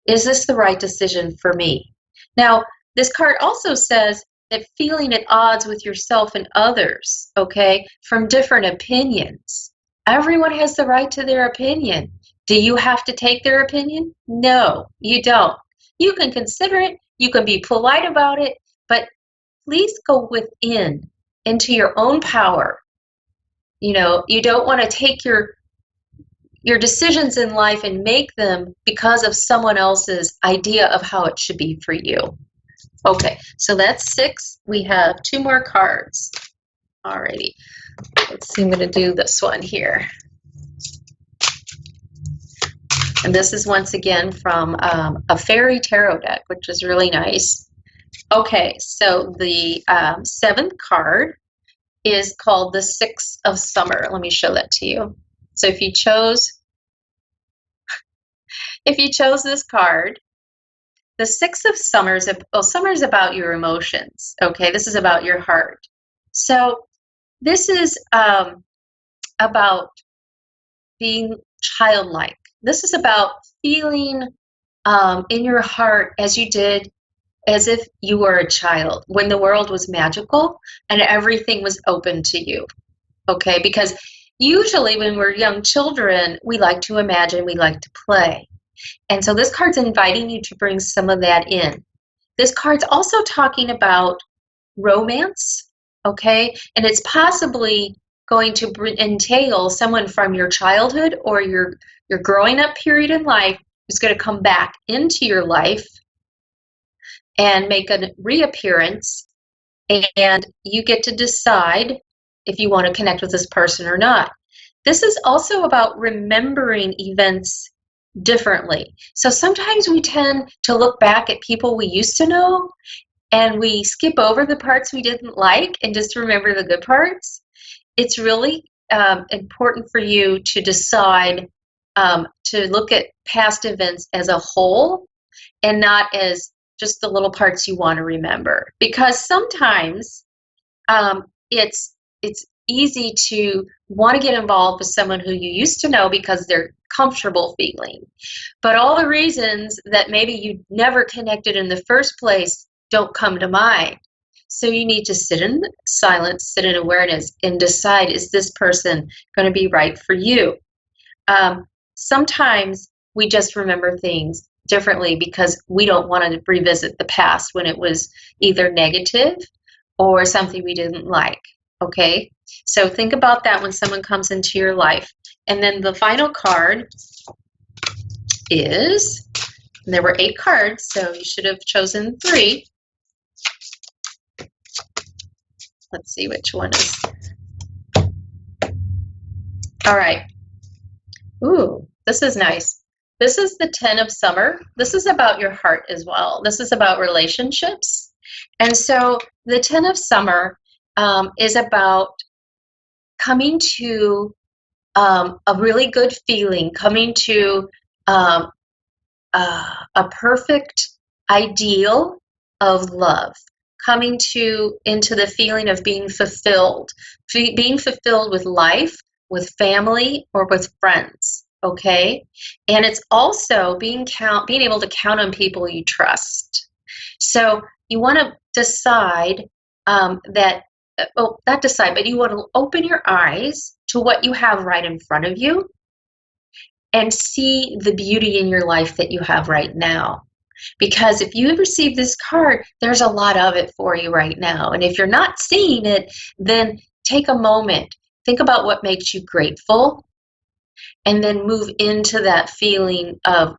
Is this the right decision for me? Now, this card also says that feeling at odds with yourself and others, okay, from different opinions. Everyone has the right to their opinion. Do you have to take their opinion? No, you don't. You can consider it, you can be polite about it, but please go within, into your own power. You know, you don't want to take your decisions in life and make them because of someone else's idea of how it should be for you. Okay, so that's 6. We have 2 more cards. Alrighty, let's see, I'm going to do this one here. And this is once again from a fairy tarot deck, which is really nice. Okay, so the 7th card is called the 6 of Summer. Let me show that to you. So if you chose this card, the 6 of Summer summer is about your emotions. Okay, this is about your heart. So this is about being childlike. This is about feeling in your heart as you did, as if you were a child when the world was magical and everything was open to you. Okay, because usually when we're young children, we like to imagine, we like to play. And so this card's inviting you to bring some of that in. This card's also talking about romance, okay? And it's possibly going to entail someone from your childhood or your growing up period in life who's going to come back into your life and make a reappearance, and you get to decide if you want to connect with this person or not. This is also about remembering events differently. So sometimes we tend to look back at people we used to know and we skip over the parts we didn't like and just remember the good parts. It's really important for you to decide to look at past events as a whole and not as just the little parts you want to remember. Because sometimes it's easy to want to get involved with someone who you used to know because they're comfortable feeling. But all the reasons that maybe you never connected in the first place don't come to mind. So you need to sit in silence, sit in awareness, and decide, is this person going to be right for you? Sometimes we just remember things differently because we don't want to revisit the past when it was either negative or something we didn't like. Okay? So think about that when someone comes into your life. And then the final card is, there were 8 cards, so you should have chosen 3. Let's see which one is. All right. Ooh, this is nice. This is the 10 of Summer. This is about your heart as well. This is about relationships. And so the 10 of Summer is about coming to a really good feeling, coming to a perfect ideal of love, coming into the feeling of being fulfilled with life, with family, or with friends. Okay, and it's also being able to count on people you trust. So you want to decide but you want to open your eyes to what you have right in front of you and see the beauty in your life that you have right now. Because if you receive this card, there's a lot of it for you right now. And if you're not seeing it, then take a moment. Think about what makes you grateful, and then move into that feeling of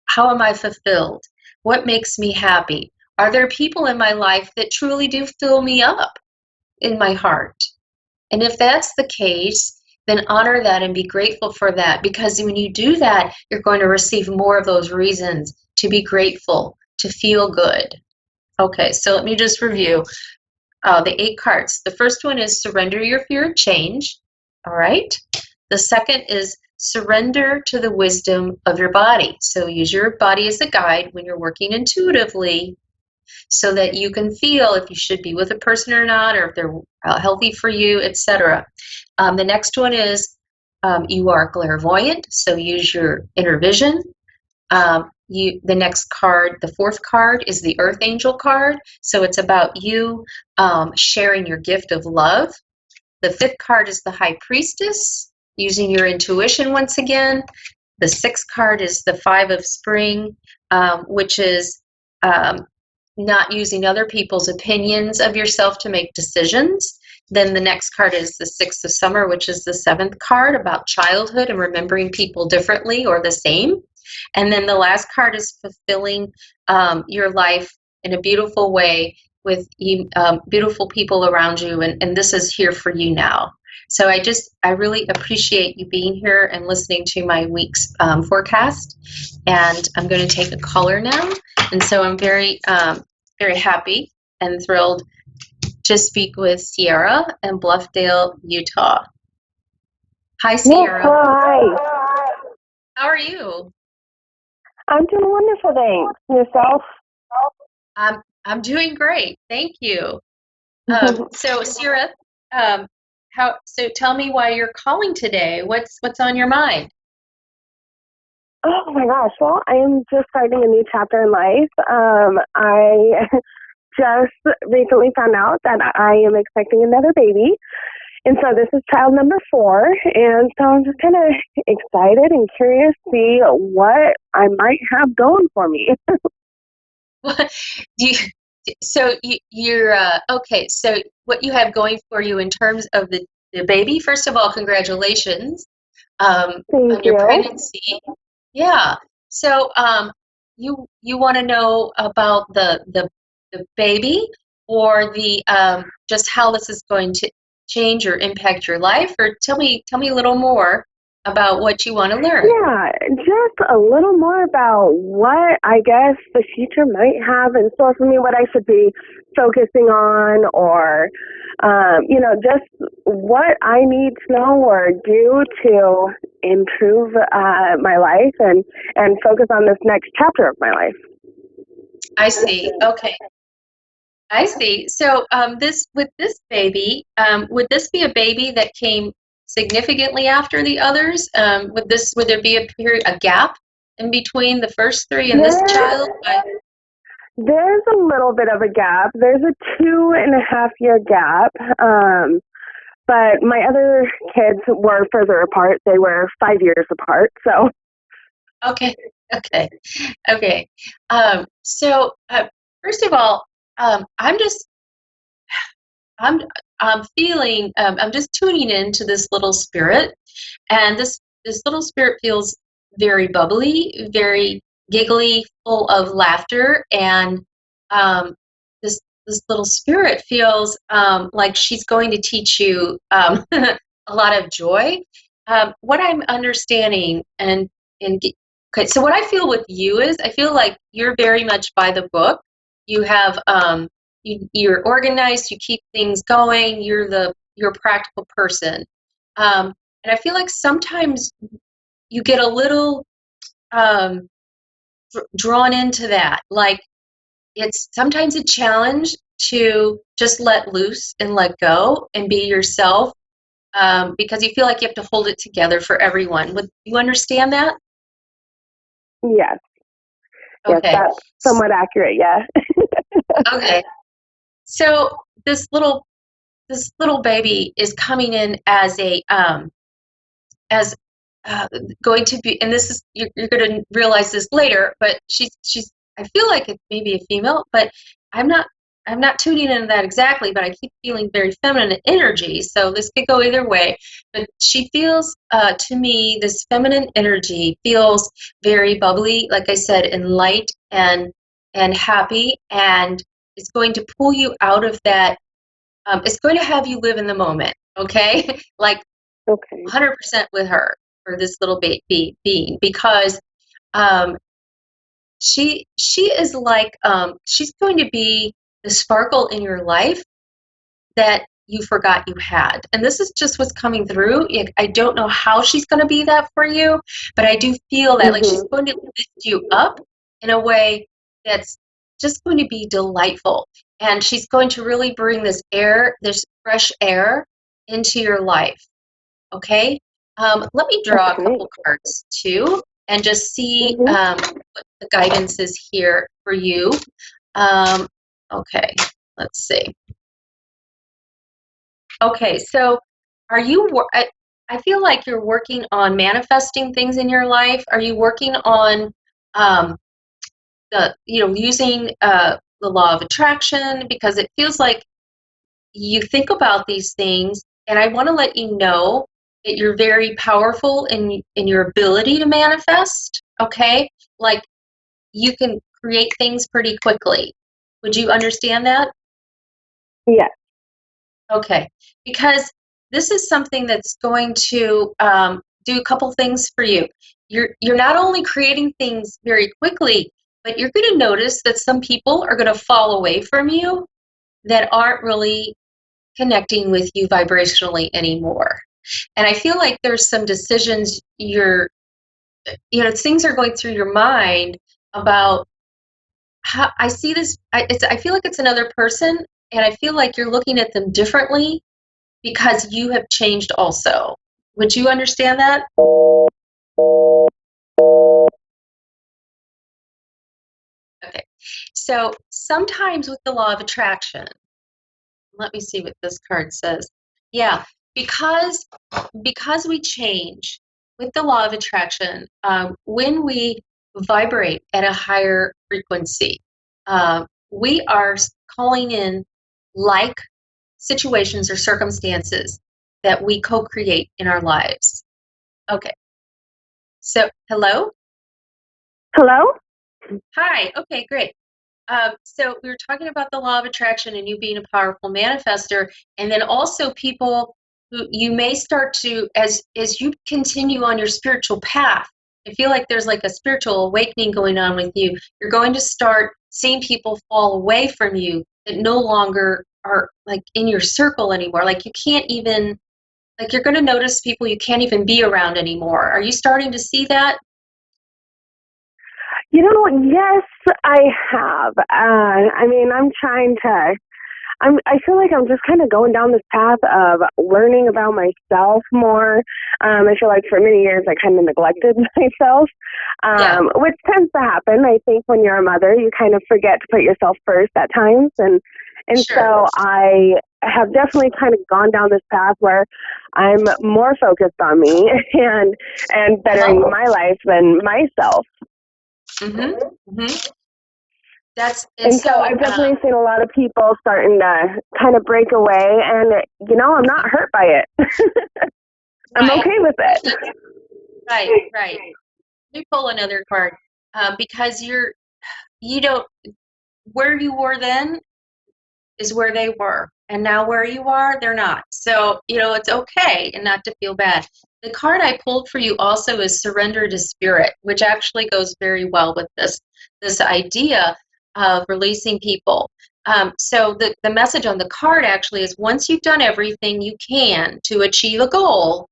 how am I fulfilled? What makes me happy? Are there people in my life that truly do fill me up in my heart? And if that's the case, then honor that and be grateful for that, because when you do that, you're going to receive more of those reasons to be grateful, to feel good. Okay, so let me just review the 8 cards. The first one is surrender your fear of change. All right. The second is surrender to the wisdom of your body. So use your body as a guide when you're working intuitively so that you can feel if you should be with a person or not, or if they're healthy for you, etc. The next one is you are clairvoyant, so use your inner vision. The next card, the 4th card, is the Earth Angel card. So it's about you sharing your gift of love. The 5th card is the High Priestess, using your intuition once again. The 6th card is the 5 of Spring, which is not using other people's opinions of yourself to make decisions. Then the next card is the 6th of Summer, which is the 7th card, about childhood and remembering people differently or the same. And then the last card is fulfilling your life in a beautiful way with beautiful people around you. And this is here for you now. So I really appreciate you being here and listening to my week's forecast. And I'm going to take a caller now. And so I'm very, very happy and thrilled to speak with Sierra in Bluffdale, Utah. Hi, Sierra. Yes, hi. How are you? I'm doing wonderful, thanks. Yourself? I'm doing great, thank you. So Sierra, so tell me why you're calling today. What's on your mind? Oh my gosh, well, I am just starting a new chapter in life. I just recently found out that I am expecting another baby, And so this is child number 4, and so I'm just kind of excited and curious to see what I might have going for me. Do you, so you're okay. So what you have going for you in terms of the baby? First of all, congratulations on your pregnancy. Yeah. So you want to know about the baby, or the just how this is going to change or impact your life, or tell me a little more about what you want to learn. Yeah, just a little more about what I guess the future might have in store for me, what I should be focusing on, or, just what I need to know or do to improve my life and focus on this next chapter of my life. I see. Okay. I see. So with this baby, would this be a baby that came significantly after the others? Would there be a gap in between the first 3 and this child? There's a little bit of a gap. There's a 2.5-year gap. But my other kids were further apart. They were 5 years apart. So. Okay. So first of all, I'm feeling, I'm just tuning into this little spirit, and this little spirit feels very bubbly, very giggly, full of laughter, and this little spirit feels like she's going to teach you a lot of joy. What I'm understanding, okay, so what I feel with you is I feel like you're very much by the book. You have you're organized, you keep things going, you're a practical person. And I feel like sometimes you get a little drawn into that. Like it's sometimes a challenge to just let loose and let go and be yourself, because you feel like you have to hold it together for everyone. Would you understand that? Yes. Okay. Yes, that's somewhat accurate, yeah. Okay. So this little baby is coming in as going to be, and this is you're going to realize this later, but she's I feel like it may be a female, but I'm not tuning into that exactly, but I keep feeling very feminine energy, so this could go either way. But she feels to me, this feminine energy feels very bubbly, like I said, and light and happy, and it's going to pull you out of that. It's going to have you live in the moment, okay? Like 100% with her, or this little baby being, because she is like, she's going to be the sparkle in your life that you forgot you had. And this is just what's coming through. I don't know how she's going to be that for you, but I do feel that like she's going to lift you up in a way that's just going to be delightful. And she's going to really bring this fresh air into your life. Okay? Let me draw a couple cards too, and just see what the guidance is here for you. Okay, let's see. Okay, so are you, I feel like you're working on manifesting things in your life. Are you working on using the law of attraction? Because it feels like you think about these things, and I want to let you know that you're very powerful in your ability to manifest, okay? Like you can create things pretty quickly. Would you understand that? Yes. Okay, because this is something that's going to do a couple things for you. You're not only creating things very quickly, but you're going to notice that some people are going to fall away from you that aren't really connecting with you vibrationally anymore. And I feel like there's some decisions things are going through your mind about how I see this. I feel like it's another person, and I feel like you're looking at them differently because you have changed also. Would you understand that? Okay. So sometimes with the law of attraction, let me see what this card says. Yeah, because we change with the law of attraction, when we vibrate at a higher frequency, we are calling in like situations or circumstances that we co-create in our lives. Okay. So, hello? Hello? Hi. Okay, great. So we were talking about the law of attraction and you being a powerful manifester, and then also people who you may start to, as you continue on your spiritual path, I feel like there's like a spiritual awakening going on with you. You're going to start seeing people fall away from you that no longer are like in your circle anymore. Like you can't even, like you're going to notice people you can't even be around anymore. Are you starting to see that? You know, yes, I have. I mean, I feel like I'm just kind of going down this path of learning about myself more. I feel like for many years I kind of neglected myself, which tends to happen. I think when you're a mother, you kind of forget to put yourself first at times. And so I have definitely kind of gone down this path where I'm more focused on me and bettering my life than myself. And so I've definitely seen a lot of people starting to kind of break away, and I'm not hurt by it. I'm okay with it. Right. Let me pull another card, because you don't, where you were then is where they were, and now where you are, they're not. So it's okay, and not to feel bad. The card I pulled for you also is Surrender to Spirit, which actually goes very well with this idea of releasing people. So the message on the card actually is, once you've done everything you can to achieve a goal,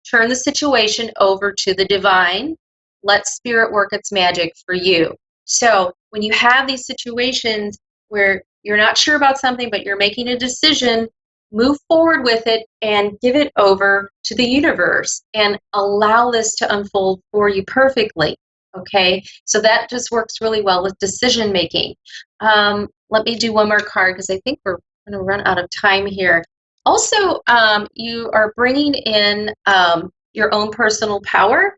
turn the situation over to the divine. Let Spirit work its magic for you. So when you have these situations where you're not sure about something, but you're making a decision, move forward with it and give it over to the universe and allow this to unfold for you perfectly. Okay, so that just works really well with decision making. Let me do one more card because I think we're going to run out of time here. Also, you are bringing in your own personal power,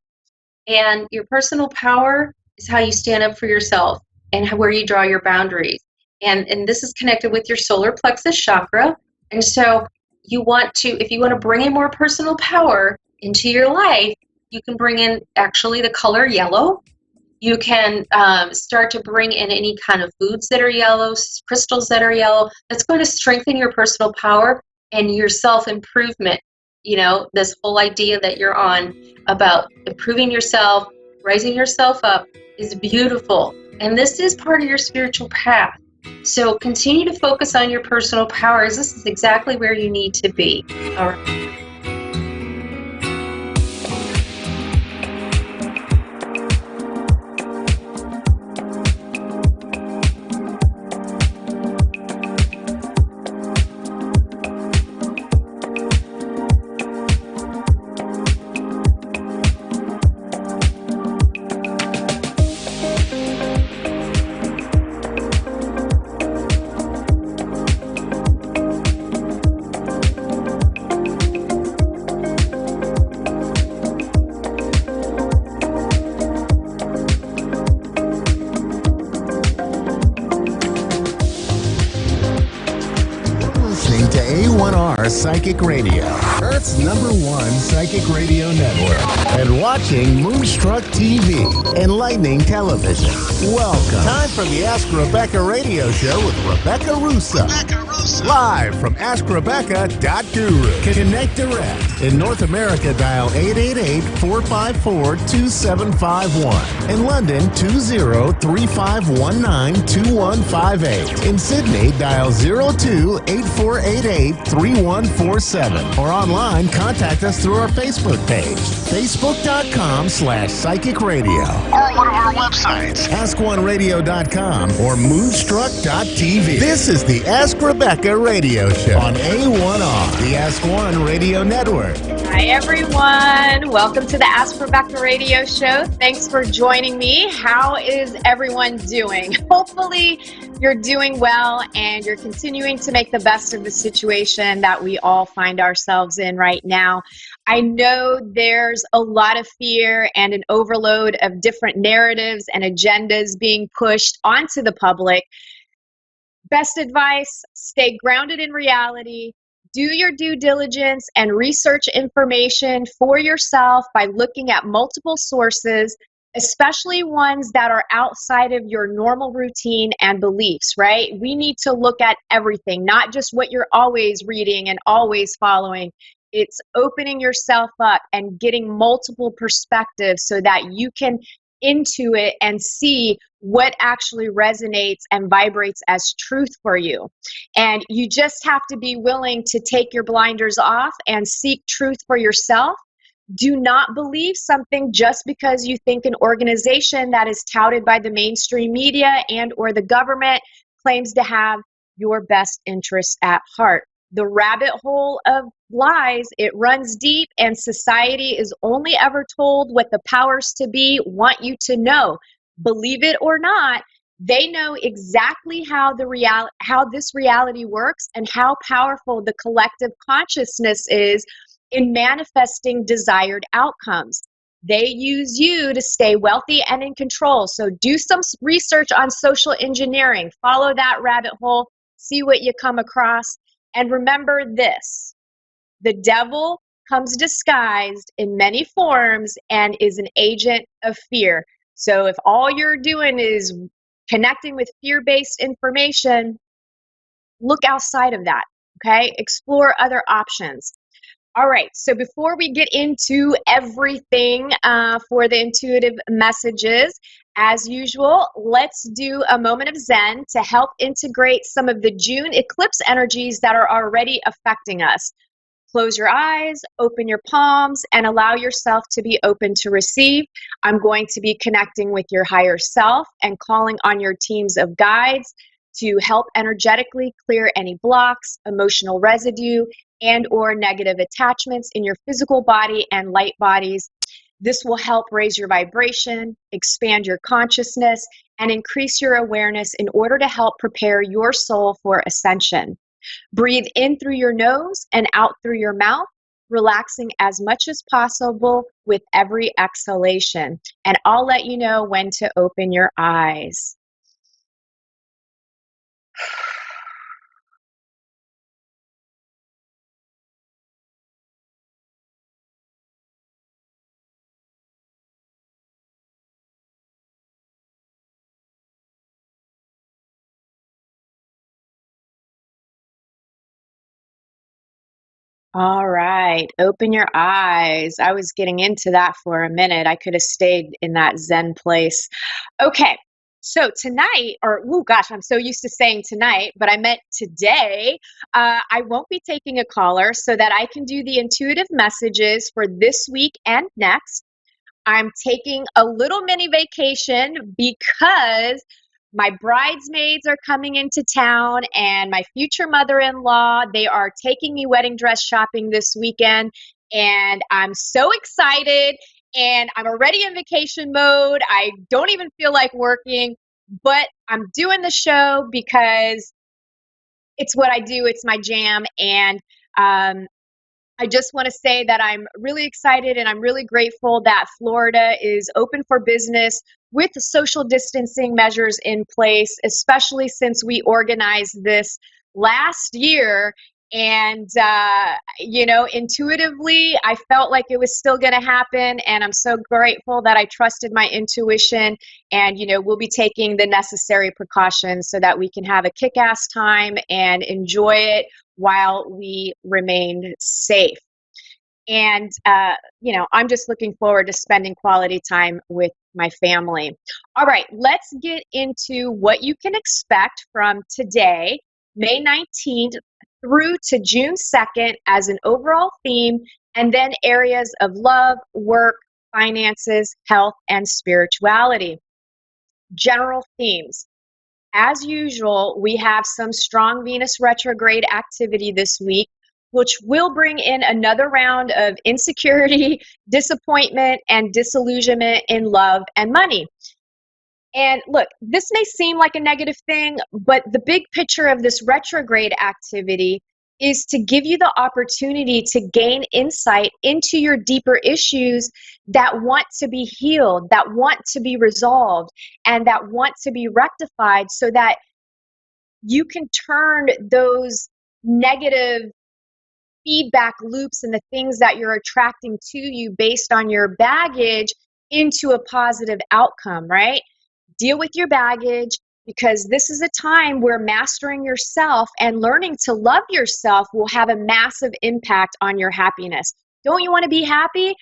and your personal power is how you stand up for yourself and where you draw your boundaries. And this is connected with your solar plexus chakra. And so you want to, if you want to bring in more personal power into your life, you can bring in actually the color yellow. You can start to bring in any kind of foods that are yellow, crystals that are yellow. That's going to strengthen your personal power and your self-improvement. This whole idea that you're on about improving yourself, raising yourself up is beautiful. And this is part of your spiritual path. So continue to focus on your personal power, as this is exactly where you need to be. All right. Psychic Radio, Earth's #1 psychic radio network, and watching Moonstruck TV, enlightening television. Welcome. Time for the Ask Rebecca radio show with Rebecca Russo. Live from AskRebecca.guru. Connect direct. In North America, dial 888-454-2751. In London, 20-3519-2158. In Sydney, dial 02-8488-3147. Or online, contact us through our Facebook page, facebook.com/psychic radio. Or one of our websites, askoneradio.com or moonstruck.tv. This is the Ask Rebecca radio show on A1R, the Ask One Radio Network. Hi, everyone. Welcome to the Ask Rebecca radio show. Thanks for joining me. How is everyone doing? Hopefully, you're doing well and you're continuing to make the best of the situation that we all find ourselves in right now. I know there's a lot of fear and an overload of different narratives and agendas being pushed onto the public. Best advice, stay grounded in reality. Do your due diligence and research information for yourself by looking at multiple sources, especially ones that are outside of your normal routine and beliefs, right? We need to look at everything, not just what you're always reading and always following. It's opening yourself up and getting multiple perspectives so that you can intuit and see what actually resonates and vibrates as truth for you. And you just have to be willing to take your blinders off and seek truth for yourself. Do not believe something just because you think an organization that is touted by the mainstream media and or the government claims to have your best interests at heart. The rabbit hole of lies, it runs deep, and society is only ever told what the powers to be want you to know. Believe it or not, they know exactly how this reality works and how powerful the collective consciousness is in manifesting desired outcomes. They use you to stay wealthy and in control. So do some research on social engineering. Follow that rabbit hole, see what you come across. And remember this, the devil comes disguised in many forms and is an agent of fear. So if all you're doing is connecting with fear-based information, look outside of that, okay? Explore other options. All right, so before we get into everything for the intuitive messages, as usual, let's do a moment of Zen to help integrate some of the June eclipse energies that are already affecting us. Close your eyes, open your palms, and allow yourself to be open to receive. I'm going to be connecting with your higher self and calling on your teams of guides to help energetically clear any blocks, emotional residue, and or negative attachments in your physical body and light bodies. This will help raise your vibration, expand your consciousness, and increase your awareness in order to help prepare your soul for ascension. Breathe in through your nose and out through your mouth, relaxing as much as possible with every exhalation. And I'll let you know when to open your eyes. All right, open your eyes. I was getting into that for a minute. I could have stayed in that Zen place. Okay, so tonight, or oh gosh, I'm so used to saying tonight, but I meant today, I won't be taking a caller so that I can do the intuitive messages for this week and next. I'm taking a little mini vacation because my bridesmaids are coming into town and my future mother-in-law, they are taking me wedding dress shopping this weekend. And I'm so excited and I'm already in vacation mode. I don't even feel like working, but I'm doing the show because it's what I do. It's my jam. And I just want to say that I'm really excited and I'm really grateful that Florida is open for business with social distancing measures in place, especially since we organized this last year. And, intuitively, I felt like it was still going to happen. And I'm so grateful that I trusted my intuition. And, we'll be taking the necessary precautions so that we can have a kick-ass time and enjoy it while we remain safe. And, I'm just looking forward to spending quality time with my family. All right, let's get into what you can expect from today, May 19th, through to June 2nd as an overall theme, and then areas of love, work, finances, health, and spirituality. General themes. As usual, we have some strong Venus retrograde activity this week, which will bring in another round of insecurity, disappointment, and disillusionment in love and money. And look, this may seem like a negative thing, but the big picture of this retrograde activity is to give you the opportunity to gain insight into your deeper issues that want to be healed, that want to be resolved, and that want to be rectified so that you can turn those negative feedback loops and the things that you're attracting to you based on your baggage into a positive outcome, right? Deal with your baggage, because this is a time where mastering yourself and learning to love yourself will have a massive impact on your happiness. Don't you want to be happy?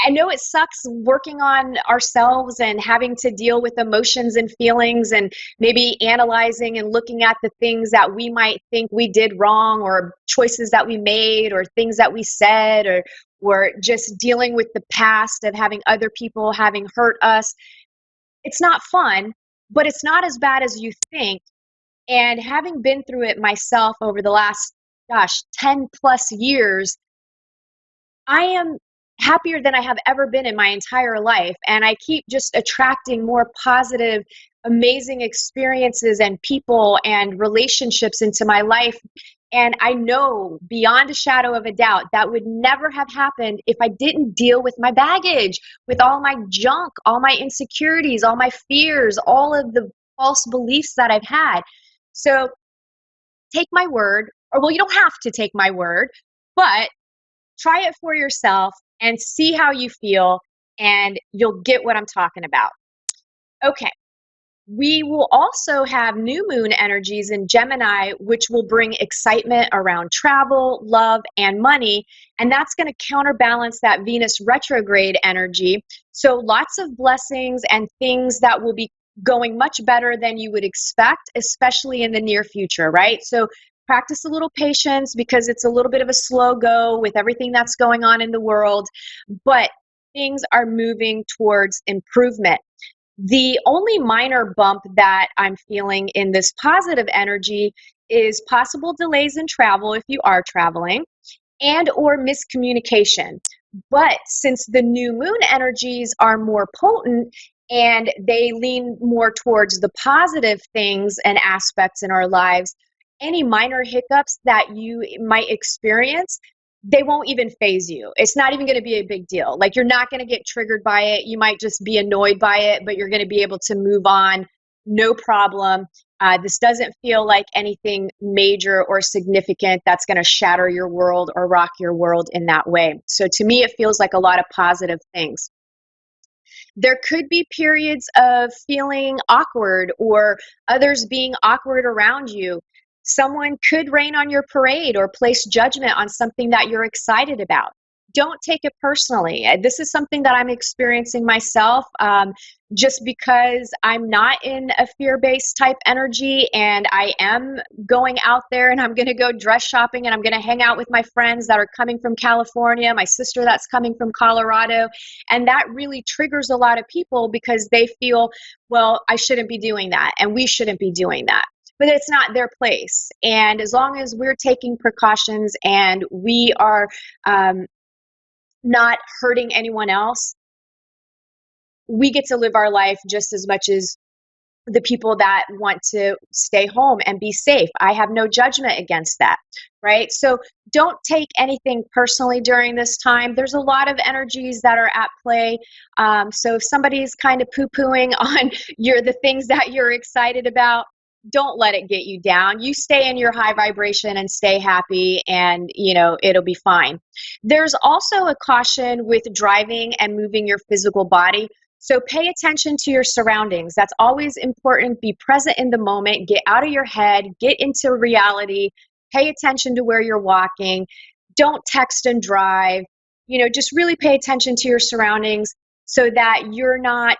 I know it sucks working on ourselves and having to deal with emotions and feelings and maybe analyzing and looking at the things that we might think we did wrong, or choices that we made, or things that we said, or just dealing with the past of having other people having hurt us. It's not fun, but it's not as bad as you think. And having been through it myself over the last, 10 plus years, I am happier than I have ever been in my entire life. And I keep just attracting more positive, amazing experiences and people and relationships into my life. And I know beyond a shadow of a doubt that would never have happened if I didn't deal with my baggage, with all my junk, all my insecurities, all my fears, all of the false beliefs that I've had. So take my word, or well, you don't have to take my word, but try it for yourself and see how you feel, and you'll get what I'm talking about. Okay. We will also have new moon energies in Gemini, which will bring excitement around travel, love, and money. And that's going to counterbalance that Venus retrograde energy. So lots of blessings and things that will be going much better than you would expect, especially in the near future, right? So practice a little patience, because it's a little bit of a slow go with everything that's going on in the world, but things are moving towards improvement. The only minor bump that I'm feeling in this positive energy is possible delays in travel if you are traveling, and or miscommunication. But since the new moon energies are more potent and they lean more towards the positive things and aspects in our lives, any minor hiccups that you might experience, they won't even phase you. It's not even going to be a big deal. Like, you're not going to get triggered by it. You might just be annoyed by it, but you're going to be able to move on. No problem. This doesn't feel like anything major or significant that's going to shatter your world or rock your world in that way. So to me, it feels like a lot of positive things. There could be periods of feeling awkward or others being awkward around you. Someone could rain on your parade or place judgment on something that you're excited about. Don't take it personally. This is something that I'm experiencing myself, just because I'm not in a fear-based type energy, and I am going out there and I'm going to go dress shopping and I'm going to hang out with my friends that are coming from California, my sister that's coming from Colorado. And that really triggers a lot of people because they feel, well, I shouldn't be doing that and we shouldn't be doing that. But it's not their place. And as long as we're taking precautions and we are not hurting anyone else, we get to live our life just as much as the people that want to stay home and be safe. I have no judgment against that, right? So don't take anything personally during this time. There's a lot of energies that are at play. So if somebody's kind of poo-pooing on the things that you're excited about, don't let it get you down. You stay in your high vibration and stay happy, and it'll be fine. There's also a caution with driving and moving your physical body. So pay attention to your surroundings. That's always important. Be present in the moment. Get out of your head. Get into reality. Pay attention to where you're walking. Don't text and drive. Just really pay attention to your surroundings so that you're not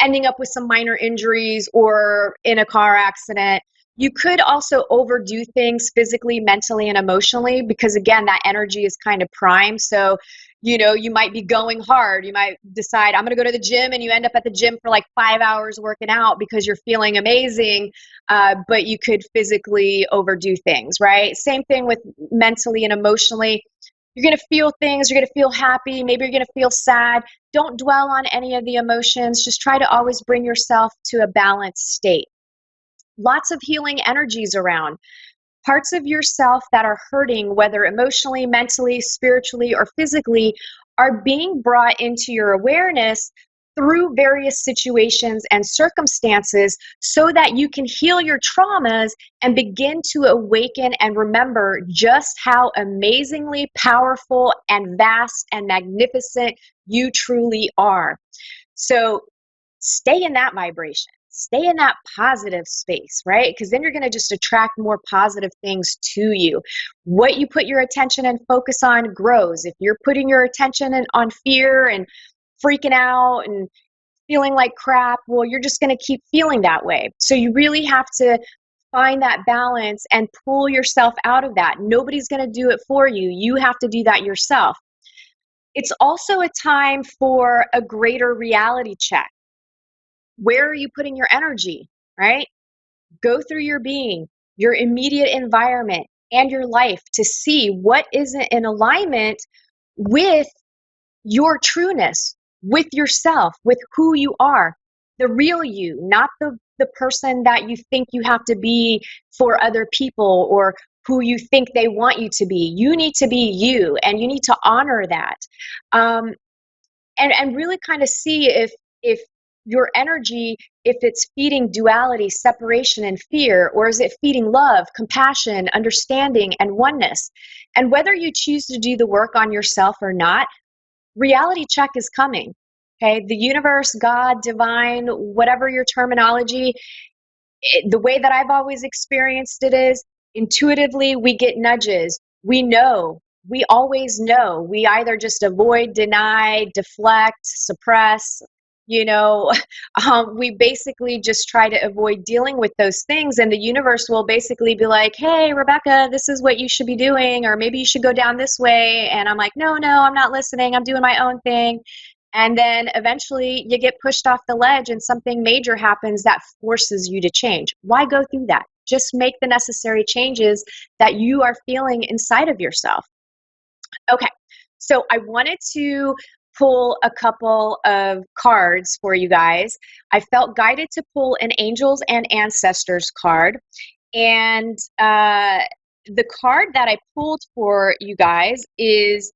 ending up with some minor injuries or in a car accident. You could also overdo things physically, mentally, and emotionally because, again, that energy is kind of prime. So, you might be going hard. You might decide, I'm going to go to the gym, and you end up at the gym for like 5 hours working out because you're feeling amazing, but you could physically overdo things, right? Same thing with mentally and emotionally. You're going to feel things. You're going to feel happy. Maybe you're going to feel sad. Don't dwell on any of the emotions. Just try to always bring yourself to a balanced state. Lots of healing energies around. Parts of yourself that are hurting, whether emotionally, mentally, spiritually, or physically, are being brought into your awareness through various situations and circumstances so that you can heal your traumas and begin to awaken and remember just how amazingly powerful and vast and magnificent you truly are. So stay in that vibration. Stay in that positive space, right? Because then you're going to just attract more positive things to you. What you put your attention and focus on grows. If you're putting your attention on fear and freaking out and feeling like crap, well, you're just going to keep feeling that way. So you really have to find that balance and pull yourself out of that. Nobody's going to do it for you. You have to do that yourself. It's also a time for a greater reality check. Where are you putting your energy, right? Go through your being, your immediate environment, and your life to see what isn't in alignment with your trueness, with yourself, with who you are, the real you, not the person that you think you have to be for other people or who you think they want you to be. You need to be you, and you need to honor that. And really kind of see if your energy, if it's feeding duality, separation, and fear, or is it feeding love, compassion, understanding, and oneness? And whether you choose to do the work on yourself or not, reality check is coming. Okay, the universe, God, divine, whatever your terminology, the way that I've always experienced it is intuitively we get nudges. We always know. We either just avoid, deny, deflect, suppress, you know, we basically just try to avoid dealing with those things. And the universe will basically be like, hey, Rebecca, this is what you should be doing, or maybe you should go down this way. And I'm like, no, I'm not listening. I'm doing my own thing. And then eventually you get pushed off the ledge and something major happens that forces you to change. Why go through that? Just make the necessary changes that you are feeling inside of yourself. Okay, so I wanted to pull a couple of cards for you guys. I felt guided to pull an Angels and Ancestors card. And the card that I pulled for you guys is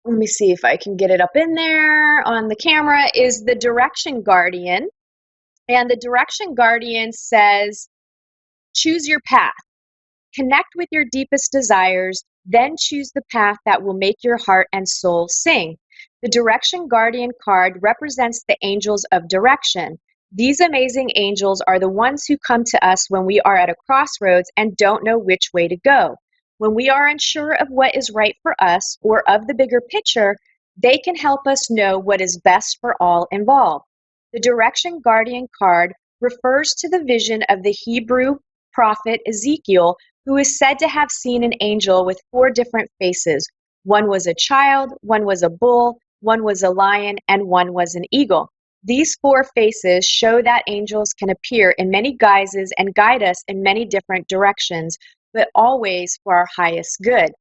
let me see if I can get it up in there on the camera, is the Direction Guardian. And the Direction Guardian says, choose your path. Connect with your deepest desires, then choose the path that will make your heart and soul sing. The Direction Guardian card represents the angels of direction. These amazing angels are the ones who come to us when we are at a crossroads and don't know which way to go. When we are unsure of what is right for us or of the bigger picture, they can help us know what is best for all involved. The Direction Guardian card refers to the vision of the Hebrew prophet Ezekiel, who is said to have seen an angel with 4 different faces. One was a child, one was a bull, one was a lion, and one was an eagle. These 4 faces show that angels can appear in many guises and guide us in many different directions, but always for our highest good.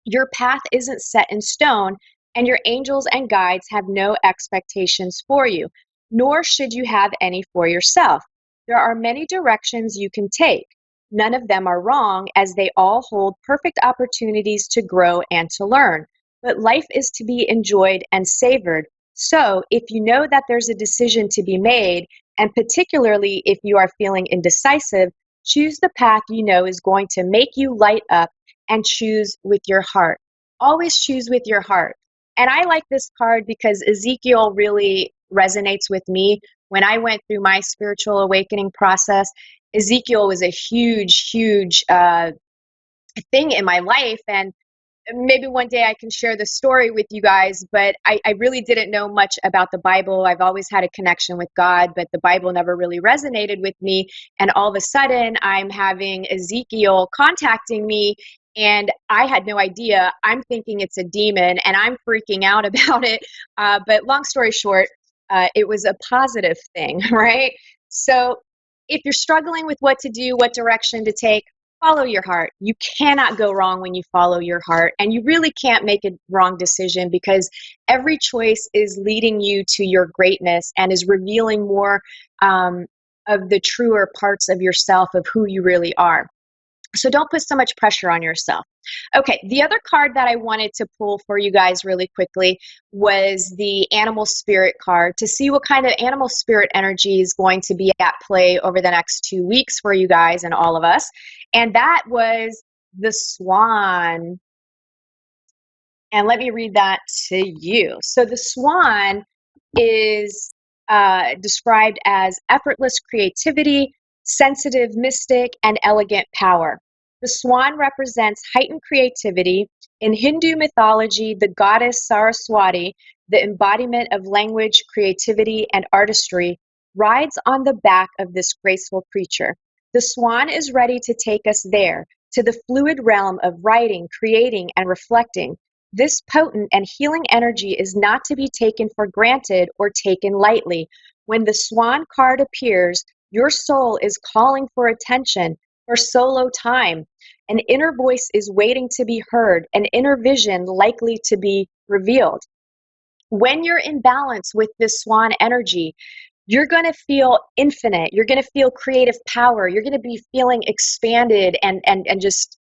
Your path isn't set in stone, and your angels and guides have no expectations for you, nor should you have any for yourself. There are many directions you can take. None of them are wrong, as they all hold perfect opportunities to grow and to learn. But life is to be enjoyed and savored. So, if you know that there's a decision to be made, and particularly if you are feeling indecisive, choose the path you know is going to make you light up, and choose with your heart. Always choose with your heart. And I like this card because Ezekiel really resonates with me. When I went through my spiritual awakening process, Ezekiel was a huge thing in my life. And maybe one day I can share the story with you guys, but I really didn't know much about the Bible. I've always had a connection with God, but the Bible never really resonated with me. And all of a sudden, I'm having Ezekiel contacting me, and I had no idea. I'm thinking it's a demon, and I'm freaking out about it. But long story short, it was a positive thing, right? So if you're struggling with what to do, what direction to take, follow your heart. You cannot go wrong when you follow your heart, and you really can't make a wrong decision because every choice is leading you to your greatness and is revealing more of the truer parts of yourself, of who you really are. So don't put so much pressure on yourself. Okay, the other card that I wanted to pull for you guys really quickly was the animal spirit card to see what kind of animal spirit energy is going to be at play over the next 2 weeks for you guys and all of us. And that was the swan. And let me read that to you. So the swan is described as effortless creativity, sensitive mystic, and elegant power. The swan represents heightened creativity. In Hindu mythology, the goddess Saraswati, the embodiment of language, creativity, and artistry, rides on the back of this graceful creature. The swan is ready to take us there, to the fluid realm of writing, creating, and reflecting. This potent and healing energy is not to be taken for granted or taken lightly. When the swan card appears, your soul is calling for attention, for solo time. An inner voice is waiting to be heard, an inner vision likely to be revealed. When you're in balance with this swan energy, you're going to feel infinite. You're going to feel creative power. You're going to be feeling expanded and just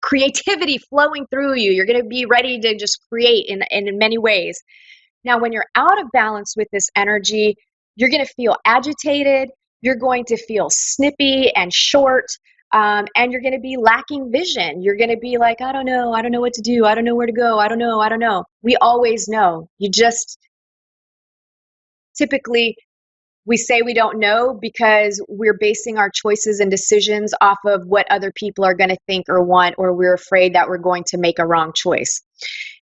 creativity flowing through you. You're going to be ready to just create in many ways. Now, when you're out of balance with this energy, you're going to feel agitated. You're going to feel snippy and short, and you're going to be lacking vision. You're going to be like, I don't know what to do. I don't know where to go. I don't know. We always know. You just typically, we say we don't know because we're basing our choices and decisions off of what other people are going to think or want, or we're afraid that we're going to make a wrong choice.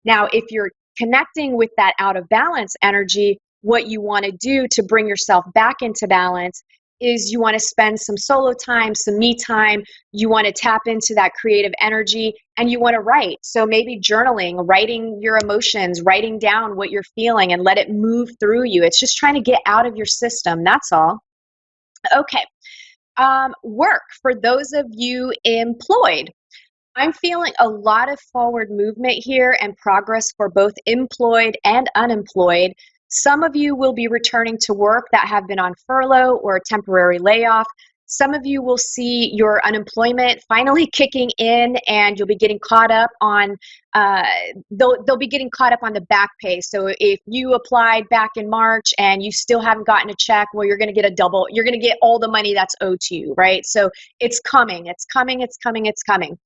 Now, if you're connecting with that out of balance energy, what you want to do to bring yourself back into balance is you want to spend some solo time, some me time. You want to tap into that creative energy and you want to write. So maybe journaling, writing your emotions, writing down what you're feeling and let it move through you. It's just trying to get out of your system. That's all. Okay. Work for those of you employed. I'm feeling a lot of forward movement here and progress for both employed and unemployed. Some of you will be returning to work that have been on furlough or a temporary layoff. Some of you will see your unemployment finally kicking in and you'll be getting caught up on, they'll be getting caught up on the back pay. So if you applied back in March and you still haven't gotten a check, well, you're going to get a double, you're going to get all the money that's owed to you, right? So it's coming, it's coming, it's coming, it's coming.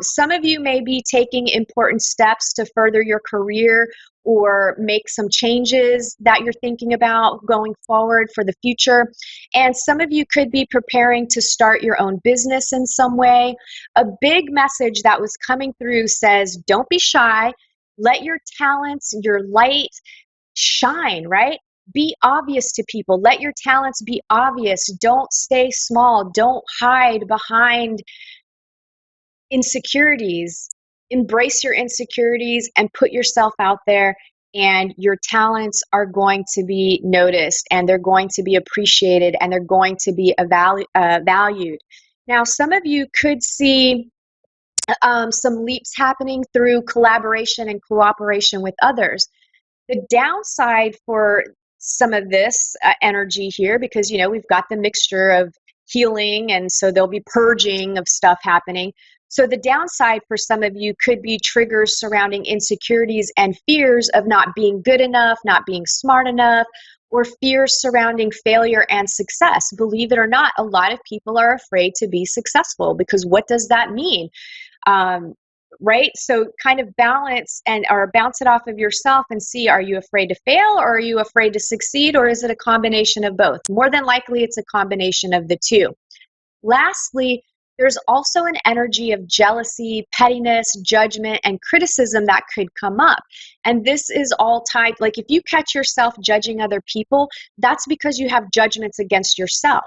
Some of you may be taking important steps to further your career or make some changes that you're thinking about going forward for the future. And some of you could be preparing to start your own business in some way. A big message that was coming through says, don't be shy. Let your talents, your light shine, right? Be obvious to people. Let your talents be obvious. Don't stay small. Don't hide behind insecurities. Embrace your insecurities and put yourself out there, and your talents are going to be noticed and they're going to be appreciated and they're going to be valued. Now, some of you could see some leaps happening through collaboration and cooperation with others. The downside for some of this energy here, because, you know, we've got the mixture of healing and so there'll be purging of stuff happening. So the downside for some of you could be triggers surrounding insecurities and fears of not being good enough, not being smart enough, or fears surrounding failure and success. Believe it or not, a lot of people are afraid to be successful because what does that mean? Right? So kind of balance or bounce it off of yourself and see, are you afraid to fail or are you afraid to succeed, or is it a combination of both? More than likely, it's a combination of the two. Lastly, there's also an energy of jealousy, pettiness, judgment, and criticism that could come up. And this is all tied, like if you catch yourself judging other people, that's because you have judgments against yourself,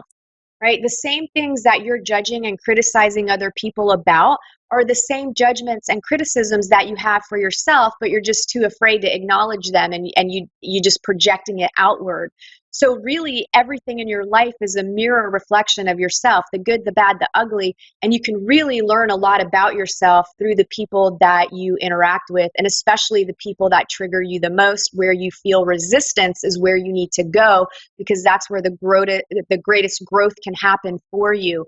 right? The same things that you're judging and criticizing other people about are the same judgments and criticisms that you have for yourself, but you're just too afraid to acknowledge them, and you just projecting it outward. So really everything in your life is a mirror reflection of yourself, the good, the bad, the ugly, and you can really learn a lot about yourself through the people that you interact with, and especially the people that trigger you the most. Where you feel resistance is where you need to go, because that's where the greatest growth can happen for you.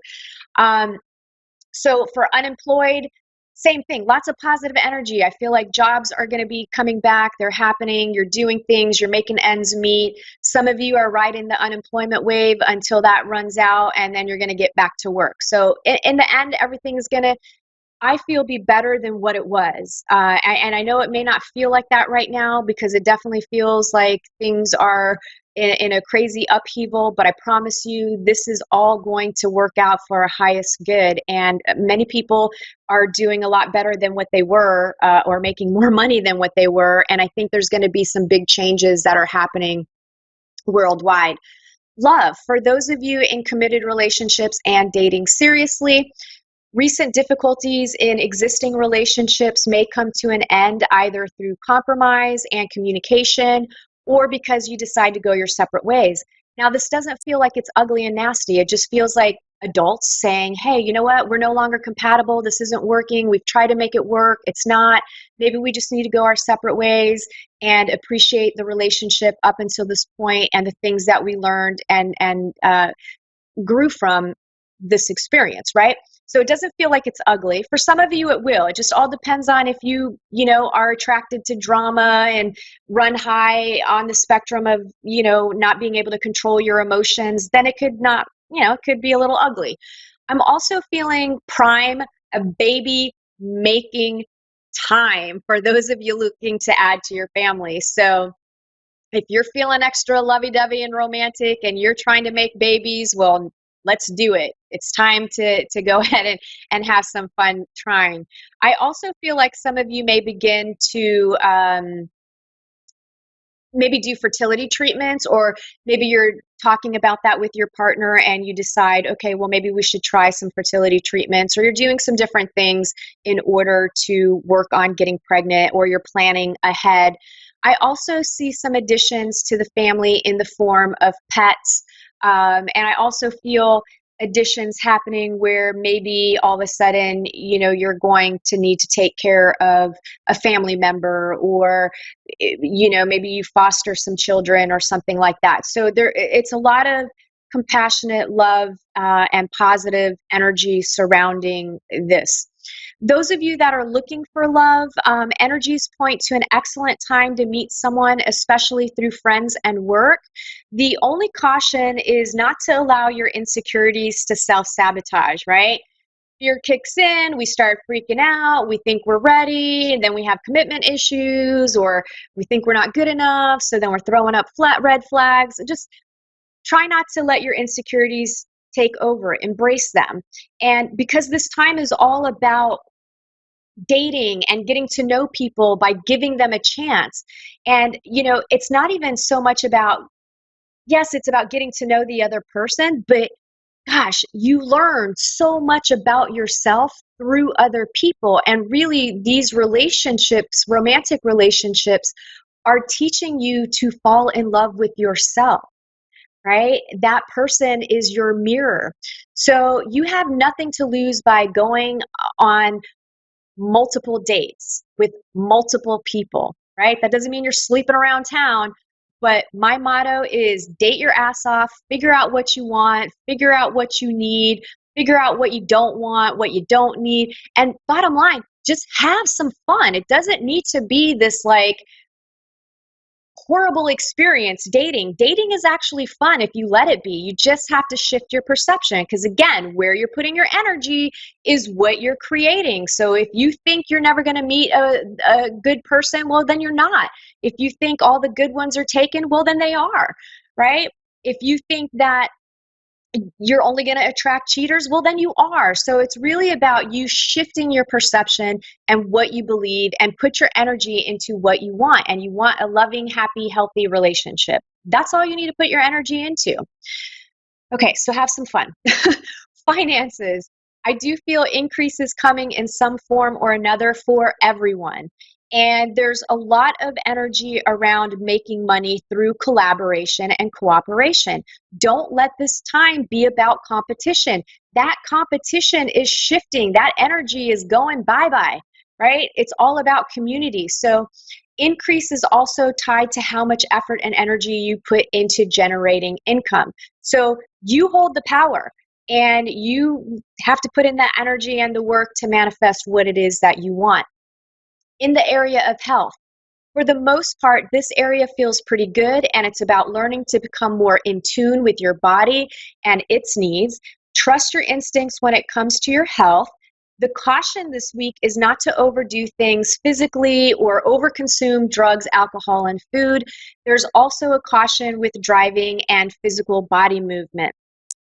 So for unemployed, same thing, lots of positive energy. I feel like jobs are going to be coming back. They're happening. You're doing things. You're making ends meet. Some of you are riding the unemployment wave until that runs out, and then you're going to get back to work. So in the end, everything is going to, I feel, be better than what it was. And I know it may not feel like that right now, because it definitely feels like things are in a crazy upheaval, but I promise you, this is all going to work out for our highest good. And many people are doing a lot better than what they were, or making more money than what they were. And I think there's going to be some big changes that are happening worldwide. Love, for those of you in committed relationships and dating seriously, recent difficulties in existing relationships may come to an end either through compromise and communication, or because you decide to go your separate ways. Now, this doesn't feel like it's ugly and nasty. It just feels like adults saying, hey, you know what? We're no longer compatible. This isn't working. We've tried to make it work. It's not. Maybe we just need to go our separate ways and appreciate the relationship up until this point and the things that we learned and grew from this experience, right? So it doesn't feel like it's ugly. For some of you, it will. It just all depends on if you are attracted to drama and run high on the spectrum of, not being able to control your emotions. Then it could not, it could be a little ugly. I'm also feeling prime, a baby making time for those of you looking to add to your family. So if you're feeling extra lovey-dovey and romantic and you're trying to make babies, well, let's do it. It's time to go ahead and have some fun trying. I also feel like some of you may begin to maybe do fertility treatments, or maybe you're talking about that with your partner and you decide, okay, well, maybe we should try some fertility treatments, or you're doing some different things in order to work on getting pregnant, or you're planning ahead. I also see some additions to the family in the form of pets. And I also feel additions happening where maybe all of a sudden, you're going to need to take care of a family member, or, maybe you foster some children or something like that. So it's a lot of compassionate love and positive energy surrounding this. Those of you that are looking for love, energies point to an excellent time to meet someone, especially through friends and work. The only caution is not to allow your insecurities to self-sabotage, right? Fear kicks in, we start freaking out, we think we're ready, and then we have commitment issues, or we think we're not good enough, so then we're throwing up flat red flags. Just try not to let your insecurities take over. Embrace them. And because this time is all about dating and getting to know people by giving them a chance. And, it's not even so much about, yes, it's about getting to know the other person, but gosh, you learn so much about yourself through other people. And really, these relationships, romantic relationships, are teaching you to fall in love with yourself. Right? That person is your mirror. So you have nothing to lose by going on multiple dates with multiple people, right? That doesn't mean you're sleeping around town, but my motto is date your ass off, figure out what you want, figure out what you need, figure out what you don't want, what you don't need, and bottom line, just have some fun. It doesn't need to be this horrible experience dating. Dating is actually fun if you let it be. You just have to shift your perception, because again, where you're putting your energy is what you're creating. So if you think you're never going to meet a good person, well, then you're not. If you think all the good ones are taken, well, then they are, right? If you think that you're only going to attract cheaters. Well, then you are. So it's really about you shifting your perception and what you believe, and put your energy into what you want. And you want a loving, happy, healthy relationship. That's all you need to put your energy into. Okay, so have some fun. Finances. I do feel increases coming in some form or another for everyone. And there's a lot of energy around making money through collaboration and cooperation. Don't let this time be about competition. That competition is shifting. That energy is going bye-bye, right? It's all about community. So increase is also tied to how much effort and energy you put into generating income. So you hold the power, and you have to put in that energy and the work to manifest what it is that you want. In the area of health, for the most part, this area feels pretty good, and it's about learning to become more in tune with your body and its needs. Trust your instincts when it comes to your health. The caution this week is not to overdo things physically or overconsume drugs, alcohol, and food. There's also a caution with driving and physical body movement.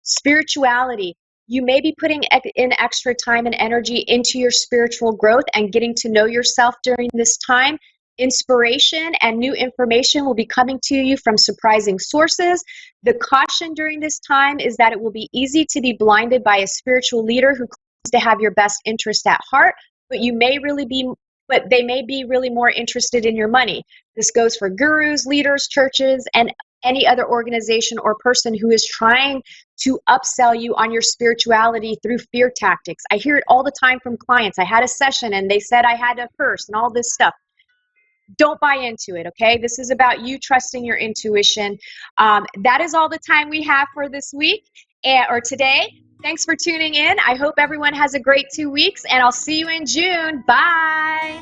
Spirituality. You may be putting in extra time and energy into your spiritual growth and getting to know yourself during this time. Inspiration and new information will be coming to you from surprising sources. The caution during this time is that it will be easy to be blinded by a spiritual leader who claims to have your best interest at heart, but they may be really more interested in your money. This goes for gurus, leaders, churches, and any other organization or person who is trying to upsell you on your spirituality through fear tactics. I hear it all the time from clients. I had a session and they said I had to curse and all this stuff. Don't buy into it, okay? This is about you trusting your intuition. That is all the time we have for this week or today. Thanks for tuning in. I hope everyone has a great 2 weeks, and I'll see you in June. Bye.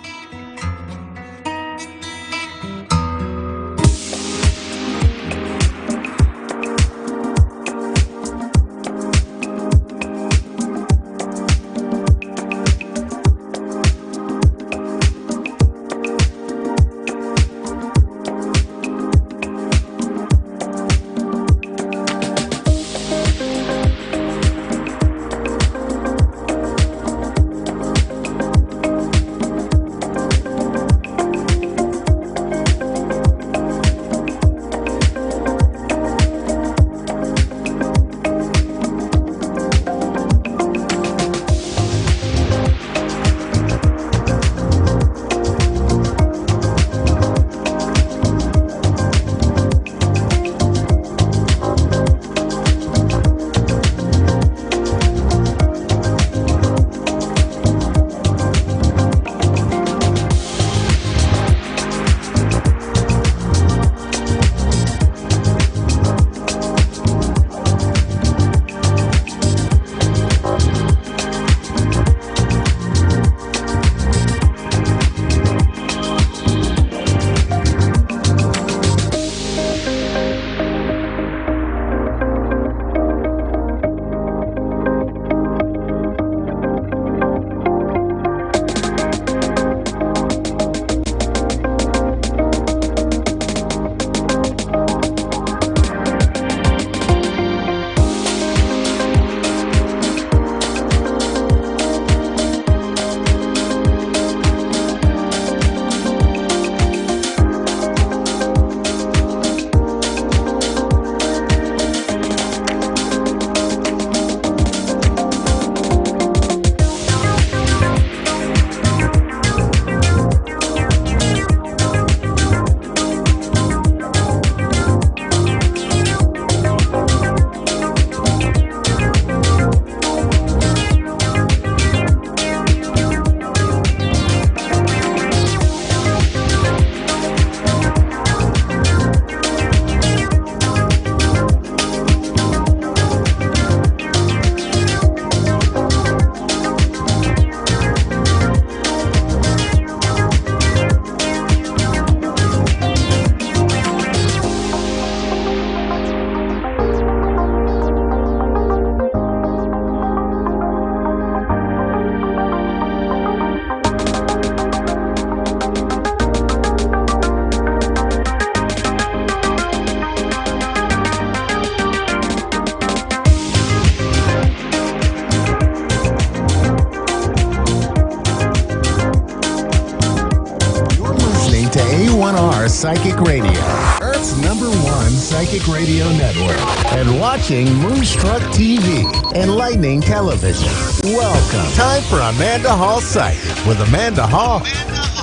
Psychic Radio, Earth's #1 psychic radio network, and watching Moonstruck TV, enlightening television. Welcome. Time for Amanda Hall Psychic with Amanda Hall.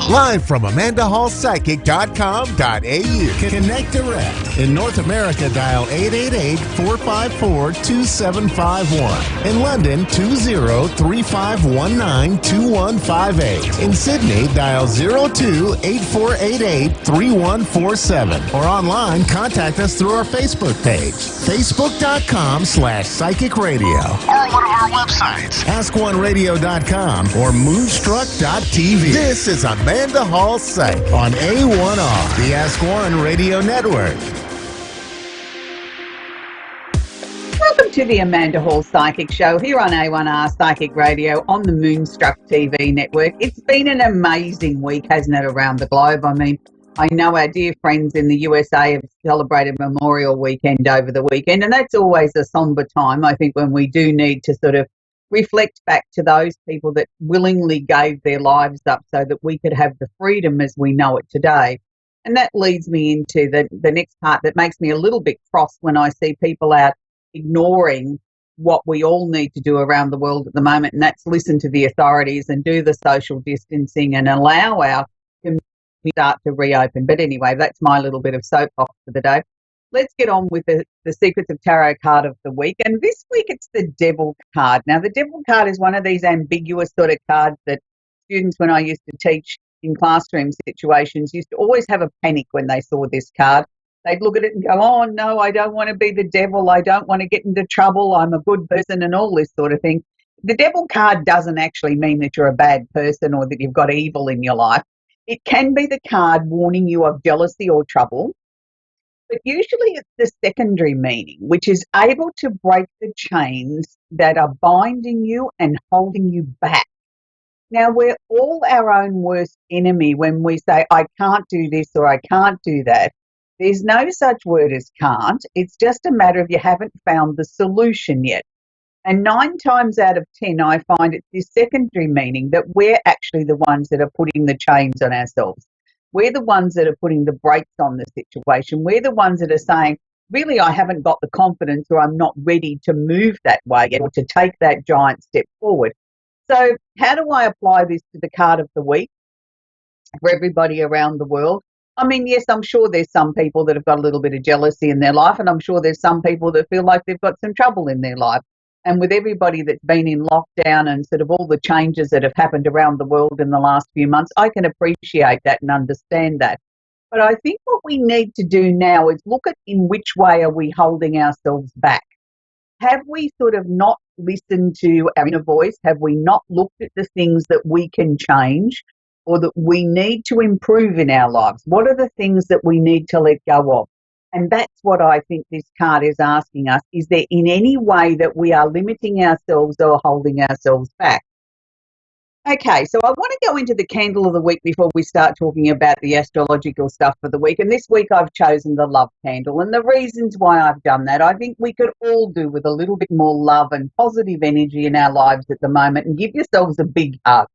Live from AmandaHallPsychic.com.au. Connect direct. In North America, dial 888-454-2751. In London, 20-3519-2158. In Sydney, dial 02-8488-3147. Or online, contact us through our Facebook page, facebook.com/psychic radio. Or one of our websites, askoneradio.com or moonstruck.tv. This is Amanda Hall Psych on A1R, the Ask One Radio Network. Welcome to the Amanda Hall Psychic Show here on A1R Psychic Radio on the Moonstruck TV network. It's been an amazing week, hasn't it, around the globe? I mean, I know our dear friends in the USA have celebrated Memorial Weekend over the weekend, and that's always a somber time, I think, when we do need to sort of reflect back to those people that willingly gave their lives up so that we could have the freedom as we know it today. And that leads me into the next part that makes me a little bit cross when I see people out ignoring what we all need to do around the world at the moment, and that's listen to the authorities and do the social distancing and allow our community to start to reopen. But anyway, that's my little bit of soapbox for the day. Let's get on with the Secrets of Tarot card of the week. And this week it's the Devil card. Now, the Devil card is one of these ambiguous sort of cards that students, when I used to teach in classroom situations, used to always have a panic when they saw this card. They'd look at it and go, oh, no, I don't want to be the devil. I don't want to get into trouble. I'm a good person and all this sort of thing. The Devil card doesn't actually mean that you're a bad person or that you've got evil in your life. It can be the card warning you of jealousy or trouble. But usually it's the secondary meaning, which is able to break the chains that are binding you and holding you back. Now, we're all our own worst enemy when we say, I can't do this or I can't do that. There's no such word as can't. It's just a matter of you haven't found the solution yet. And 9 times out of 10, I find it's this secondary meaning that we're actually the ones that are putting the chains on ourselves. We're the ones that are putting the brakes on the situation. We're the ones that are saying, really, I haven't got the confidence or I'm not ready to move that way or to take that giant step forward. So how do I apply this to the card of the week for everybody around the world? I mean, yes, I'm sure there's some people that have got a little bit of jealousy in their life, and I'm sure there's some people that feel like they've got some trouble in their life. And with everybody that's been in lockdown and sort of all the changes that have happened around the world in the last few months, I can appreciate that and understand that. But I think what we need to do now is look at in which way are we holding ourselves back. Have we sort of not listened to our inner voice? Have we not looked at the things that we can change or that we need to improve in our lives? What are the things that we need to let go of? And that's what I think this card is asking us. Is there in any way that we are limiting ourselves or holding ourselves back? Okay, so I want to go into the candle of the week before we start talking about the astrological stuff for the week. And this week I've chosen the love candle. And the reasons why I've done that, I think we could all do with a little bit more love and positive energy in our lives at the moment, and give yourselves a big hug.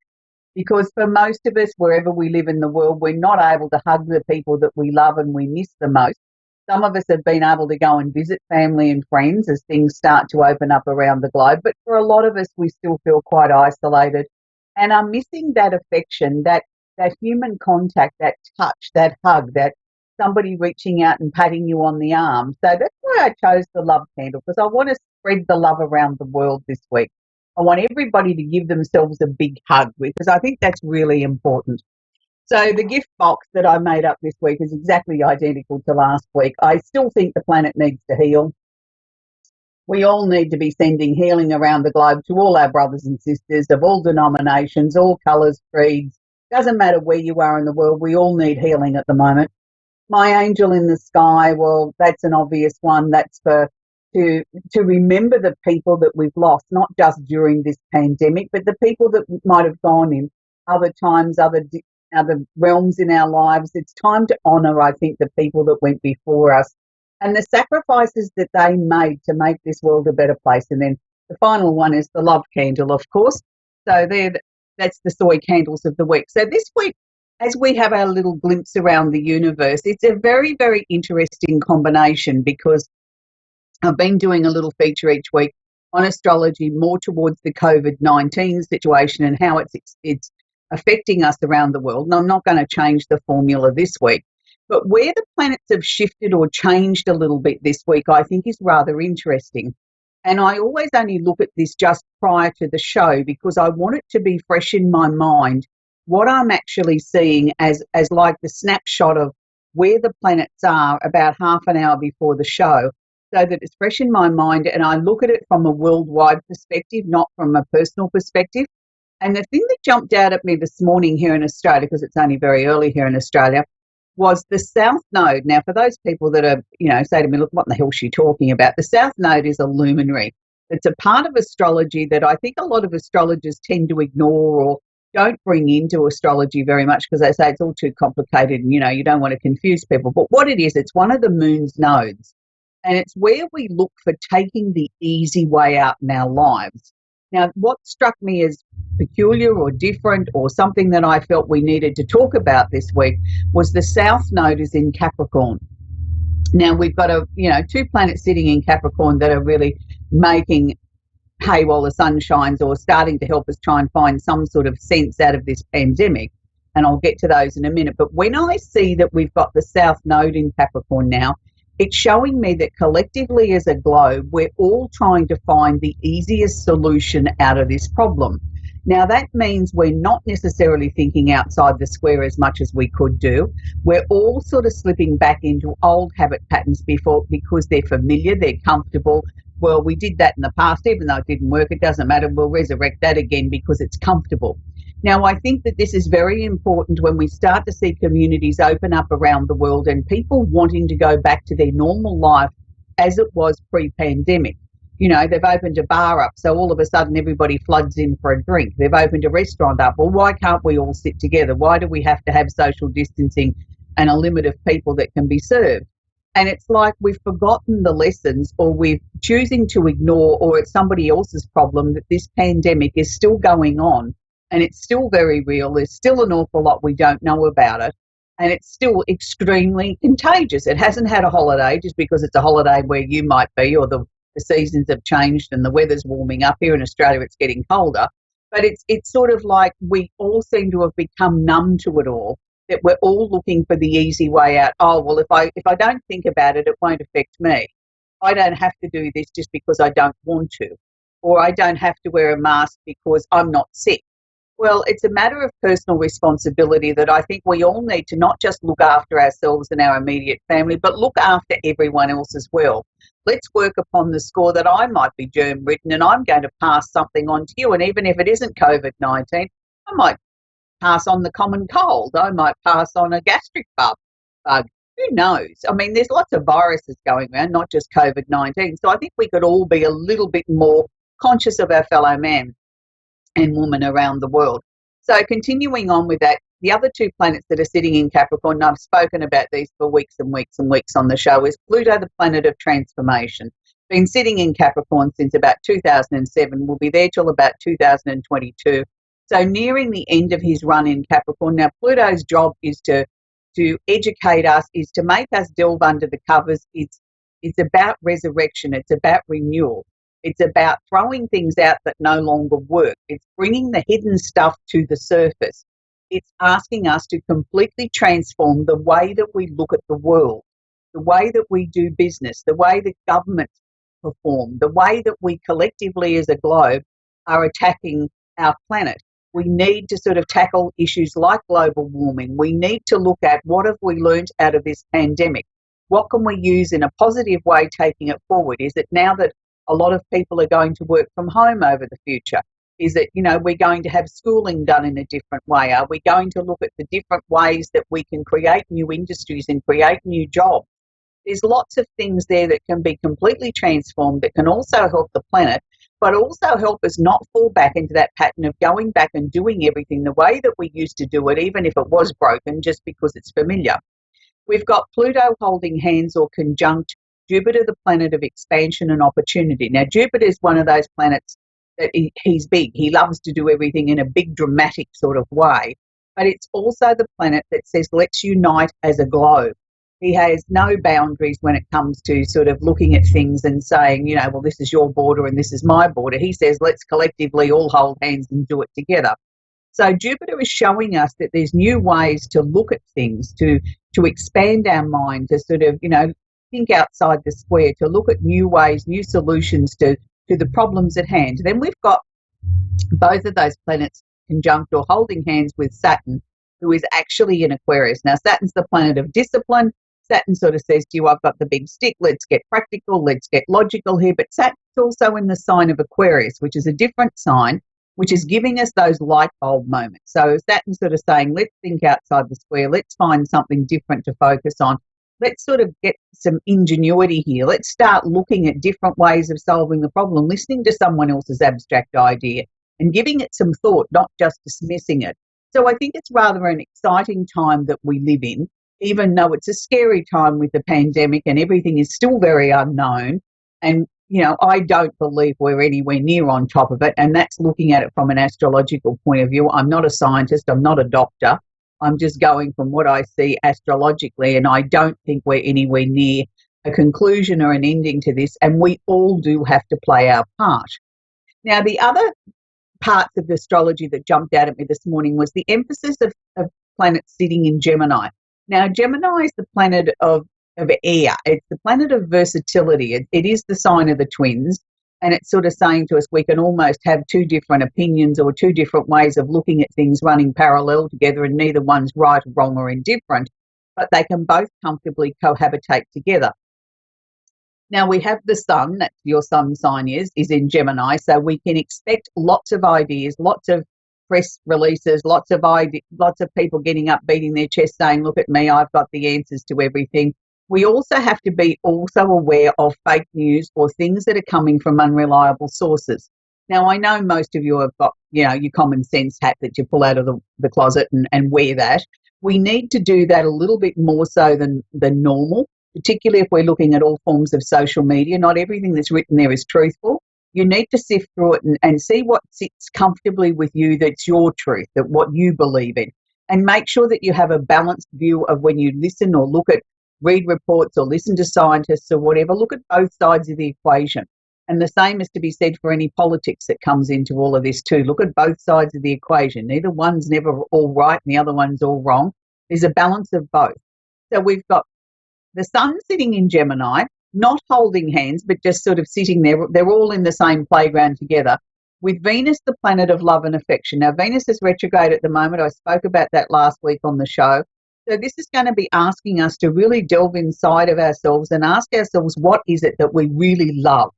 Because for most of us, wherever we live in the world, we're not able to hug the people that we love and we miss the most. Some of us have been able to go and visit family and friends as things start to open up around the globe. But for a lot of us, we still feel quite isolated and are missing that affection, that human contact, that touch, that hug, that somebody reaching out and patting you on the arm. So that's why I chose the love candle, because I want to spread the love around the world this week. I want everybody to give themselves a big hug, because I think that's really important. So the gift box that I made up this week is exactly identical to last week. I still think the planet needs to heal. We all need to be sending healing around the globe to all our brothers and sisters of all denominations, all colours, creeds. Doesn't matter where you are in the world, we all need healing at the moment. My angel in the sky, well, that's an obvious one. That's for to remember the people that we've lost, not just during this pandemic, but the people that might have gone in other times, other realms in our lives. It's time to honour, I think, the people that went before us and the sacrifices that they made to make this world a better place. And then the final one is the love candle, of course. So that's the soy candles of the week. So this week, as we have our little glimpse around the universe, it's a very, very interesting combination because I've been doing a little feature each week on astrology more towards the COVID-19 situation and how it's affecting us around the world. And I'm not going to change the formula this week. But where the planets have shifted or changed a little bit this week, I think is rather interesting. And I always only look at this just prior to the show because I want it to be fresh in my mind what I'm actually seeing as like the snapshot of where the planets are about half an hour before the show, so that it's fresh in my mind and I look at it from a worldwide perspective, not from a personal perspective. And the thing that jumped out at me this morning here in Australia, because it's only very early here in Australia, was the South Node. Now, for those people that are, say to me, look, what in the hell is she talking about? The South Node is a luminary. It's a part of astrology that I think a lot of astrologers tend to ignore or don't bring into astrology very much because they say it's all too complicated and, you don't want to confuse people. But what it is, it's one of the moon's nodes. And it's where we look for taking the easy way out in our lives. Now, what struck me as peculiar or different or something that I felt we needed to talk about this week was the South Node is in Capricorn. Now, we've got two planets sitting in Capricorn that are really making hay while the sun shines or starting to help us try and find some sort of sense out of this pandemic. And I'll get to those in a minute. But when I see that we've got the South Node in Capricorn now, it's showing me that collectively as a globe, we're all trying to find the easiest solution out of this problem. Now, that means we're not necessarily thinking outside the square as much as we could do. We're all sort of slipping back into old habit patterns before because they're familiar, they're comfortable. Well, we did that in the past, even though it didn't work, it doesn't matter. We'll resurrect that again because it's comfortable. Now, I think that this is very important when we start to see communities open up around the world and people wanting to go back to their normal life as it was pre-pandemic. They've opened a bar up, so all of a sudden everybody floods in for a drink. They've opened a restaurant up. Well, why can't we all sit together? Why do we have to have social distancing and a limit of people that can be served? And it's like we've forgotten the lessons or we're choosing to ignore, or it's somebody else's problem that this pandemic is still going on. And it's still very real. There's still an awful lot we don't know about it. And it's still extremely contagious. It hasn't had a holiday just because it's a holiday where you might be or the seasons have changed and the weather's warming up. Here in Australia, it's getting colder. But it's sort of like we all seem to have become numb to it all, that we're all looking for the easy way out. Oh, well, if I don't think about it, it won't affect me. I don't have to do this just because I don't want to. Or I don't have to wear a mask because I'm not sick. Well, it's a matter of personal responsibility that I think we all need to not just look after ourselves and our immediate family, but look after everyone else as well. Let's work upon the score that I might be germ-ridden and I'm going to pass something on to you. And even if it isn't COVID-19, I might pass on the common cold. I might pass on a gastric bug. Who knows? I mean, there's lots of viruses going around, not just COVID-19. So I think we could all be a little bit more conscious of our fellow man and woman around the world. So continuing on with that, the other two planets that are sitting in Capricorn, and I've spoken about these for weeks and weeks and weeks on the show, is Pluto, the planet of transformation. Been sitting in Capricorn since about 2007, will be there till about 2022. So nearing the end of his run in Capricorn. Now, Pluto's job is to educate us, is to make us delve under the covers. It's about resurrection. It's about renewal. It's about throwing things out that no longer work. It's bringing the hidden stuff to the surface. It's asking us to completely transform the way that we look at the world, the way that we do business, the way that governments perform, the way that we collectively as a globe are attacking our planet. We need to sort of tackle issues like global warming. We need to look at what have we learned out of this pandemic? What can we use in a positive way taking it forward? Is it now that a lot of people are going to work from home over the future? Is it, we're going to have schooling done in a different way? Are we going to look at the different ways that we can create new industries and create new jobs? There's lots of things there that can be completely transformed that can also help the planet, but also help us not fall back into that pattern of going back and doing everything the way that we used to do it, even if it was broken, just because it's familiar. We've got Pluto holding hands or conjunct Jupiter, the planet of expansion and opportunity. Now, Jupiter is one of those planets that he's big. He loves to do everything in a big, dramatic sort of way. but it's also the planet that says, let's unite as a globe. He has no boundaries when it comes to sort of looking at things and saying, you know, well, this is your border and this is my border. He says, let's collectively all hold hands and do it together. So Jupiter is showing us that there's new ways to look at things, to expand our mind, to sort of, you know, think outside the square, to look at new ways, new solutions to the problems at hand. Then we've got both of those planets conjunct or holding hands with Saturn, who is actually in Aquarius. Now, Saturn's the planet of discipline. Saturn sort of says to you, I've got the big stick, let's get practical, let's get logical here. But Saturn's also in the sign of Aquarius, which is a different sign, which is giving us those light bulb moments. So Saturn's sort of saying, let's think outside the square, let's find something different to focus on. Let's sort of get some ingenuity here. Let's start looking at different ways of solving the problem, listening to someone else's abstract idea and giving it some thought, not just dismissing it. So I think it's rather an exciting time that we live in, even though it's a scary time with the pandemic and everything is still very unknown. And, you know, I don't believe we're anywhere near on top of it. And that's looking at it from an astrological point of view. I'm not a scientist. I'm not a doctor. I'm just going from what I see astrologically. And I don't think we're anywhere near a conclusion or an ending to this. And we all do have to play our part. Now, the other parts of the astrology that jumped out at me this morning was the emphasis of planets sitting in Gemini. Now, Gemini is the planet of air. It's the planet of versatility. It is the sign of the twins, and it's sort of saying to us we can almost have two different opinions or two different ways of looking at things running parallel together, and neither one's right, wrong, or indifferent, but they can both comfortably cohabitate together. Now, we have the sun, that's your sun sign is in Gemini, so we can expect lots of ideas, lots of press releases, lots of people getting up, beating their chest, saying, look at me, I've got the answers to everything. We also have to be also aware of fake news or things that are coming from unreliable sources. Now, I know most of you have got, you know, your common sense hat that you pull out of the closet and wear that. We need to do that a little bit more so than normal, particularly if we're looking at all forms of social media. Not everything that's written there is truthful. You need to sift through it and see what sits comfortably with you that's your truth, that what you believe in. And make sure that you have a balanced view of when you listen or read reports or listen to scientists or whatever, look at both sides of the equation. And the same is to be said for any politics that comes into all of this too. Look at both sides of the equation. Neither one's never all right and the other one's all wrong. There's a balance of both. So we've got the sun sitting in Gemini, not holding hands, but just sort of sitting there. They're all in the same playground together, with Venus, the planet of love and affection. Now, Venus is retrograde at the moment. I spoke about that last week on the show. So this is going to be asking us to really delve inside of ourselves and ask ourselves, what is it that we really love?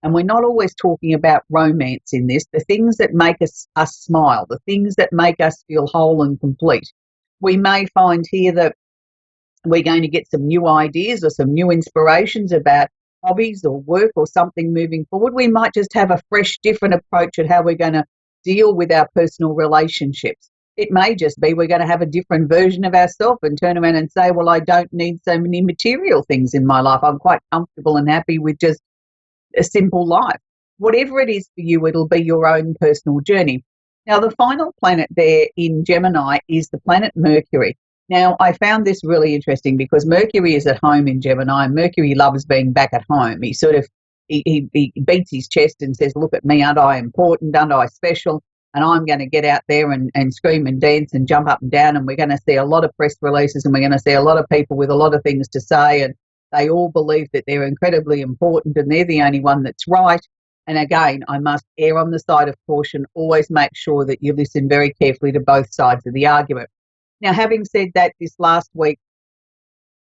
And we're not always talking about romance in this, the things that make us smile, the things that make us feel whole and complete. We may find here that we're going to get some new ideas or some new inspirations about hobbies or work or something moving forward. We might just have a fresh, different approach at how we're going to deal with our personal relationships. It may just be we're going to have a different version of ourselves and turn around and say, well, I don't need so many material things in my life. I'm quite comfortable and happy with just a simple life. Whatever it is for you, it'll be your own personal journey. Now, the final planet there in Gemini is the planet Mercury. Now, I found this really interesting because Mercury is at home in Gemini, and Mercury loves being back at home. He sort of he beats his chest and says, look at me, aren't I important, aren't I special? And I'm going to get out there and scream and dance and jump up and down, and we're going to see a lot of press releases, and we're going to see a lot of people with a lot of things to say, and they all believe that they're incredibly important and they're the only one that's right. And again, I must err on the side of caution. Always make sure that you listen very carefully to both sides of the argument. Now, having said that, this last week,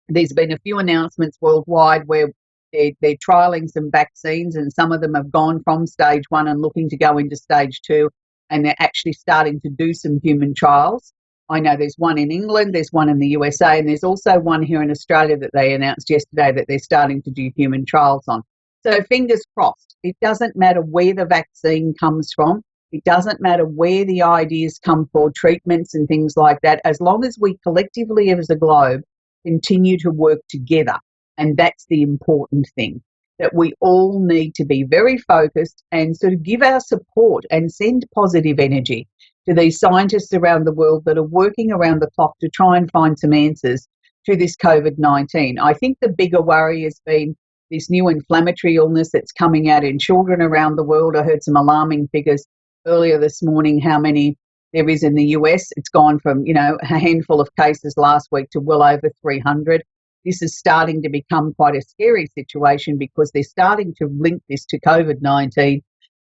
there's been a few announcements worldwide where they're trialling some vaccines, and some of them have gone from stage 1 and looking to go into stage 2, and they're actually starting to do some human trials. I know there's one in England, there's one in the USA, and there's also one here in Australia that they announced yesterday that they're starting to do human trials on. So fingers crossed. It doesn't matter where the vaccine comes from. It doesn't matter where the ideas come for treatments and things like that, as long as we collectively as a globe continue to work together. And that's the important thing, that we all need to be very focused and sort of give our support and send positive energy to these scientists around the world that are working around the clock to try and find some answers to this COVID-19. I think the bigger worry has been this new inflammatory illness that's coming out in children around the world. I heard some alarming figures earlier this morning how many there is in the US. It's gone from, a handful of cases last week to well over 300. This is starting to become quite a scary situation because they're starting to link this to COVID-19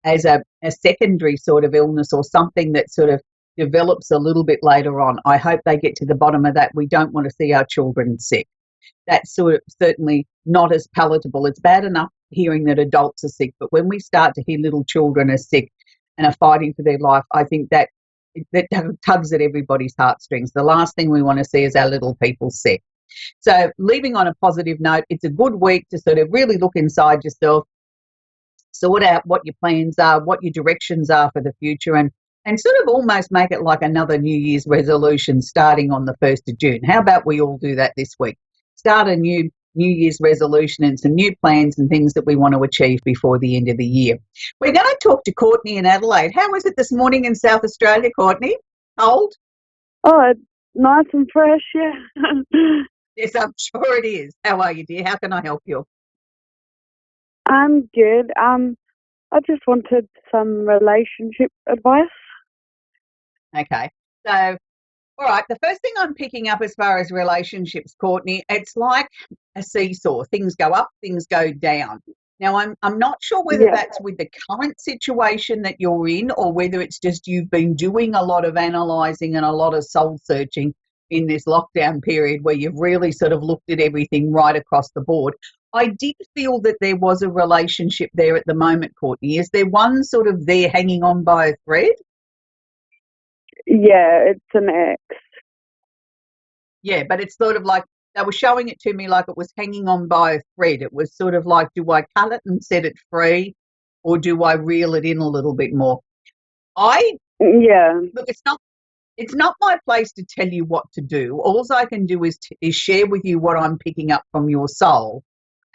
as a secondary sort of illness or something that sort of develops a little bit later on. I hope they get to the bottom of that. We don't want to see our children sick. That's certainly not as palatable. It's bad enough hearing that adults are sick, but when we start to hear little children are sick and are fighting for their life, I think that tugs at everybody's heartstrings. The last thing we want to see is our little people sick. So leaving on a positive note, it's a good week to sort of really look inside yourself, sort out what your plans are, what your directions are for the future, and sort of almost make it like another New Year's resolution starting on the 1st of June. How about we all do that this week? Start a new Year's resolution and some new plans and things that we want to achieve before the end of the year. We're going to talk to Courtney in Adelaide. How was it this morning in South Australia, Courtney? Cold? Oh, nice and fresh, yeah. Yes, I'm sure it is. How are you, dear? How can I help you? I'm good. I just wanted some relationship advice. Okay. So, all right, the first thing I'm picking up as far as relationships, Courtney, it's like a seesaw. Things go up, things go down. Now, I'm not sure whether that's with the current situation that you're in or whether it's just you've been doing a lot of analysing and a lot of soul searching in this lockdown period where you've really sort of looked at everything right across the board. I did feel that there was a relationship there at the moment, Courtney. Is there one sort of there hanging on by a thread? Yeah, it's an ex. Yeah, but it's sort of like they were showing it to me like it was hanging on by a thread. It was sort of like, do I cut it and set it free or do I reel it in a little bit more? Look, it's not my place to tell you what to do. All I can do is share with you what I'm picking up from your soul.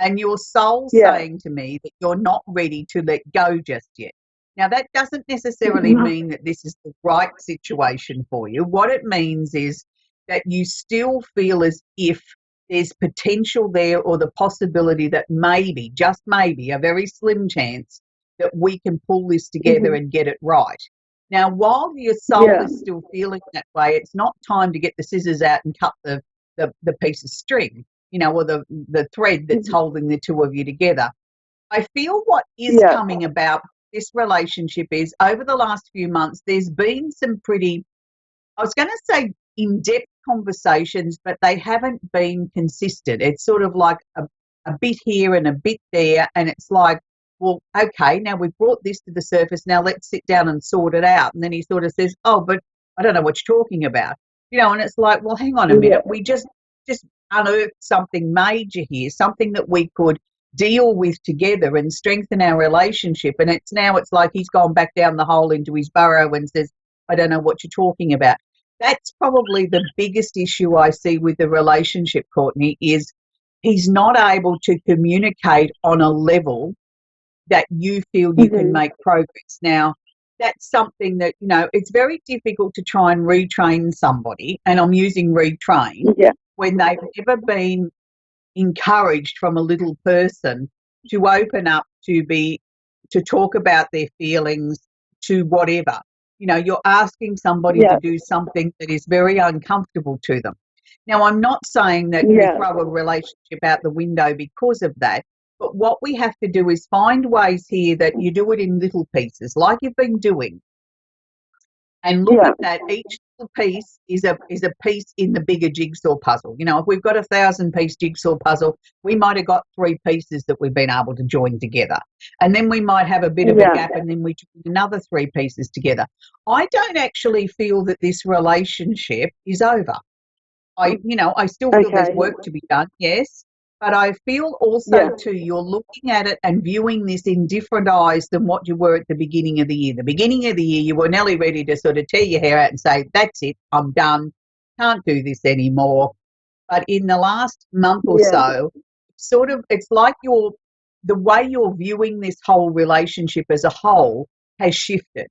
And your soul's saying to me that you're not ready to let go just yet. Now, that doesn't necessarily mean that this is the right situation for you. What it means is that you still feel as if there's potential there or the possibility that maybe, just maybe, a very slim chance that we can pull this together and get it right. Now, while your soul is still feeling that way, it's not time to get the scissors out and cut the piece of string, or the thread that's holding the two of you together. I feel what is coming about this relationship is over the last few months, there's been some pretty, I was going to say in-depth conversations, but they haven't been consistent. It's sort of like a bit here and a bit there, and it's like, well, okay, now we've brought this to the surface, now let's sit down and sort it out. And then he sort of says, oh, but I don't know what you're talking about. And it's like, well, hang on a minute. We just unearthed something major here, something that we could deal with together and strengthen our relationship. And it's like he's gone back down the hole into his burrow and says, I don't know what you're talking about. That's probably the biggest issue I see with the relationship, Courtney, is he's not able to communicate on a level that you feel you can make progress. Now, that's something that, it's very difficult to try and retrain somebody, and I'm using retrain, when they've never been encouraged from a little person to open up, to talk about their feelings, to whatever. You're asking somebody to do something that is very uncomfortable to them. Now, I'm not saying that we throw a relationship out the window because of that, but what we have to do is find ways here that you do it in little pieces, like you've been doing, and look at that. Each little piece is a piece in the bigger jigsaw puzzle. If we've got a 1,000-piece jigsaw puzzle, we might have got 3 pieces that we've been able to join together. And then we might have a bit of a gap, and then we join another 3 pieces together. I don't actually feel that this relationship is over. I still feel there's work to be done, yes. But I feel also, too, you're looking at it and viewing this in different eyes than what you were at the beginning of the year. The beginning of the year, you were nearly ready to sort of tear your hair out and say, that's it, I'm done, can't do this anymore. But in the last month or so, it's like the way you're viewing this whole relationship as a whole has shifted.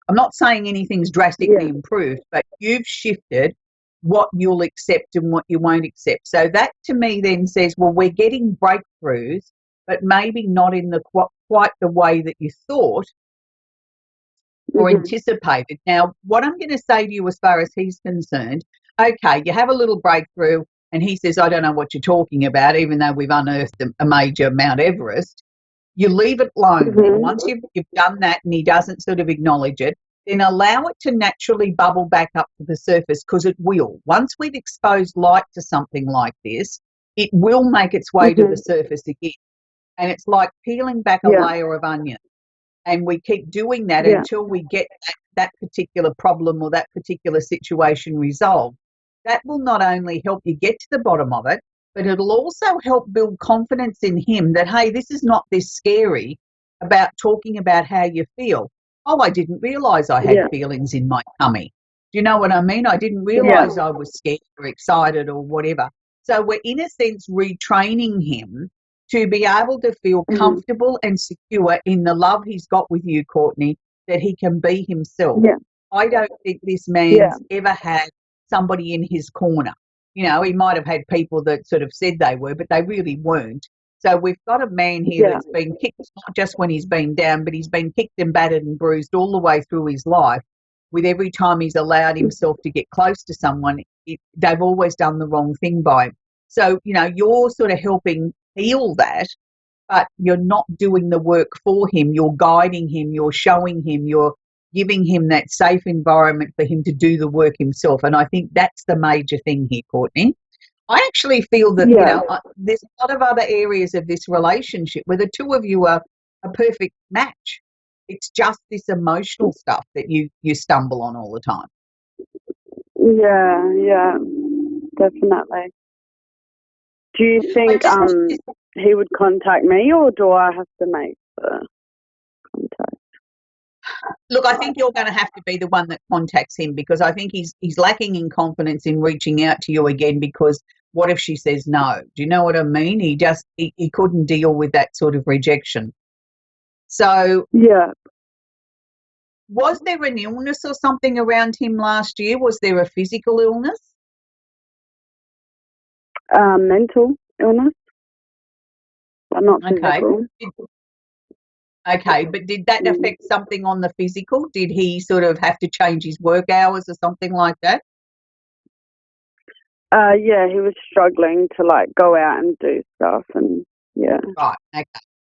I'm not saying anything's drastically improved, but you've shifted what you'll accept and what you won't accept. So that to me then says, well, we're getting breakthroughs, but maybe not in the quite the way that you thought or anticipated. Now, what I'm going to say to you as far as he's concerned, okay, you have a little breakthrough and he says, I don't know what you're talking about, even though we've unearthed a major Mount Everest. You leave it alone. And once you've done that and he doesn't sort of acknowledge it, then allow it to naturally bubble back up to the surface, because it will. Once we've exposed light to something like this, it will make its way to the surface again. And it's like peeling back a layer of onion. And we keep doing that until we get that particular problem or that particular situation resolved. That will not only help you get to the bottom of it, but it'll also help build confidence in him that, hey, this is not this scary about talking about how you feel. Oh, I didn't realise I had feelings in my tummy. Do you know what I mean? I didn't realise I was scared or excited or whatever. So we're, in a sense, retraining him to be able to feel comfortable and secure in the love he's got with you, Courtney, that he can be himself. I don't think this man's ever had somebody in his corner. You know, he might have had people that sort of said they were, but they really weren't. So we've got a man here that's been kicked, not just when he's been down, but he's been kicked and battered and bruised all the way through his life. With every time he's allowed himself to get close to someone, they've always done the wrong thing by him. So, you know, you're sort of helping heal that, but you're not doing the work for him. You're guiding him, you're showing him, you're giving him that safe environment for him to do the work himself. And I think that's the major thing here, Courtney. I actually feel that, you know, there's a lot of other areas of this relationship where the two of you are a perfect match. It's just this emotional stuff that you stumble on all the time. Yeah, definitely. Do you think he would contact me, or do I have to make the contact? Look, I think you're going to have to be the one that contacts him, because I think he's lacking in confidence in reaching out to you again, because what if she says no? Do you know what I mean? He couldn't deal with that sort of rejection. So was there an illness or something around him last year? Was there a physical illness? Mental illness, but not physical. Okay, but did that affect something on the physical? Did he sort of have to change his work hours or something like that? Yeah, he was struggling to like go out and do stuff, and Right, okay.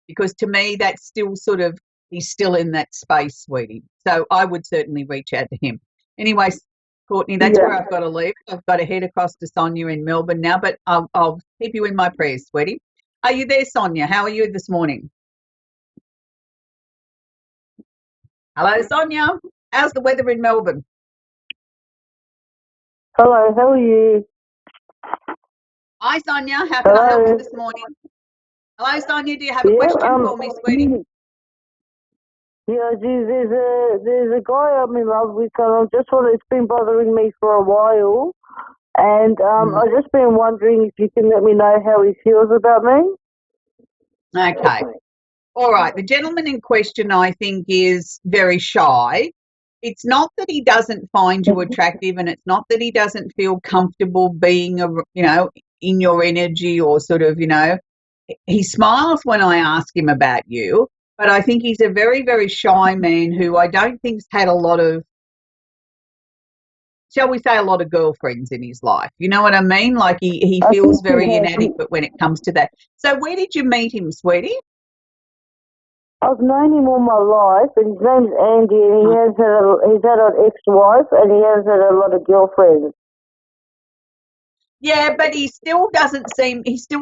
Because to me, that's still sort of, he's still in that space, sweetie. So I would certainly reach out to him. Anyway, Courtney, that's where I've got to leave. I've got to head across to Sonia in Melbourne now, but I'll keep you in my prayers, sweetie. Are you there, Sonia? How are you this morning? Hello, Sonia. How's the weather in Melbourne? Hello, how are you? Hi, Sonia. How can I help you this morning? Hello, Sonia. Do you have a question for me, sweetie? Yeah, there's a guy I'm in love with, and I've just it's been bothering me for a while, and I've just been wondering if you can let me know how he feels about me. Okay. All right. The gentleman in question, I think, is very shy. It's not that he doesn't find you attractive, and it's not that he doesn't feel comfortable being, in your energy, or sort of, he smiles when I ask him about you, but I think he's a very, very shy man who I don't think's had a lot of, shall we say, a lot of girlfriends in his life. You know what I mean? Like he feels very inadequate when it comes to that. So where did you meet him, sweetie? I've known him all my life, and his name's Andy, and he's had an ex-wife, and he has had a lot of girlfriends. Yeah, but he still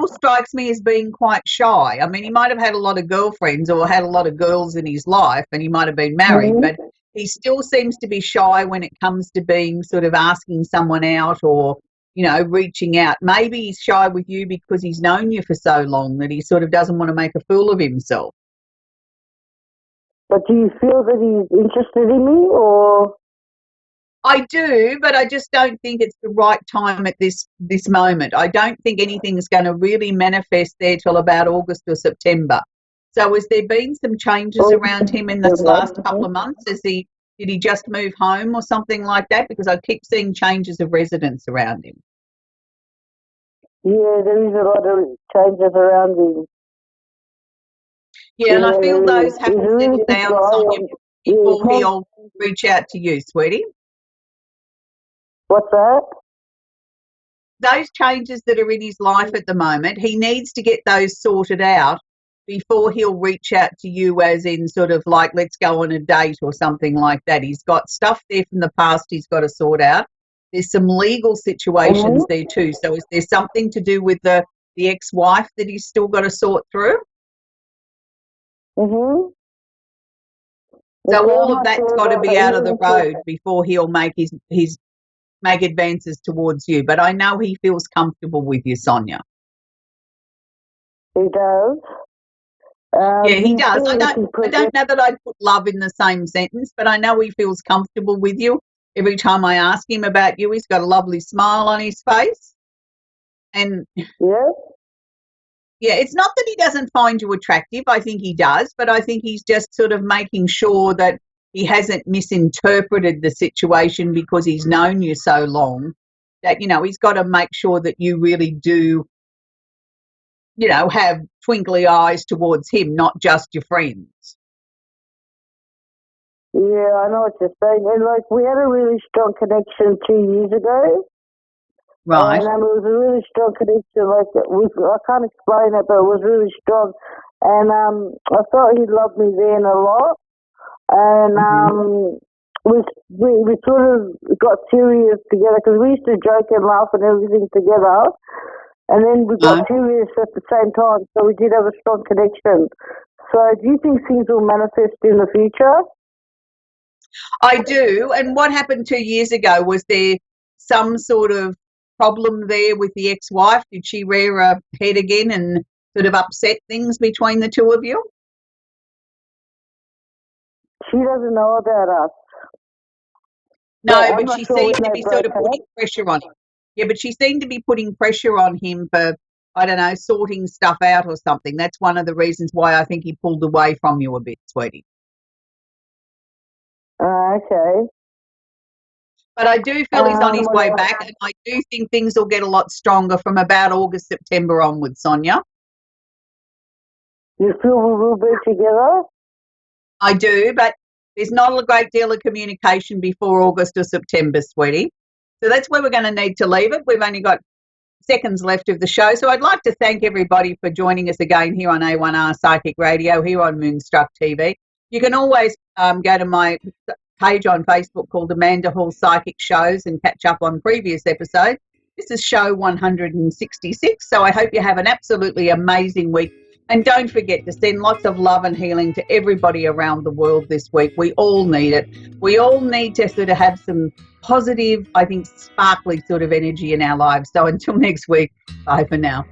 strikes me as being quite shy. I mean, he might have had a lot of girlfriends or had a lot of girls in his life, and he might have been married, but he still seems to be shy when it comes to being sort of asking someone out or, reaching out. Maybe he's shy with you because he's known you for so long that he sort of doesn't want to make a fool of himself. But do you feel that he's interested in me, or? I do, but I just don't think it's the right time at this moment. I don't think anything's going to really manifest there till about August or September. So has there been some changes around him in this last couple of months? Did he just move home or something like that? Because I keep seeing changes of residence around him. Yeah, there is a lot of changes around him. Yeah, and I feel those have to he's a really settle good down, guy. Sonia, Yeah, before he'll reach out to you, sweetie. What's that? Those changes that are in his life at the moment, he needs to get those sorted out before he'll reach out to you, as in sort of like, let's go on a date or something like that. He's got stuff there from the past he's got to sort out. There's some legal situations there too. So is there something to do with the ex-wife that he's still got to sort through? Mm-hmm. So all of that's got to be out of the road before he'll make his make advances towards you. But I know he feels comfortable with you, Sonia. He does. Yeah, he does. I don't know that I'd put love in the same sentence, but I know he feels comfortable with you. Every time I ask him about you, he's got a lovely smile on his face. And yeah, it's not that he doesn't find you attractive. I think he does, but I think he's just sort of making sure that he hasn't misinterpreted the situation because he's known you so long that, you know, he's got to make sure that you really do, you know, have twinkly eyes towards him, not just your friends. Yeah, I know what you're saying. And like, we had a really strong connection 2 years ago. Right. And it was a really strong connection. Like, I can't explain it, but it was really strong. And I thought he loved me then a lot. And we sort of got serious together because we used to joke and laugh and everything together. And then we got serious at the same time. So we did have a strong connection. So do you think things will manifest in the future? I do. And what happened 2 years ago? Was there some sort of problem there with the ex-wife? Did she rear her head again and sort of upset things between the two of you? She doesn't know about us. No, but she seemed to be sort of putting pressure on him. Yeah, but she seemed to be putting pressure on him for, I don't know, sorting stuff out or something. That's one of the reasons why I think he pulled away from you a bit, sweetie. Okay. But I do feel he's on his way back, and I do think things will get a lot stronger from about August, September onwards, Sonia. You feel we will be together? I do, but there's not a great deal of communication before August or September, sweetie. So that's where we're going to need to leave it. We've only got seconds left of the show. So I'd like to thank everybody for joining us again here on A1R Psychic Radio, here on Moonstruck TV. You can always go to my page on Facebook called Amanda Hall Psychic Shows and catch up on previous episodes. This is show 166, so I hope you have an absolutely amazing week. And don't forget to send lots of love and healing to everybody around the world this week. We all need it. We all need to sort of have some positive, I think, sparkly sort of energy in our lives. So until next week, bye for now.